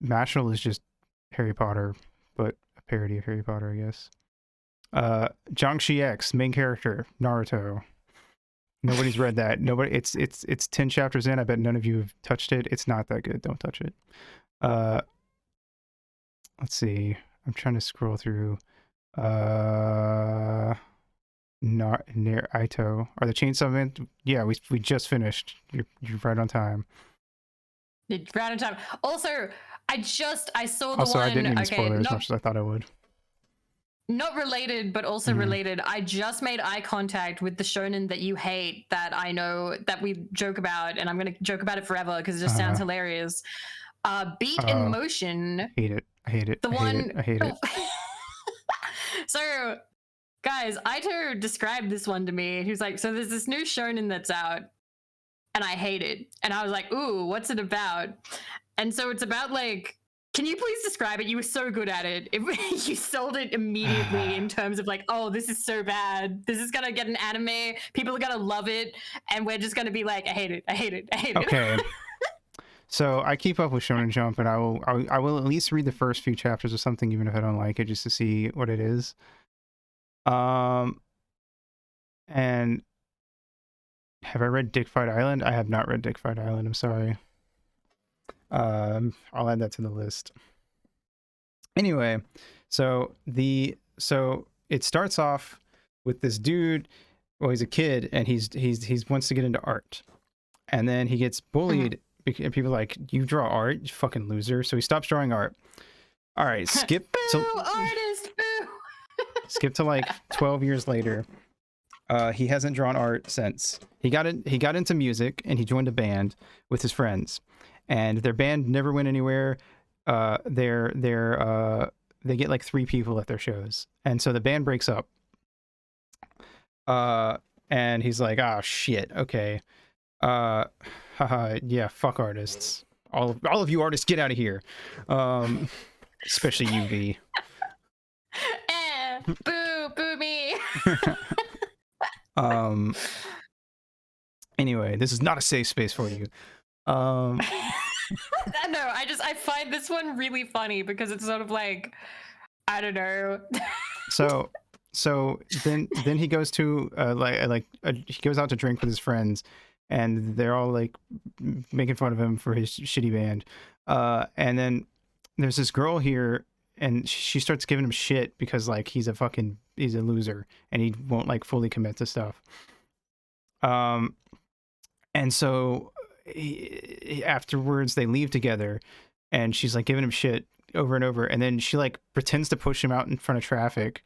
Mashal is just Harry Potter, but a parody of Harry Potter, I guess. Jiangxi X, main character, Naruto. Nobody's read that. It's 10 chapters in. I bet none of you have touched it. It's not that good. Don't touch it. Let's see. I'm trying to scroll through. Naito. Are the Chainsaw Man? Yeah, we just finished. You're right on time. Right on time. Also, I saw the one. I didn't even spoil spoilers as much as I thought I would. Not related, but also related. I just made eye contact with the shonen that you hate, that I know that we joke about, and I'm going to joke about it forever because it just sounds hilarious. Beat in Motion. I hate it. I hate it. I hate it. So, guys, Aito described this one to me. He was like, so there's this new shonen that's out, and I hate it. And I was like, ooh, what's it about? And so it's about like, can you please describe it? You were so good at it. You sold it immediately in terms of like, oh, this is so bad. This is going to get an anime. People are going to love it. And we're just going to be like, I hate it. I hate it. I hate it. Okay. So I keep up with Shonen Jump, and I will at least read the first few chapters of something, even if I don't like it, just to see what it is. And have I read Dick Fight Island? I have not read Dick Fight Island. I'm sorry. I'll add that to the list. Anyway, so it starts off with this dude. Well, he's a kid, and he wants to get into art, and then he gets bullied. And people are like, you draw art, you fucking loser. So he stops drawing art. All right, skip boo, artist, boo. Skip to like 12 years later. He hasn't drawn art since. He got into music, and he joined a band with his friends, and their band never went anywhere. They get like 3 people at their shows, and so the band breaks up. And he's like, oh shit, okay. Yeah, fuck artists. All of you artists, get out of here. Especially you, V. Boo me. Anyway, this is not a safe space for you. No, I find this one really funny because it's sort of like, I don't know. So then he goes to he goes out to drink with his friends, and they're all like making fun of him for his shitty band. And then there's this girl here, and she starts giving him shit because like he's a loser and he won't like fully commit to stuff. And so afterwards they leave together, and she's like giving him shit over and over, and then she like pretends to push him out in front of traffic.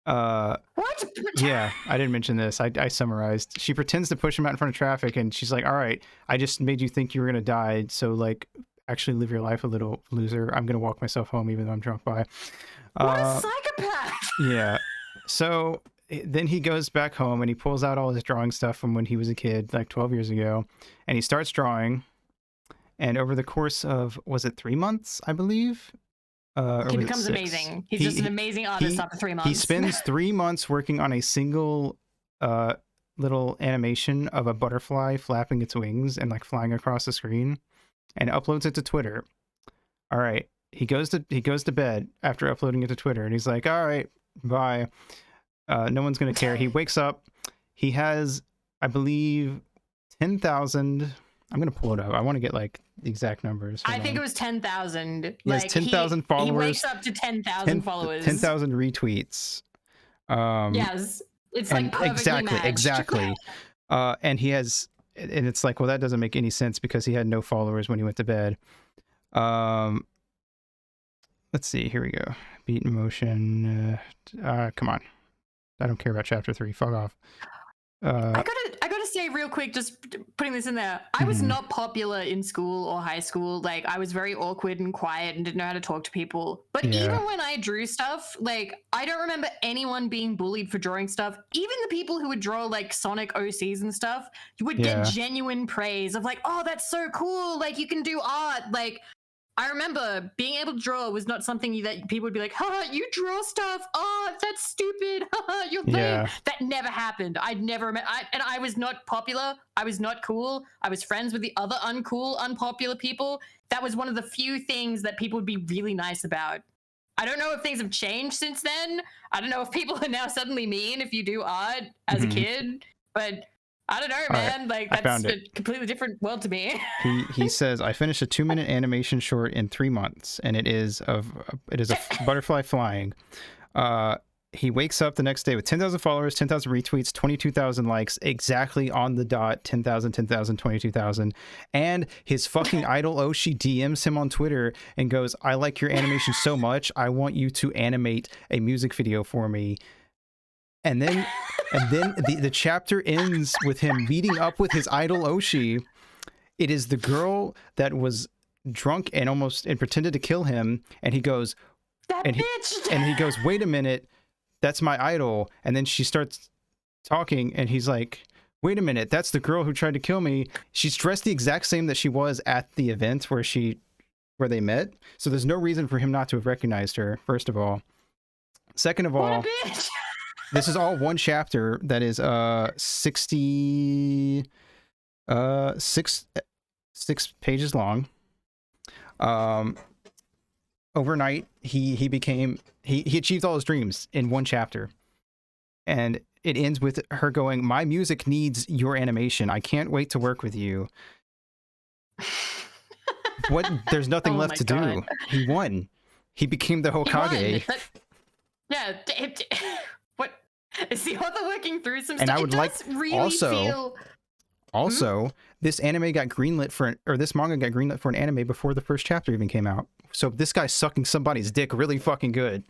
What? Yeah, I didn't mention this. I summarized. She pretends to push him out in front of traffic, and she's like, all right, I just made you think you were gonna die, so like actually live your life a little, loser. I'm gonna walk myself home even though I'm drunk by. What a psychopath. Yeah. So then he goes back home, and he pulls out all his drawing stuff from when he was a kid, like 12 years ago, and he starts drawing. And over the course of, was it 3 months, I believe? He becomes amazing. He's just an amazing artist after 3 months. He spends 3 months working on a single little animation of a butterfly flapping its wings and like flying across the screen, and uploads it to Twitter. All right, he goes to bed after uploading it to Twitter, and he's like, all right, bye. No one's gonna care. He wakes up. He has, I believe, 10,000. I'm gonna pull it up. I want to get like the exact numbers. I think it was 10,000. He has 10,000 followers. He wakes up to 10,000 followers. 10,000 retweets. Yes, it's like perfectly matched. Exactly. And he has, and it's like, well, that doesn't make any sense because he had no followers when he went to bed. Let's see. Here we go. Beat in motion. Come on. I don't care about chapter 3. Fuck off. I gotta say real quick, just putting this in there, I was not popular in school or high school. Like, I was very awkward and quiet and didn't know how to talk to people. But even when I drew stuff, like, I don't remember anyone being bullied for drawing stuff. Even the people who would draw like Sonic OCs and stuff, you would get genuine praise of like, oh, that's so cool, like you can do art. Like, I remember being able to draw was not something that people would be like, haha, you draw stuff. Oh, that's stupid. Haha, you're lame. That never happened. I'd never met, and I was not popular. I was not cool. I was friends with the other uncool, unpopular people. That was one of the few things that people would be really nice about. I don't know if things have changed since then. I don't know if people are now suddenly mean if you do art as a kid, but I don't know, man. Right. Like, that's a completely different world to me. He says, I finished a 2-minute animation short in 3 months, and it is a butterfly flying. He wakes up the next day with 10,000 followers, 10,000 retweets, 22,000 likes, exactly on the dot, 10,000, 10,000, 22,000. And his fucking idol Oshi DMs him on Twitter and goes, I like your animation so much, I want you to animate a music video for me. And then the chapter ends with him meeting up with his idol Oshi. It is the girl that was drunk and pretended to kill him, and he goes, he goes, wait a minute, that's my idol. And then she starts talking, and he's like, wait a minute, that's the girl who tried to kill me. She's dressed the exact same that she was at the event where they met. So there's no reason for him not to have recognized her, first of all. Second of all, this is all one chapter that is 6 pages long. Overnight, he achieved all his dreams in one chapter, and it ends with her going, "My music needs your animation. I can't wait to work with you." What? There's nothing left to do. He won. He became the Hokage. Yeah. What is the author working through some and stuff? I would like also this anime got greenlit this manga got greenlit for an anime before the first chapter even came out. So this guy's sucking somebody's dick really fucking good.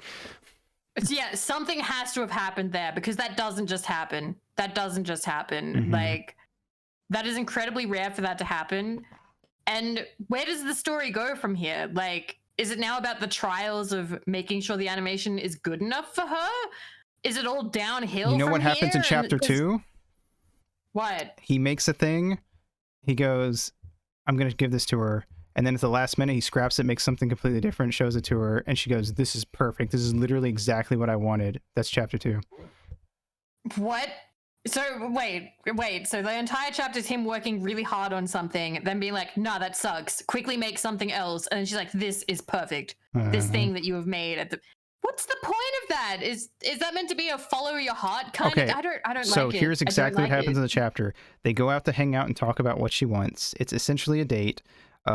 Yeah, something has to have happened there, because that doesn't just happen. Like, that is incredibly rare for that to happen. And where does the story go from here? Like, is it now about the trials of making sure the animation is good enough for her? Is it all downhill? You know from what happens in here? chapter 2? What? He makes a thing. He goes, "I'm going to give this to her." And then at the last minute, he scraps it, makes something completely different, shows it to her, and she goes, "This is perfect. This is literally exactly what I wanted." That's chapter 2. What? So wait. So the entire chapter is him working really hard on something, then being like, "Nah, that sucks. Quickly make something else." And then she's like, "This is perfect. This thing that you have made at the." What's the point of that? Is that meant to be a follow your heart kind of? I don't like it. So here's exactly what happens in the chapter. They go out to hang out and talk about what she wants. It's essentially a date. He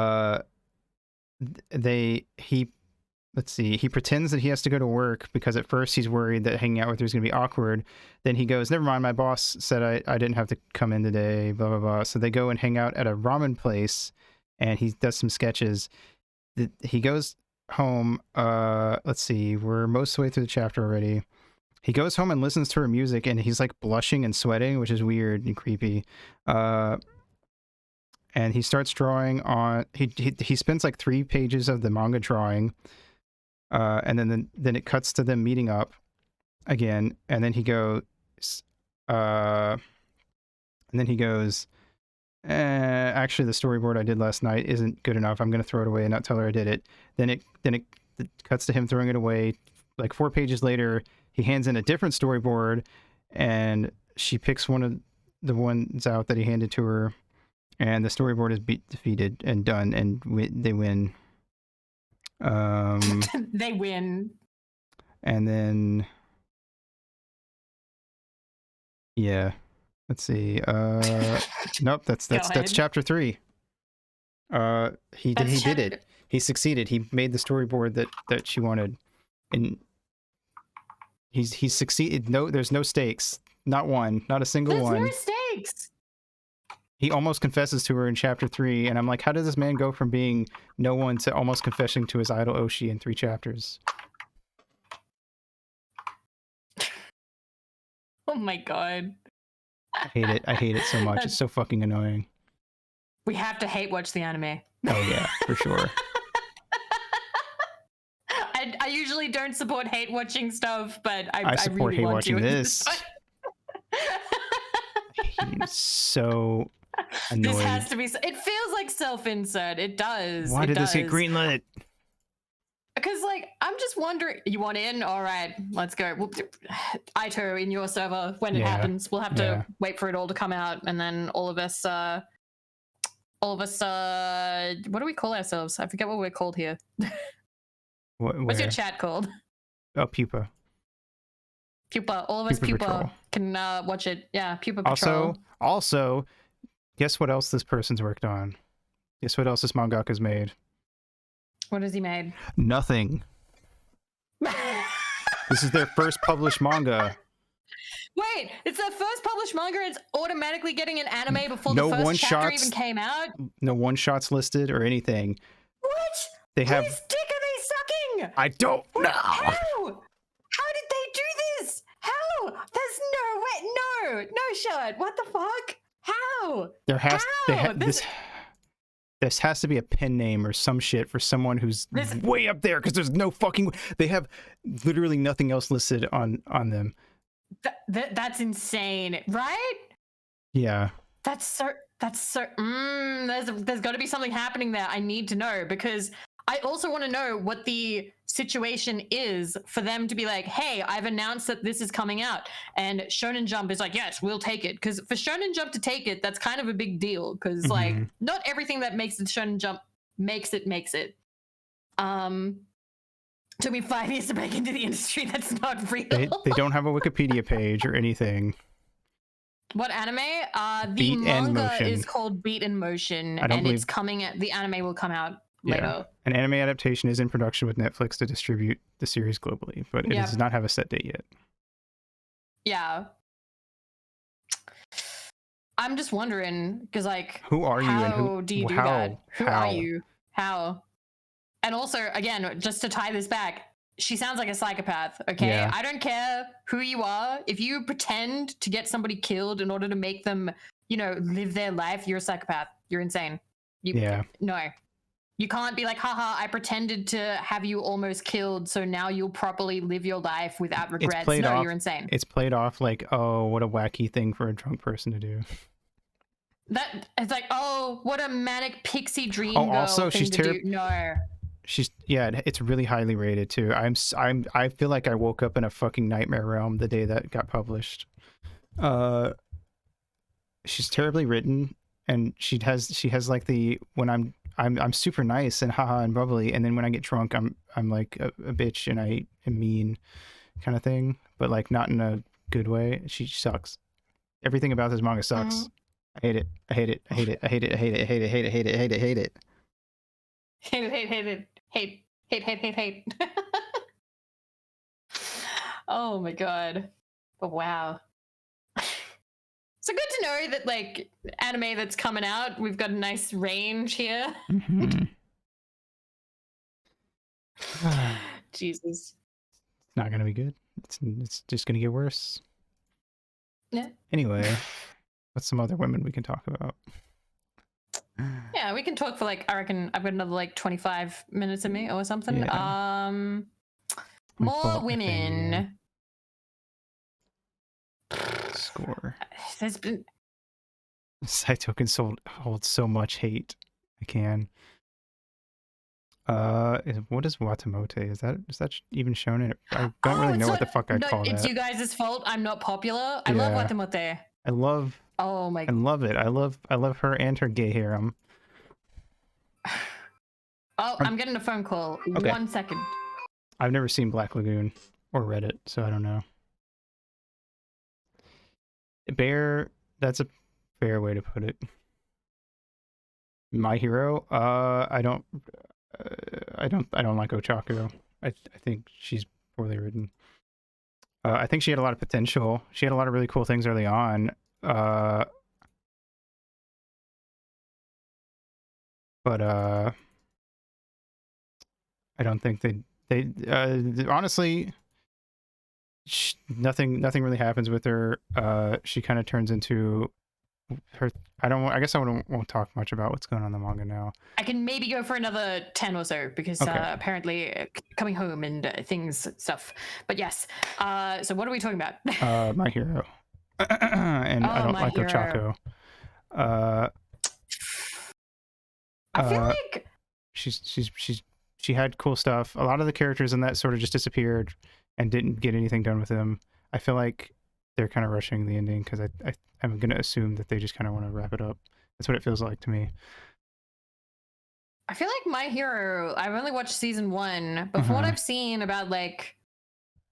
pretends that he has to go to work because at first he's worried that hanging out with her is going to be awkward. Then he goes, "Never mind, my boss said I didn't have to come in today, blah, blah, blah." So they go and hang out at a ramen place, and he does some sketches. He goes home. We're most of the way through the chapter already. He goes home and listens to her music, and he's like blushing and sweating, which is weird and creepy. And he starts drawing on. He spends like 3 pages of the manga drawing, and then it cuts to them meeting up again, and then he goes, "Actually, the storyboard I did last night isn't good enough. I'm gonna throw it away and not tell her I did it." Then it cuts to him throwing it away. Like 4 pages later, he hands in a different storyboard, and she picks one of the ones out that he handed to her. And the storyboard is defeated and done, and they win. They win. And then, yeah, let's see. Nope, that's chapter 3. He did it. He succeeded. He made the storyboard that she wanted, and he's succeeded. No, there's no stakes. Not one. Not a single one. There's no stakes. He almost confesses to her in chapter 3, and I'm like, how does this man go from being no one to almost confessing to his idol Oshi in 3 chapters? Oh my god. I hate it so much. It's so fucking annoying. We have to hate watch the anime. Oh yeah, for sure. I usually don't support hate watching stuff, but I support really hate want watching to this. He's so annoying. This has to be. It feels like self-insert. It does. Why did this get greenlit? Because, like, I'm just wondering. You want in? All right, let's go. Ito in your server when it happens. We'll have to wait for it all to come out, and then all of us. What do we call ourselves? I forget what we're called here. What's your chat called? Oh, Pupa. Pupa. All of us Pupa can watch it. Yeah, Pupa Patrol. Also, guess what else this person's worked on? Guess what else this mangaka's made? What has he made? Nothing. This is their first published manga. Wait, it's their first published manga and it's automatically getting an anime before the first chapter even came out? No one-shots listed or anything. What? They have... Whose dick are they sucking? I don't know. How? How did they do this? How? There's no way. No, shot. What the fuck? How? This has to be a pen name or some shit for someone who's way up there, because there's no fucking... They have literally nothing else listed on them. That's insane, right? Yeah. That's so there's got to be something happening there. I need to know, because I also want to know what the situation is for them to be like, hey, I've announced that this is coming out, and Shonen Jump is like, yes, we'll take it. Because for Shonen Jump to take it, that's kind of a big deal, because like not everything that makes the Shonen Jump makes it. Took me 5 years to break into the industry. That's not real. They don't have a Wikipedia page or anything. What anime? The Beat and manga Motion. is called Beat and Motion, I don't and believe- it's coming. The anime will come out later. Yeah. An anime adaptation is in production with Netflix to distribute the series globally, but it does not have a set date yet. Yeah. I'm just wondering, because like, who are you and how do you do that? Who are you? How? And also, again, just to tie this back, she sounds like a psychopath, okay? Yeah. I don't care who you are. If you pretend to get somebody killed in order to make them, you know, live their life, you're a psychopath. You're insane. No. You can't be like, haha, I pretended to have you almost killed, so now you'll properly live your life without regrets. No, you're insane. It's played off like, oh, what a wacky thing for a drunk person to do. That it's like, oh, what a manic pixie dream Oh, girl also, thing she's to do. No. It's really highly rated too. I feel like I woke up in a fucking nightmare realm the day that got published. She's terribly written, and she has like the when I'm super nice and haha and bubbly, and then when I get drunk I'm like a bitch and I am mean kind of thing, but like not in a good way. She sucks. Everything about this manga sucks. I hate it. I hate it. I hate it. I hate it. I hate it. I hate it. Hate it. Hate it. Hate it. Hate it. Hate it, hate it, hate, hate, hate, hate, hate. Oh my god. But wow. So good to know that, like, anime that's coming out, we've got a nice range here. Jesus. It's not gonna be good. It's just gonna get worse. Yeah. Anyway, what's some other women we can talk about? Yeah, we can talk for like, I reckon I've got another like 25 minutes in me or something. Yeah. More women. Score. There's been Saito can hold so much hate. I can. What is Watamote? Is that even shown in it? I don't really know what the fuck I'd call it's that. you guys' fault. I'm not popular. I love Watamote. I love. Oh my. I love it. I love her and her gay harem. Oh, I'm getting a phone call. Okay. 1 second. I've never seen Black Lagoon or read it, so I don't know. Bear, that's a fair way to put it. My Hero, I don't like Ochaku. I think she's poorly written. I think she had a lot of potential. She had a lot of really cool things early on. But I don't think they honestly, nothing really happens with her. She kind of turns into her. I guess I won't talk much about what's going on in the manga now. I can maybe go for another 10 or so because apparently coming home and stuff. But yes. So what are we talking about? My Hero. And I don't like Ochako. I feel like she had cool stuff. A lot of the characters in that sort of just disappeared and didn't get anything done with them. I feel like they're kind of rushing the ending because I'm going to assume that they just kind of want to wrap it up. That's what it feels like to me. I feel like My Hero, I've only watched season 1, but from what I've seen about like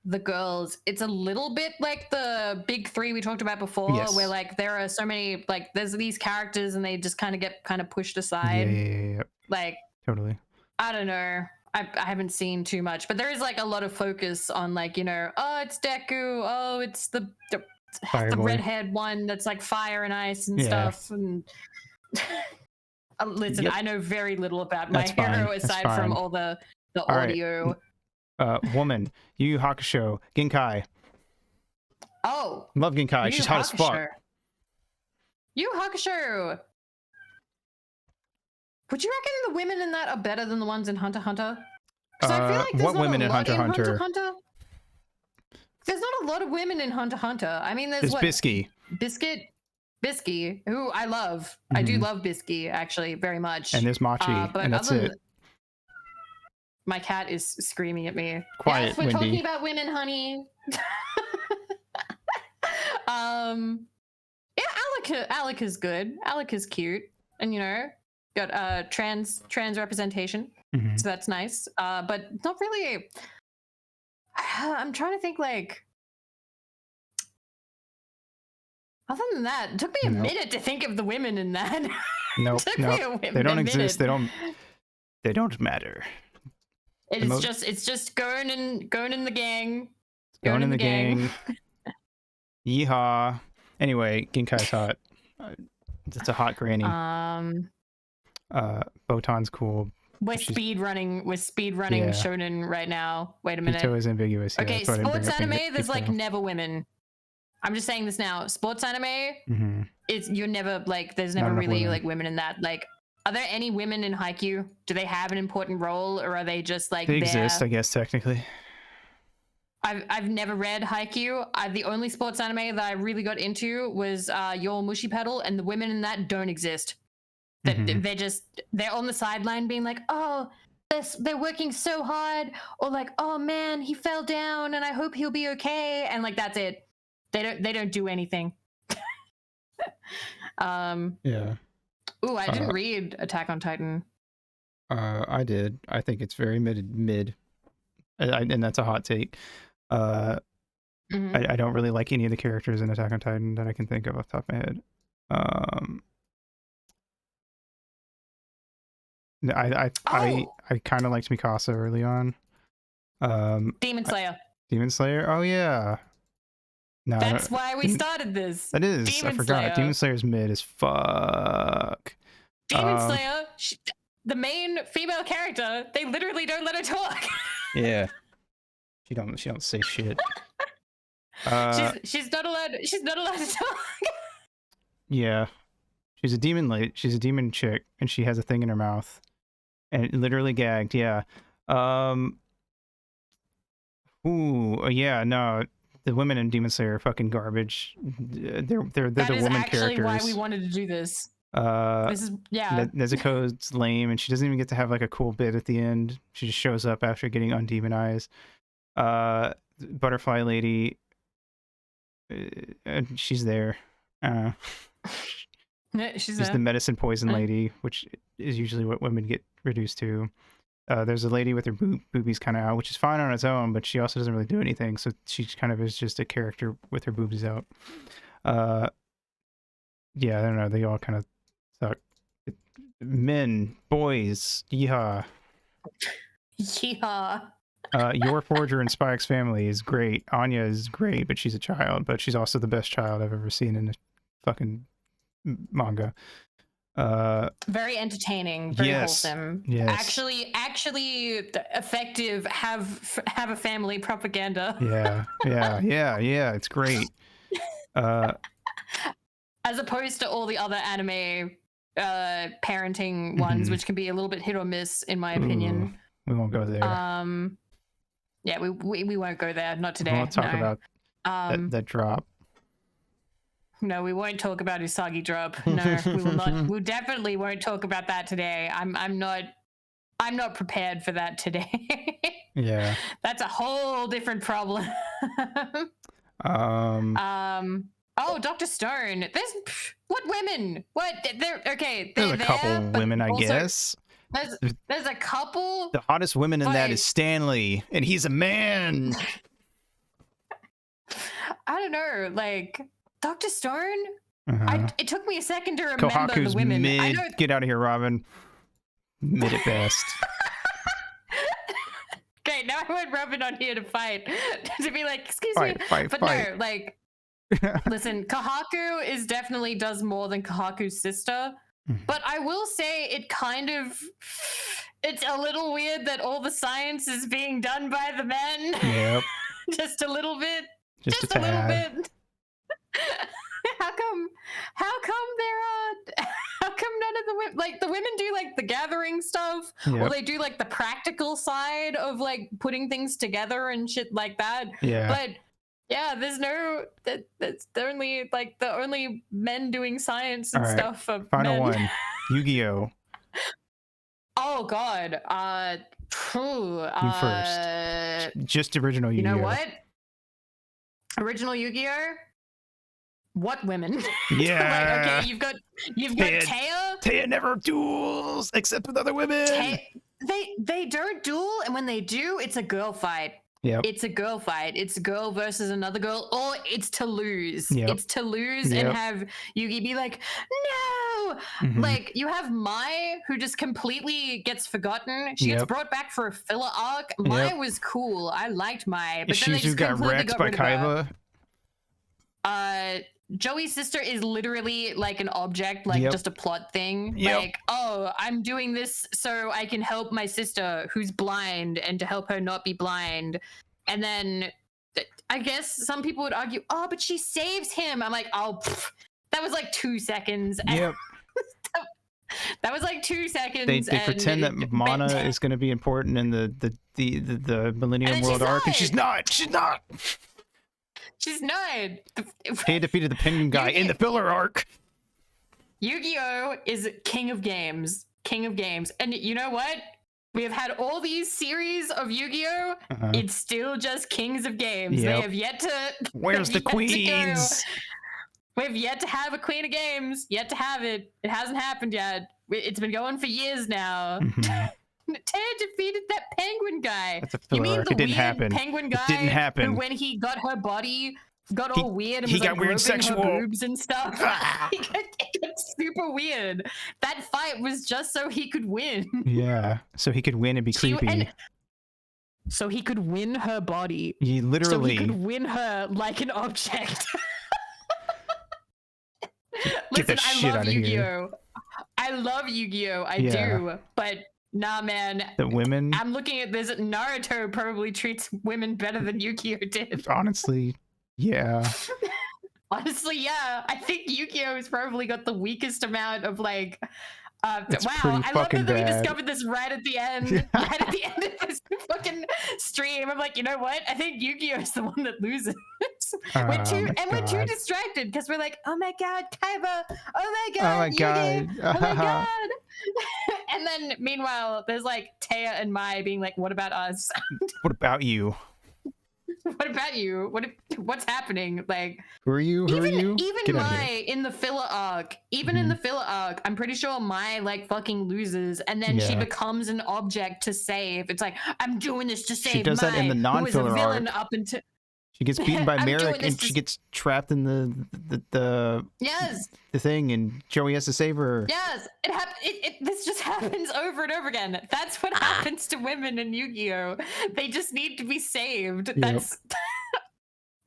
the girls, it's a little bit like the big 3 we talked about before, where like there are so many, like there's these characters and they just kind of get pushed aside. Yeah. Like totally. I don't know. I haven't seen too much, but there is like a lot of focus on like, you know, oh, it's Deku, oh, it's the redhead one that's like fire and ice and stuff. And listen, I know very little about My Hero aside from all the audio. Woman, Yu Yu Hakusho, Genkai. Oh, love Genkai. She's hot as fuck. Yu Yu Hakusho. Would you reckon the women in that are better than the ones in Hunter x Hunter? Because I feel like there's not a lot in Hunter x Hunter. There's not a lot of women in Hunter x Hunter. I mean, there's Bisky, who I love. I do love Bisky actually very much. And there's Machi, and that's it. My cat is screaming at me. Quiet, yes, we're Wendy. talking about women, honey. Yeah, Alec is good. Alec is cute, and you know, got trans representation. so that's nice. But not really. I'm trying to think, like, other than that, it took me a minute to think of the women in that. Nope, they don't exist. They don't matter. It's just going in the gang. Going in the gang. Yeehaw. Anyway, Ginkai's hot. It's a hot granny. Botan's cool. We're speed running Shonen right now. Wait a minute. Ito is ambiguous. Okay, sports anime, there's like never women. I'm just saying this now. Sports anime, you're never like, there's never really like women in that. Like, are there any women in Haikyuu? Do they have an important role, or are they just like they exist? I guess technically. I've never read Haikyuu. The only sports anime that I really got into was Your Mushi Pedal, and the women in that don't exist. They're on the sideline being like, oh, they're working so hard, or like, oh man, he fell down and I hope he'll be okay, and like that's it. They don't do anything. Yeah. Ooh, I didn't read Attack on Titan. I did. I think it's very mid. And that's a hot take. I don't really like any of the characters in Attack on Titan that I can think of off the top of my head. I kind of liked Mikasa early on. Demon Slayer. Demon Slayer? Oh yeah. No, that's why we started this. That is. I forgot. Slayer. Demon Slayer's mid as fuck. Demon Slayer, the main female character, they literally don't let her talk. Yeah. She don't say shit. She's not allowed to talk. Yeah. She's a demon chick, and she has a thing in her mouth. And literally gagged, yeah. Yeah, no. The women in Demon Slayer are fucking garbage. They're the woman characters. That is actually why we wanted to do this. This is Nezuko's lame, and she doesn't even get to have like a cool bit at the end. She just shows up after getting undemonized. Butterfly Lady, she's there. She's the medicine poison lady, which is usually what women get reduced to. There's a lady with her boobies kind of out, which is fine on its own, but she also doesn't really do anything, so she kind of is just a character with her boobies out. Yeah, I don't know, they all kind of suck. Men, boys, yeehaw. Yeehaw. Your Forger and Spy X Family is great. Anya is great, but she's a child, but she's also the best child I've ever seen in a fucking manga. Very entertaining, very wholesome. Yes. Actually effective. Have a family propaganda. Yeah. It's great. As opposed to all the other anime parenting ones, which can be a little bit hit or miss, in my opinion. We won't go there. Yeah, we won't go there. Not today. We won't talk about that drop. No, we won't talk about Usagi drop. No, we will not. We definitely won't talk about that today. I'm not prepared for that today. Yeah. That's a whole different problem. Oh, Dr. Stone. What women? What? There's a couple women, I guess. There's a couple. The hottest women in that is Stanley, and he's a man. I don't know, like Dr. Stone. It took me a second to remember Kohaku's the women. Mid. Get out of here, Robin. Mid at best. Okay, now I want Robin on here to fight. To be like, excuse me. But no, like, listen, Kohaku definitely does more than Kohaku's sister. But I will say it's a little weird that all the science is being done by the men. Yep. Just a little bit. Just a little bit. How come none of the women, like the women do like the gathering stuff, or they do like the practical side of like putting things together and shit like that. Yeah. But yeah, there's that's the only men doing science and stuff. Final one. Yu-Gi-Oh. Oh God. You first. Just original Yu-Gi-Oh. You know what? Original Yu-Gi-Oh. What women? Yeah. Like, okay, you've got Taya. Taya never duels except with other women. they don't duel, and when they do, it's a girl fight. Yep. It's a girl fight. It's a girl versus another girl, or it's to lose. Yep. It's to lose and have Yugi be like, no! Like, you have Mai, who just completely gets forgotten. She gets brought back for a filler arc. Mai was cool. I liked Mai. But then they just got wrecked by Kaiba. Joey's sister is literally like an object, like just a plot thing. Like, oh, I'm doing this so I can help my sister who's blind and to help her not be blind. And then I guess some people would argue, oh, but she saves him. I'm like, oh, that was like 2 seconds. Yep. That was like 2 seconds. They pretend that Mana is going to be important in the Millennium World arc, and she's not. She's not. She's not. He defeated the penguin guy in the filler arc. Yu-Gi-Oh is king of games. King of games. And you know what? We have had all these series of Yu-Gi-Oh! It's still just kings of games. They have yet to... Where's the queens? We've yet to have a queen of games. Yet to have it. It hasn't happened yet. It's been going for years now. Taya defeated that penguin guy. That's a filler arc. It didn't happen. Penguin guy. It didn't happen. Who, when he got her body, got all weird and he was got like weird groping sexual her boobs and stuff. It got super weird. That fight was just so he could win. Yeah, so he could win and be creepy. So he could win her body. He literally. So he could win her like an object. Get that shit out of here. I love Yu-Gi-Oh! I do, but nah, man. The women. I'm looking at this. Naruto probably treats women better than Yu-Gi-Oh! Did. Honestly, yeah. Honestly, yeah. I think Yu-Gi-Oh! Has probably got the weakest amount of like. Wow, I love that we discovered this right at the end. Right at the end of this fucking stream. I'm like, you know what? I think Yu-Gi-Oh! Is the one that loses. We're too distracted because we're like, oh my god, Kaiba! Oh my god! Oh my god! Oh my god! And then meanwhile, there's like Taya and Mai being like, what about us? What about you? What about you? What's happening? Like, who are you? Even Mai in the filler arc, in the filler arc, I'm pretty sure Mai like fucking loses, and then she becomes an object to save. It's like, I'm doing this to save Mai. She does that in the non-filler arc. Up until she gets beaten by Merrick, and she gets trapped in the thing, and Joey has to save her. Yes, this just happens over and over again. That's what happens to women in Yu-Gi-Oh! They just need to be saved. That's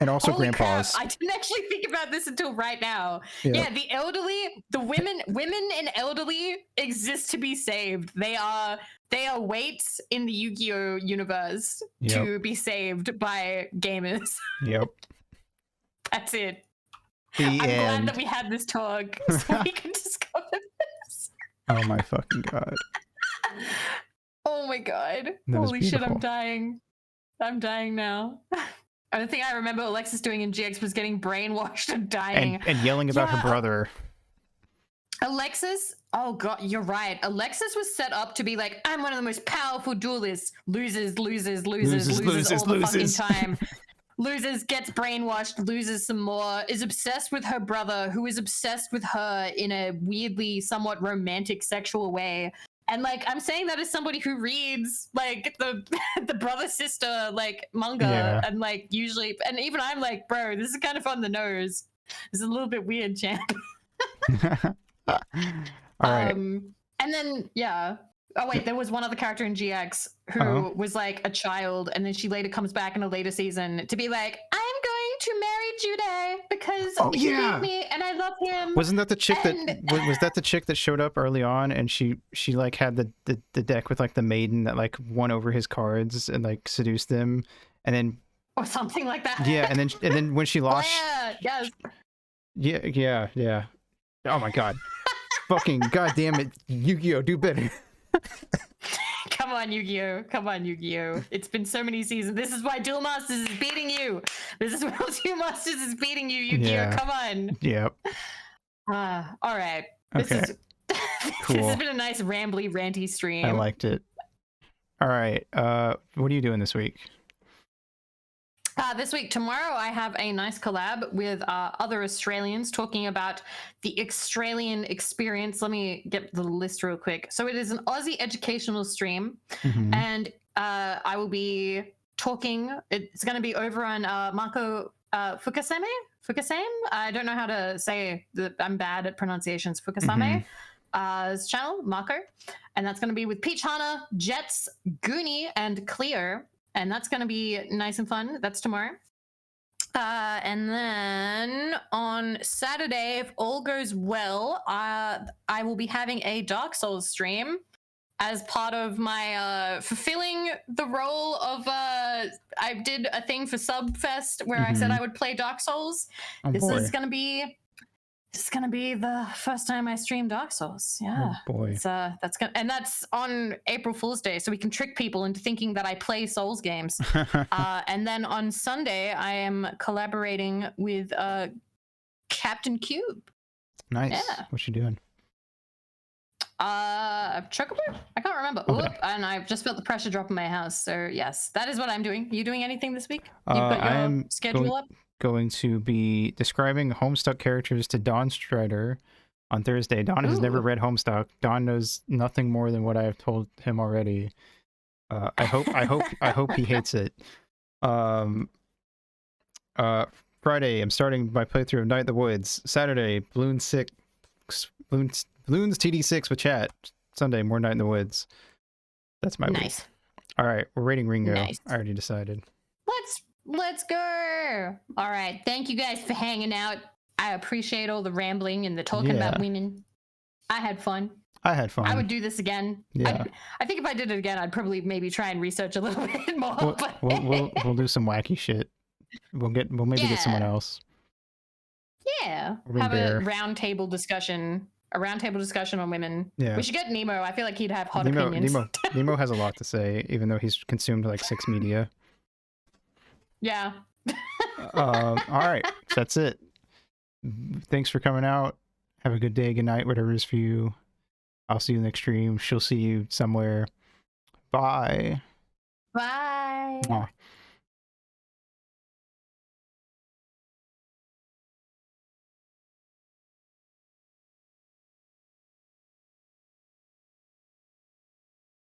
and also Holy grandpas. Crap. I didn't actually think about this until right now. Yeah, the elderly, the women and elderly exist to be saved. They are weights in the Yu-Gi-Oh! Universe to be saved by gamers. Yep. That's it. I'm glad that we had this talk so we can discover this. Oh my fucking god. Oh my god. Holy shit, I'm dying. I'm dying now. The only thing I remember Alexis doing in GX was getting brainwashed and dying. And yelling about her brother. Alexis, oh god, you're right. Alexis was set up to be like, I'm one of the most powerful duelists. Loses all the fucking time. Loses, gets brainwashed, loses some more, is obsessed with her brother, who is obsessed with her in a weirdly somewhat romantic sexual way. And like, I'm saying that as somebody who reads like the brother sister like manga and like usually, and even I'm like, bro, this is kind of on the nose. This is a little bit weird, champ. All right. And then oh wait, there was one other character in GX who was like a child, and then she later comes back in a later season to be like, I'm going to marry Jude because he beat me and I love him. Wasn't that the chick was that the chick that showed up early on, and she like had the deck with like the maiden that like won over his cards and like seduced him, and then or something like that. Yeah, and then when she lost. Yeah. Oh my god. Fucking goddamn it, Yu-Gi-Oh! Do better. Come on, Yu-Gi-Oh! It's been so many seasons. This is why Duel Masters is beating you. This is why Duel Masters is beating you, Yu-Gi-Oh! Come on. Yep. All right. Okay. Cool. This has been a nice rambly, ranty stream. I liked it. All right. What are you doing this week? This week, tomorrow, I have a nice collab with other Australians talking about the Australian experience. Let me get the list real quick. So it is an Aussie educational stream, and I will be talking. It's going to be over on Marco Fukasame. I don't know how to say that. I'm bad at pronunciations. Fukasame. His channel, Marco, and that's going to be with Peach Hana, Jets, Goonie, and Cleo. And that's going to be nice and fun. That's tomorrow. And then on Saturday, if all goes well, I will be having a Dark Souls stream as part of my fulfilling the role of I did a thing for Subfest where I said I would play Dark Souls. This is going to be the first time I stream Dark Souls. Yeah. Oh boy. And that's on April Fool's Day, so we can trick people into thinking that I play Souls games. And then on Sunday, I am collaborating with Captain Cube. Nice. Yeah. What you doing? Chocobo? I can't remember. Okay. Oop, and I've just felt the pressure drop in my house. So yes, that is what I'm doing. You doing anything this week? You've got your schedule up? Going to be describing Homestuck characters to Dawn Strider on Thursday. Dawn has never read Homestuck. Dawn knows nothing more than what I have told him already. I hope he hates it. Friday, I'm starting my playthrough of Night in the Woods. Saturday, Bloons TD6 with chat. Sunday, more Night in the Woods. That's my week. All right, we're rating Ringo. Nice. I already decided. Let's go. All right. Thank you guys for hanging out. I appreciate all the rambling and the talking about women. I had fun. I would do this again. Yeah. I think if I did it again, I'd probably maybe try and research a little bit more. We'll do some wacky shit. We'll maybe get someone else. Yeah. Have a roundtable discussion. A roundtable discussion on women. Yeah. We should get Nemo. I feel like he'd have hot opinions. Nemo has a lot to say, even though he's consumed like 6 media. Yeah. All right. That's it. Thanks for coming out. Have a good day, good night, whatever it is for you. I'll see you next stream. She'll see you somewhere. Bye. Bye. Mwah.